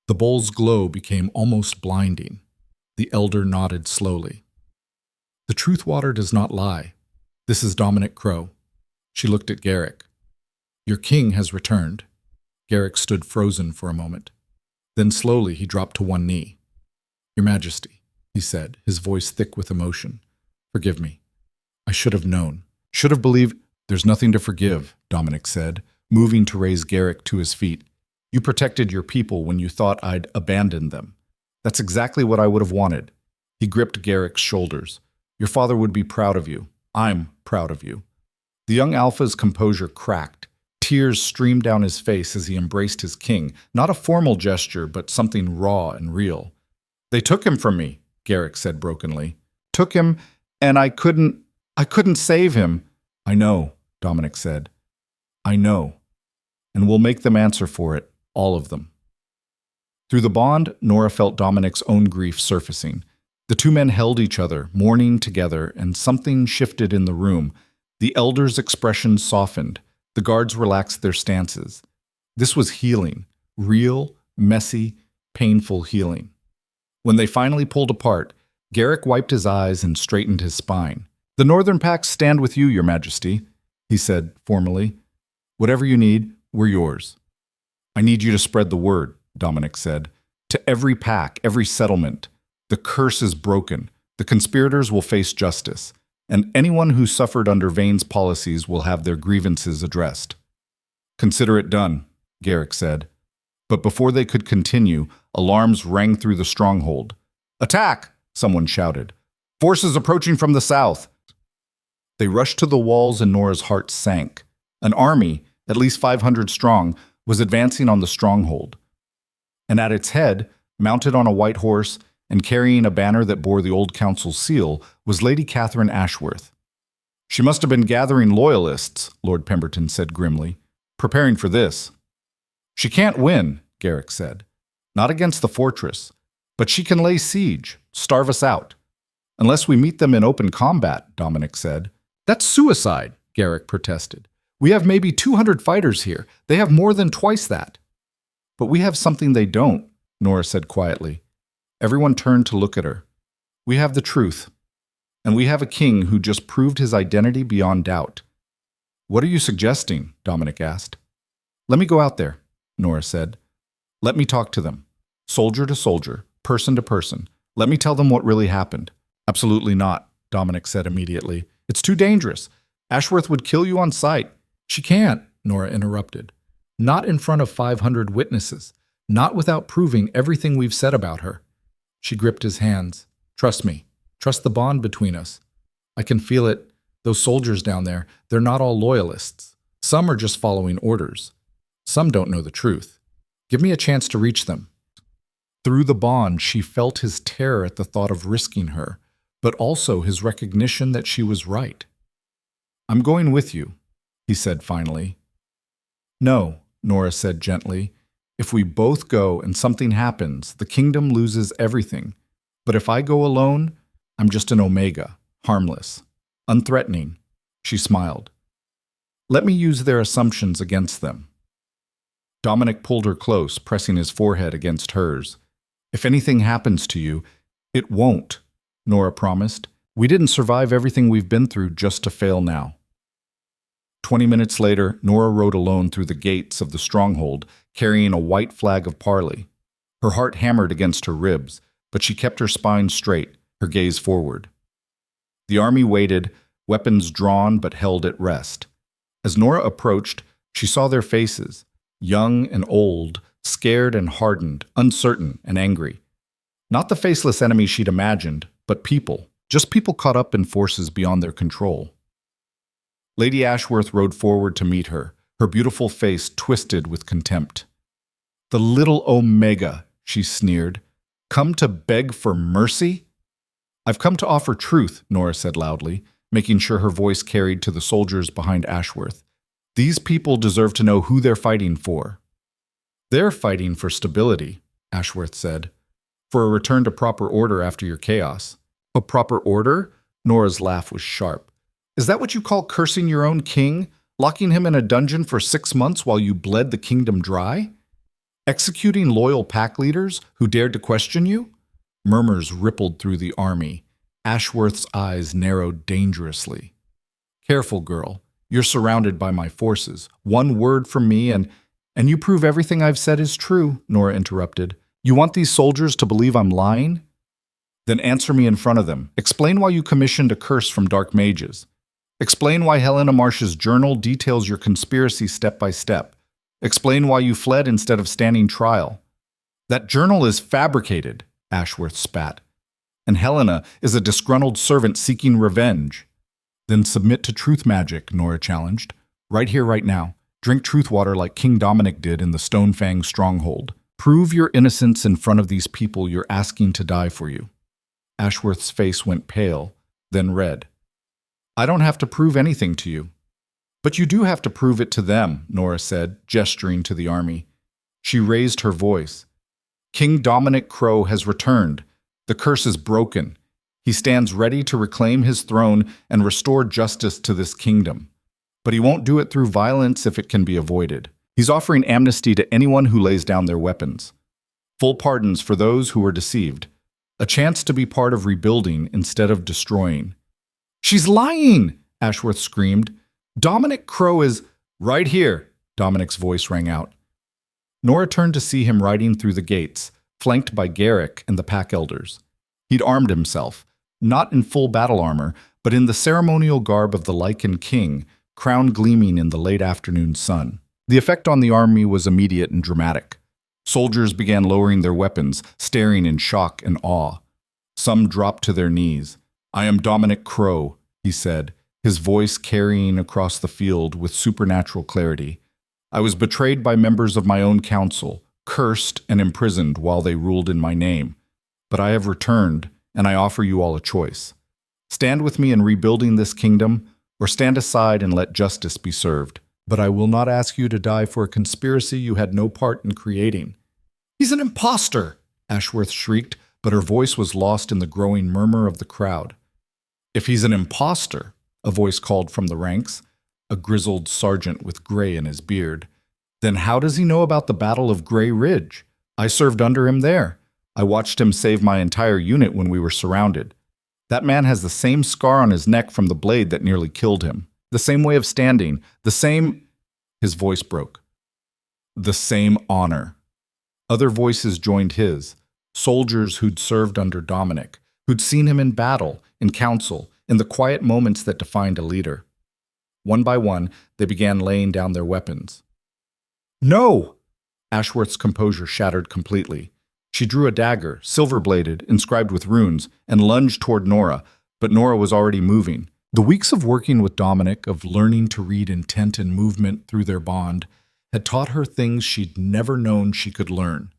The bowl's glow became almost blinding. The elder nodded slowly. The truth water does not lie. This is Dominic Crow. She looked at Garrick. Your king has returned. Garrick stood frozen for a moment. Then slowly he dropped to one knee. Your Majesty, he said, his voice thick with emotion. Forgive me. I should have known. Should have believed. There's nothing to forgive, Dominic said, moving to raise Garrick to his feet. You protected your people when you thought I'd abandoned them. That's exactly what I would have wanted. He gripped Garrick's shoulders. Your father would be proud of you. I'm proud of you. The young Alpha's composure cracked. Tears streamed down his face as he embraced his king, not a formal gesture, but something raw and real. They took him from me, Garrick said brokenly. Took him, and I couldn't save him. I know, Dominic said. I know. And we'll make them answer for it, all of them. Through the bond, Norah felt Dominic's own grief surfacing. The 2 men held each other, mourning together, and something shifted in the room. The elders' expressions softened. The guards relaxed their stances. This was healing. Real, messy, painful healing. When they finally pulled apart, Garrick wiped his eyes and straightened his spine. "The Northern Packs stand with you, Your Majesty," he said formally. "Whatever you need, we're yours." "I need you to spread the word," Dominic said. "To every pack, every settlement. The curse is broken. The conspirators will face justice, and anyone who suffered under Vane's policies will have their grievances addressed." "Consider it done," Garrick said. But before they could continue, alarms rang through the stronghold. "Attack!" someone shouted. "Forces approaching from the south!" They rushed to the walls and Norah's heart sank. An army, at least 500 strong, was advancing on the stronghold. And at its head, mounted on a white horse and carrying a banner that bore the old council's seal, was Lady Catherine Ashworth. "She must have been gathering loyalists," Lord Pemberton said grimly, "preparing for this." "She can't win," Garrick said. "Not against the fortress. But she can lay siege, starve us out." "Unless we meet them in open combat," Dominic said. "That's suicide," Garrick protested. "We have maybe 200 fighters here. They have more than twice that." "But we have something they don't," Norah said quietly. Everyone turned to look at her. "We have the truth. And we have a king who just proved his identity beyond doubt." "What are you suggesting?" Dominic asked. "Let me go out there," Norah said. "Let me talk to them. Soldier to soldier, person to person. Let me tell them what really happened." "Absolutely not," Dominic said immediately. "It's too dangerous. Ashworth would kill you on sight." "She can't," Norah interrupted. "Not in front of 500 witnesses. Not without proving everything we've said about her." She gripped his hands. "Trust me. Trust the bond between us. I can feel it. Those soldiers down there, they're not all loyalists. Some are just following orders. Some don't know the truth. Give me a chance to reach them." Through the bond, she felt his terror at the thought of risking her, but also his recognition that she was right. "I'm going with you," he said finally. "No," Norah said gently. "If we both go and something happens, the kingdom loses everything. But if I go alone, I'm just an omega, harmless, unthreatening." She smiled. "Let me use their assumptions against them." Dominic pulled her close, pressing his forehead against hers. "If anything happens to you, it won't," Norah promised. "We didn't survive everything we've been through just to fail now." 20 minutes later, Norah rode alone through the gates of the stronghold, carrying a white flag of parley. Her heart hammered against her ribs, but she kept her spine straight, her gaze forward. The army waited, weapons drawn but held at rest. As Norah approached, she saw their faces, young and old, scared and hardened, uncertain and angry. Not the faceless enemy she'd imagined, but people, just people caught up in forces beyond their control. Lady Ashworth rode forward to meet her, her beautiful face twisted with contempt. "The little Omega," she sneered. "Come to beg for mercy?" "I've come to offer truth," Norah said loudly, making sure her voice carried to the soldiers behind Ashworth. "These people deserve to know who they're fighting for." "They're fighting for stability," Ashworth said. "For a return to proper order after your chaos." "A proper order?" Norah's laugh was sharp. "Is that what you call cursing your own king? Locking him in a dungeon for 6 months while you bled the kingdom dry? Executing loyal pack leaders who dared to question you?" Murmurs rippled through the army. Ashworth's eyes narrowed dangerously. "Careful, girl. You're surrounded by my forces. One word from me and you prove everything I've said is true," Norah interrupted. "You want these soldiers to believe I'm lying? Then answer me in front of them. Explain why you commissioned a curse from dark mages. Explain why Helena Marsh's journal details your conspiracy step by step. Explain why you fled instead of standing trial." "That journal is fabricated," Ashworth spat. "And Helena is a disgruntled servant seeking revenge." "Then submit to truth magic," Norah challenged. "Right here, right now. Drink truth water like King Dominic did in the Stonefang stronghold. Prove your innocence in front of these people you're asking to die for you." Ashworth's face went pale, then red. "I don't have to prove anything to you." "But you do have to prove it to them," Norah said, gesturing to the army. She raised her voice. "King Dominic Crow has returned. The curse is broken. He stands ready to reclaim his throne and restore justice to this kingdom. But he won't do it through violence if it can be avoided. He's offering amnesty to anyone who lays down their weapons. Full pardons for those who were deceived. A chance to be part of rebuilding instead of destroying. "She's lying!" Ashworth screamed. "Dominic Crow is right here," Dominic's voice rang out. Norah turned to see him riding through the gates, flanked by Garrick and the pack elders. He'd armed himself, not in full battle armor, but in the ceremonial garb of the Lycan King, crown gleaming in the late afternoon sun. The effect on the army was immediate and dramatic. Soldiers began lowering their weapons, staring in shock and awe. Some dropped to their knees. "I am Dominic Crow," he said, his voice carrying across the field with supernatural clarity. "I was betrayed by members of my own council, cursed and imprisoned while they ruled in my name. But I have returned, and I offer you all a choice. Stand with me in rebuilding this kingdom, or stand aside and let justice be served. But I will not ask you to die for a conspiracy you had no part in creating." "He's an imposter!" Ashworth shrieked, but her voice was lost in the growing murmur of the crowd. "If he's an imposter," a voice called from the ranks, a grizzled sergeant with gray in his beard, "then how does he know about the Battle of Grey Ridge? I served under him there. I watched him save my entire unit when we were surrounded. That man has the same scar on his neck from the blade that nearly killed him. The same way of standing, the same—" His voice broke. "The same honor." Other voices joined his, soldiers who'd served under Dominic, who'd seen him in battle, in council, in the quiet moments that defined a leader. One by one, they began laying down their weapons. "No!" Ashworth's composure shattered completely. She drew a dagger, silver-bladed, inscribed with runes, and lunged toward Norah, but Norah was already moving. The weeks of working with Dominic, of learning to read intent and movement through their bond, had taught her things she'd never known she could learn.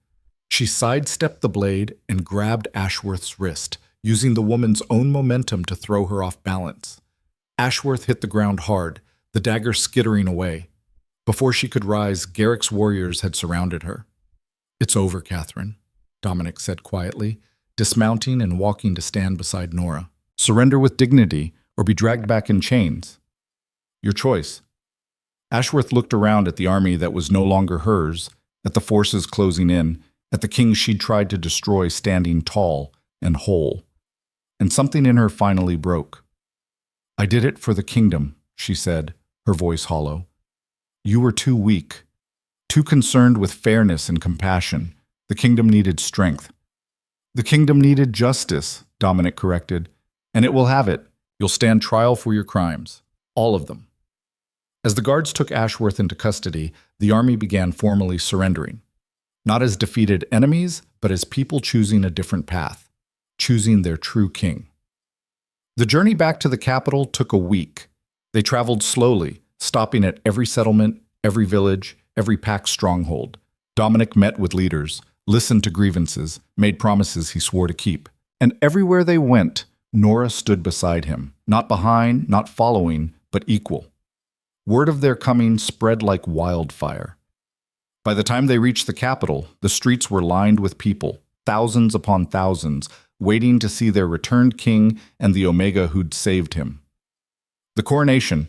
She sidestepped the blade and grabbed Ashworth's wrist, using the woman's own momentum to throw her off balance. Ashworth hit the ground hard, the dagger skittering away. Before she could rise, Garrick's warriors had surrounded her. "It's over, Catherine," Dominic said quietly, dismounting and walking to stand beside Norah. "Surrender with dignity, or be dragged back in chains. Your choice." Ashworth looked around at the army that was no longer hers, at the forces closing in, at the king she'd tried to destroy standing tall and whole. And something in her finally broke. "I did it for the kingdom," she said, her voice hollow. "You were too weak, too concerned with fairness and compassion. The kingdom needed strength." "The kingdom needed justice," Dominic corrected, "and it will have it. You'll stand trial for your crimes. All of them." As the guards took Ashworth into custody, the army began formally surrendering. Not as defeated enemies, but as people choosing a different path, choosing their true king. The journey back to the capital took a week. They traveled slowly, stopping at every settlement, every village, every pack stronghold. Dominic met with leaders, listened to grievances, made promises he swore to keep. And everywhere they went, Norah stood beside him, not behind, not following, but equal. Word of their coming spread like wildfire. By the time they reached the capital, the streets were lined with people, thousands upon thousands, waiting to see their returned king and the Omega who'd saved him. The coronation,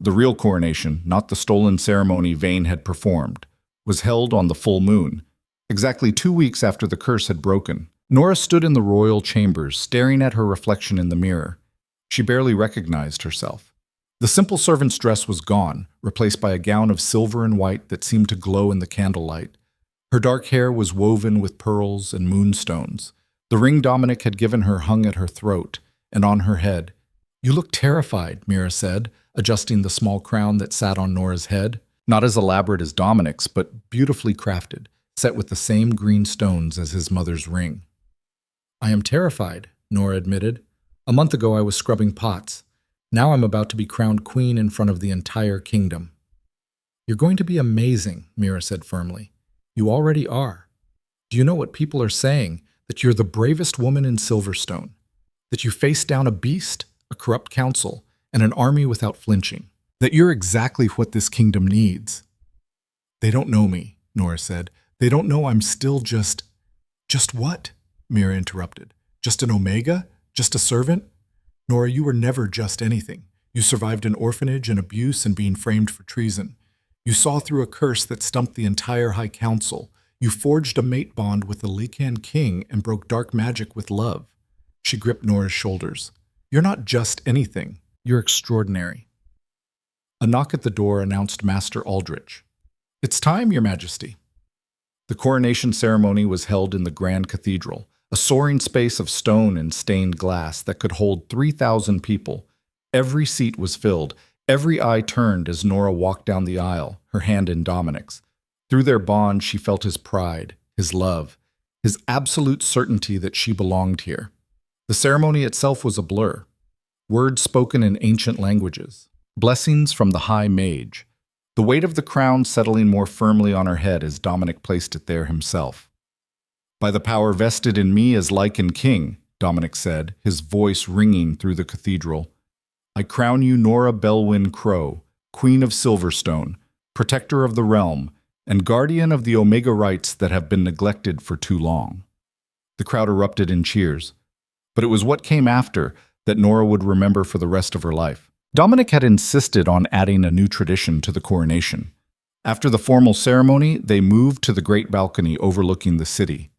the real coronation, not the stolen ceremony Vane had performed, was held on the full moon, exactly 2 weeks after the curse had broken. Norah stood in the royal chambers, staring at her reflection in the mirror. She barely recognized herself. The simple servant's dress was gone, replaced by a gown of silver and white that seemed to glow in the candlelight. Her dark hair was woven with pearls and moonstones. The ring Dominic had given her hung at her throat and on her head. "You look terrified," Mira said, adjusting the small crown that sat on Norah's head. Not as elaborate as Dominic's, but beautifully crafted, set with the same green stones as his mother's ring. "I am terrified," Norah admitted. "A month ago I was scrubbing pots. Now I'm about to be crowned queen in front of the entire kingdom." "You're going to be amazing," Mira said firmly. "You already are. Do you know what people are saying? That you're the bravest woman in Silverstone. That you faced down a beast, a corrupt council, and an army without flinching. That you're exactly what this kingdom needs." "They don't know me," Norah said. "They don't know I'm still just—" "Just what?" Mira interrupted. "Just an Omega? Just a servant? Norah, you were never just anything. You survived an orphanage and abuse and being framed for treason. You saw through a curse that stumped the entire High Council. You forged a mate bond with the Lycan King and broke dark magic with love. She gripped Norah's shoulders. You're not just anything. You're extraordinary. A knock at the door announced Master Aldrich. It's time, Your Majesty. The coronation ceremony was held in the Grand Cathedral, a soaring space of stone and stained glass that could hold 3,000 people. Every seat was filled. Every eye turned as Norah walked down the aisle, her hand in Dominic's. Through their bond, she felt his pride, his love, his absolute certainty that she belonged here. The ceremony itself was a blur. Words spoken in ancient languages. Blessings from the High Mage. The weight of the crown settling more firmly on her head as Dominic placed it there himself. By the power vested in me as Lycan King, Dominic said, his voice ringing through the cathedral, I crown you Norah Bellwin Crow, Queen of Silverstone, Protector of the Realm, and Guardian of the Omega rights that have been neglected for too long. The crowd erupted in cheers, but it was what came after that Norah would remember for the rest of her life. Dominic had insisted on adding a new tradition to the coronation. After the formal ceremony, they moved to the great balcony overlooking the city.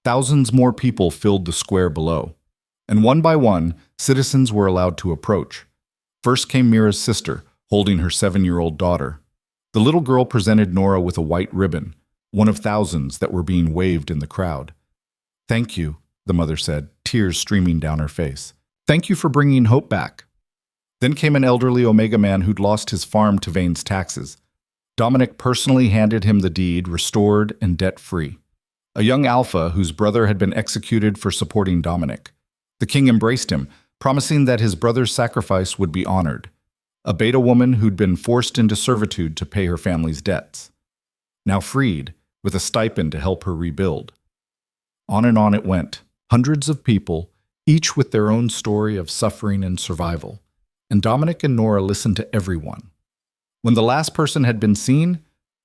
Thousands more people filled the square below, and one by one, citizens were allowed to approach. First came Mira's sister, holding her 7-year-old daughter. The little girl presented Norah with a white ribbon, one of thousands that were being waved in the crowd. Thank you, the mother said, tears streaming down her face. Thank you for bringing hope back. Then came an elderly Omega man who'd lost his farm to Vane's taxes. Dominic personally handed him the deed, restored and debt-free. A young alpha whose brother had been executed for supporting Dominic. The king embraced him, promising that his brother's sacrifice would be honored. A beta woman who'd been forced into servitude to pay her family's debts. Now freed, with a stipend to help her rebuild. On and on it went. Hundreds of people, each with their own story of suffering and survival. And Dominic and Norah listened to everyone. When the last person had been seen,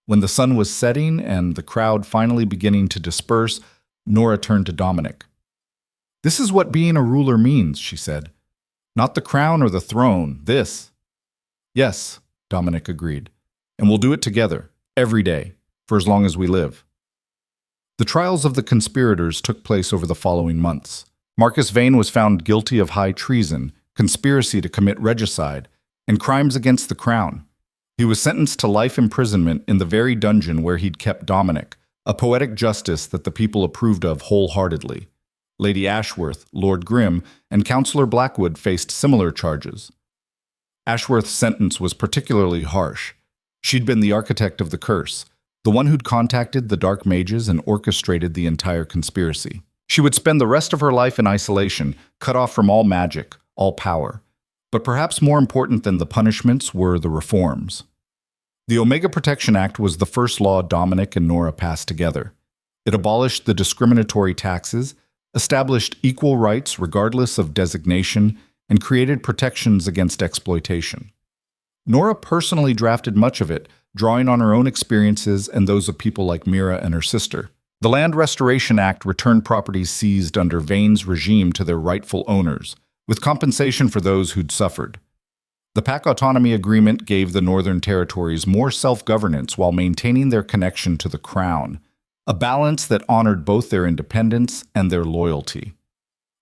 when the sun was setting and the crowd finally beginning to disperse, Norah turned to Dominic. This is what being a ruler means, she said. Not the crown or the throne, this. Yes, Dominic agreed. And we'll do it together, every day, for as long as we live. The trials of the conspirators took place over the following months. Marcus Vane was found guilty of high treason, conspiracy to commit regicide, and crimes against the crown. He was sentenced to life imprisonment in the very dungeon where he'd kept Dominic, a poetic justice that the people approved of wholeheartedly. Lady Ashworth, Lord Grimm, and Councillor Blackwood faced similar charges. Ashworth's sentence was particularly harsh. She'd been the architect of the curse, the one who'd contacted the dark mages and orchestrated the entire conspiracy. She would spend the rest of her life in isolation, cut off from all magic, all power. But perhaps more important than the punishments were the reforms. The Omega Protection Act was the first law Dominic and Norah passed together. It abolished the discriminatory taxes, established equal rights regardless of designation, and created protections against exploitation. Norah personally drafted much of it, drawing on her own experiences and those of people like Mira and her sister. The Land Restoration Act returned properties seized under Vane's regime to their rightful owners, with compensation for those who'd suffered. The Pac Autonomy Agreement gave the Northern Territories more self-governance while maintaining their connection to the Crown, a balance that honored both their independence and their loyalty.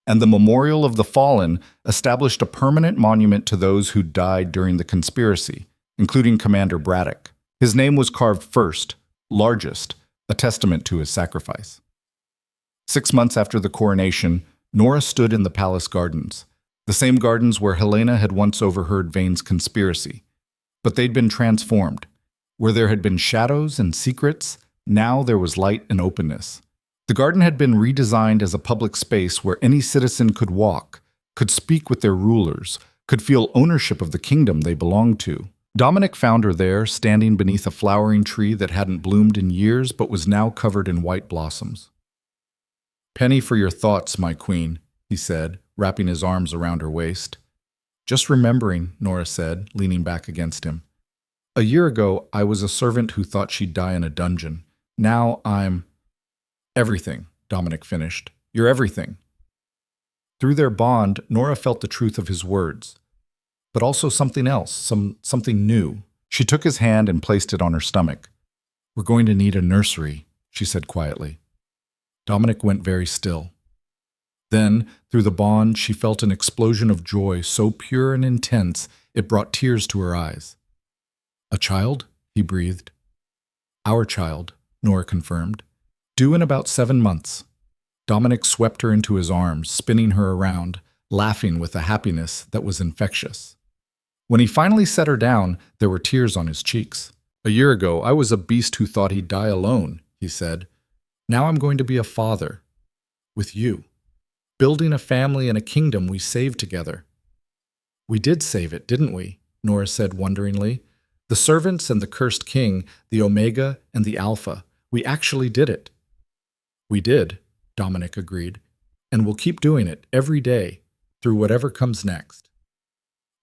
And the Memorial of the Fallen established a permanent monument to those who died during the conspiracy, including Commander Braddock. His name was carved first, largest, a testament to his sacrifice. 6 months after the coronation, Norah stood in the palace gardens, the same gardens where Helena had once overheard Vane's conspiracy. But they'd been transformed. Where there had been shadows and secrets, now there was light and openness. The garden had been redesigned as a public space where any citizen could walk, could speak with their rulers, could feel ownership of the kingdom they belonged to. Dominic found her there, standing beneath a flowering tree that hadn't bloomed in years but was now covered in white blossoms. "Penny for your thoughts, my queen," he said, wrapping his arms around her waist. "Just remembering," Norah said, leaning back against him. "A year ago, I was a servant who thought she'd die in a dungeon. Now I'm..." "Everything," Dominic finished. "You're everything." Through their bond, Norah felt the truth of his words, but also something else, something new. She took his hand and placed it on her stomach. "We're going to need a nursery," she said quietly. Dominic went very still. Then, through the bond, she felt an explosion of joy so pure and intense it brought tears to her eyes. "A child?" he breathed. "Our child," Norah confirmed. "Due in about 7 months." Dominic swept her into his arms, spinning her around, laughing with a happiness that was infectious. When he finally set her down, there were tears on his cheeks. "A year ago, I was a beast who thought he'd die alone," he said. "Now I'm going to be a father. With you. Building a family and a kingdom we saved together." "We did save it, didn't we?" Norah said wonderingly. "The servants and the cursed king, the Omega and the Alpha. We actually did it." "We did," Dominic agreed. "And we'll keep doing it every day, through whatever comes next."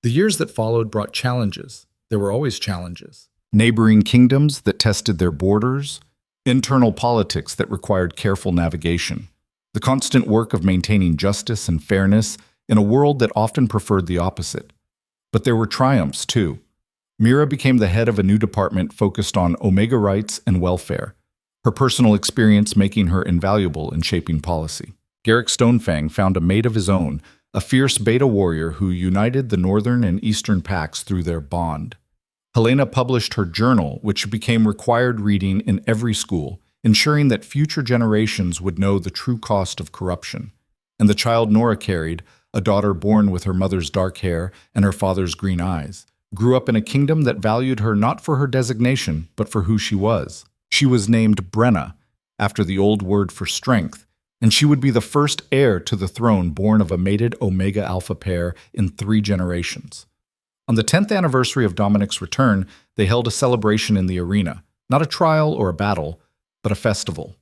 The years that followed brought challenges. There were always challenges. Neighboring kingdoms that tested their borders, internal politics that required careful navigation, the constant work of maintaining justice and fairness in a world that often preferred the opposite. But there were triumphs, too. Mira became the head of a new department focused on Omega rights and welfare, her personal experience making her invaluable in shaping policy. Garrick Stonefang found a mate of his own, a fierce beta warrior who united the northern and eastern packs through their bond. Helena published her journal, which became required reading in every school, ensuring that future generations would know the true cost of corruption. And the child Norah carried, a daughter born with her mother's dark hair and her father's green eyes, grew up in a kingdom that valued her not for her designation, but for who she was. She was named Brenna, after the old word for strength, and she would be the first heir to the throne born of a mated Omega Alpha pair in 3 generations. On the 10th anniversary of Dominic's return, they held a celebration in the arena, not a trial or a battle, but a festival.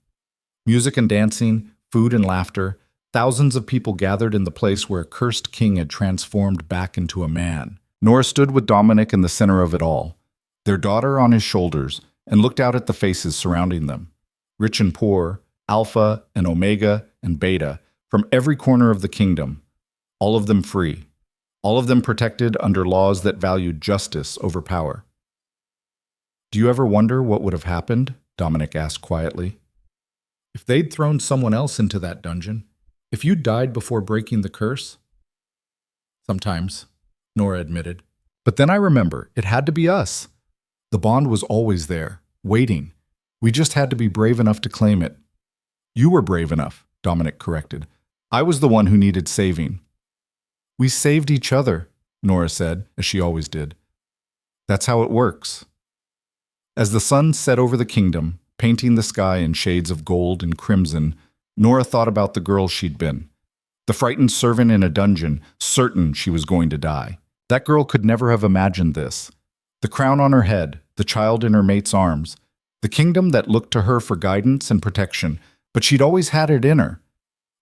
Music and dancing, food and laughter, thousands of people gathered in the place where a cursed king had transformed back into a man. Norah stood with Dominic in the center of it all, their daughter on his shoulders, and looked out at the faces surrounding them. Rich and poor, Alpha and Omega and Beta, from every corner of the kingdom, all of them free, all of them protected under laws that valued justice over power. "Do you ever wonder what would have happened?" Dominic asked quietly. "If they'd thrown someone else into that dungeon? If you died before breaking the curse?" "Sometimes," Norah admitted. "But then I remember, it had to be us. The bond was always there, waiting. We just had to be brave enough to claim it." "You were brave enough," Dominic corrected. "I was the one who needed saving." "We saved each other," Norah said, as she always did. "That's how it works." As the sun set over the kingdom, painting the sky in shades of gold and crimson, Norah thought about the girl she'd been. The frightened servant in a dungeon, certain she was going to die. That girl could never have imagined this. The crown on her head, the child in her mate's arms, the kingdom that looked to her for guidance and protection, but she'd always had it in her.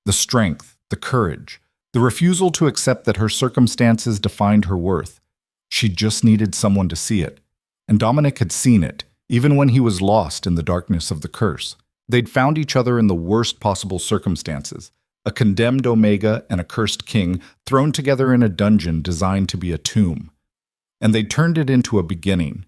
The strength, the courage, the refusal to accept that her circumstances defined her worth. She just needed someone to see it. And Dominic had seen it, even when he was lost in the darkness of the curse. They'd found each other in the worst possible circumstances, a condemned Omega and a cursed king thrown together in a dungeon designed to be a tomb. And they'd turned it into a beginning.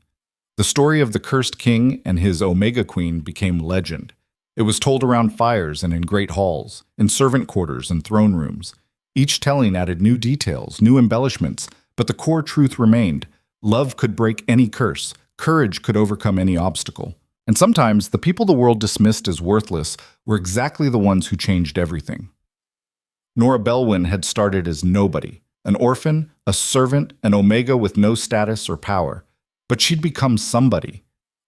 The story of the cursed king and his Omega queen became legend. It was told around fires and in great halls, in servant quarters and throne rooms. Each telling added new details, new embellishments, but the core truth remained. Love could break any curse. Courage could overcome any obstacle. And sometimes the people the world dismissed as worthless were exactly the ones who changed everything. Norah Bellwin had started as nobody, an orphan, a servant, an Omega with no status or power. But she'd become somebody.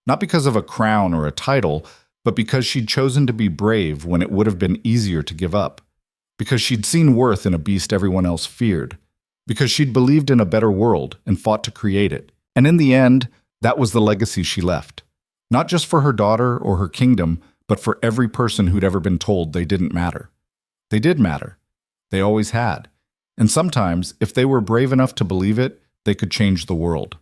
Not because of a crown or a title, but because she'd chosen to be brave when it would have been easier to give up. Because she'd seen worth in a beast everyone else feared. Because she'd believed in a better world and fought to create it. And in the end, that was the legacy she left. Not just for her daughter or her kingdom, but for every person who'd ever been told they didn't matter. They did matter. They always had. And sometimes, if they were brave enough to believe it, they could change the world.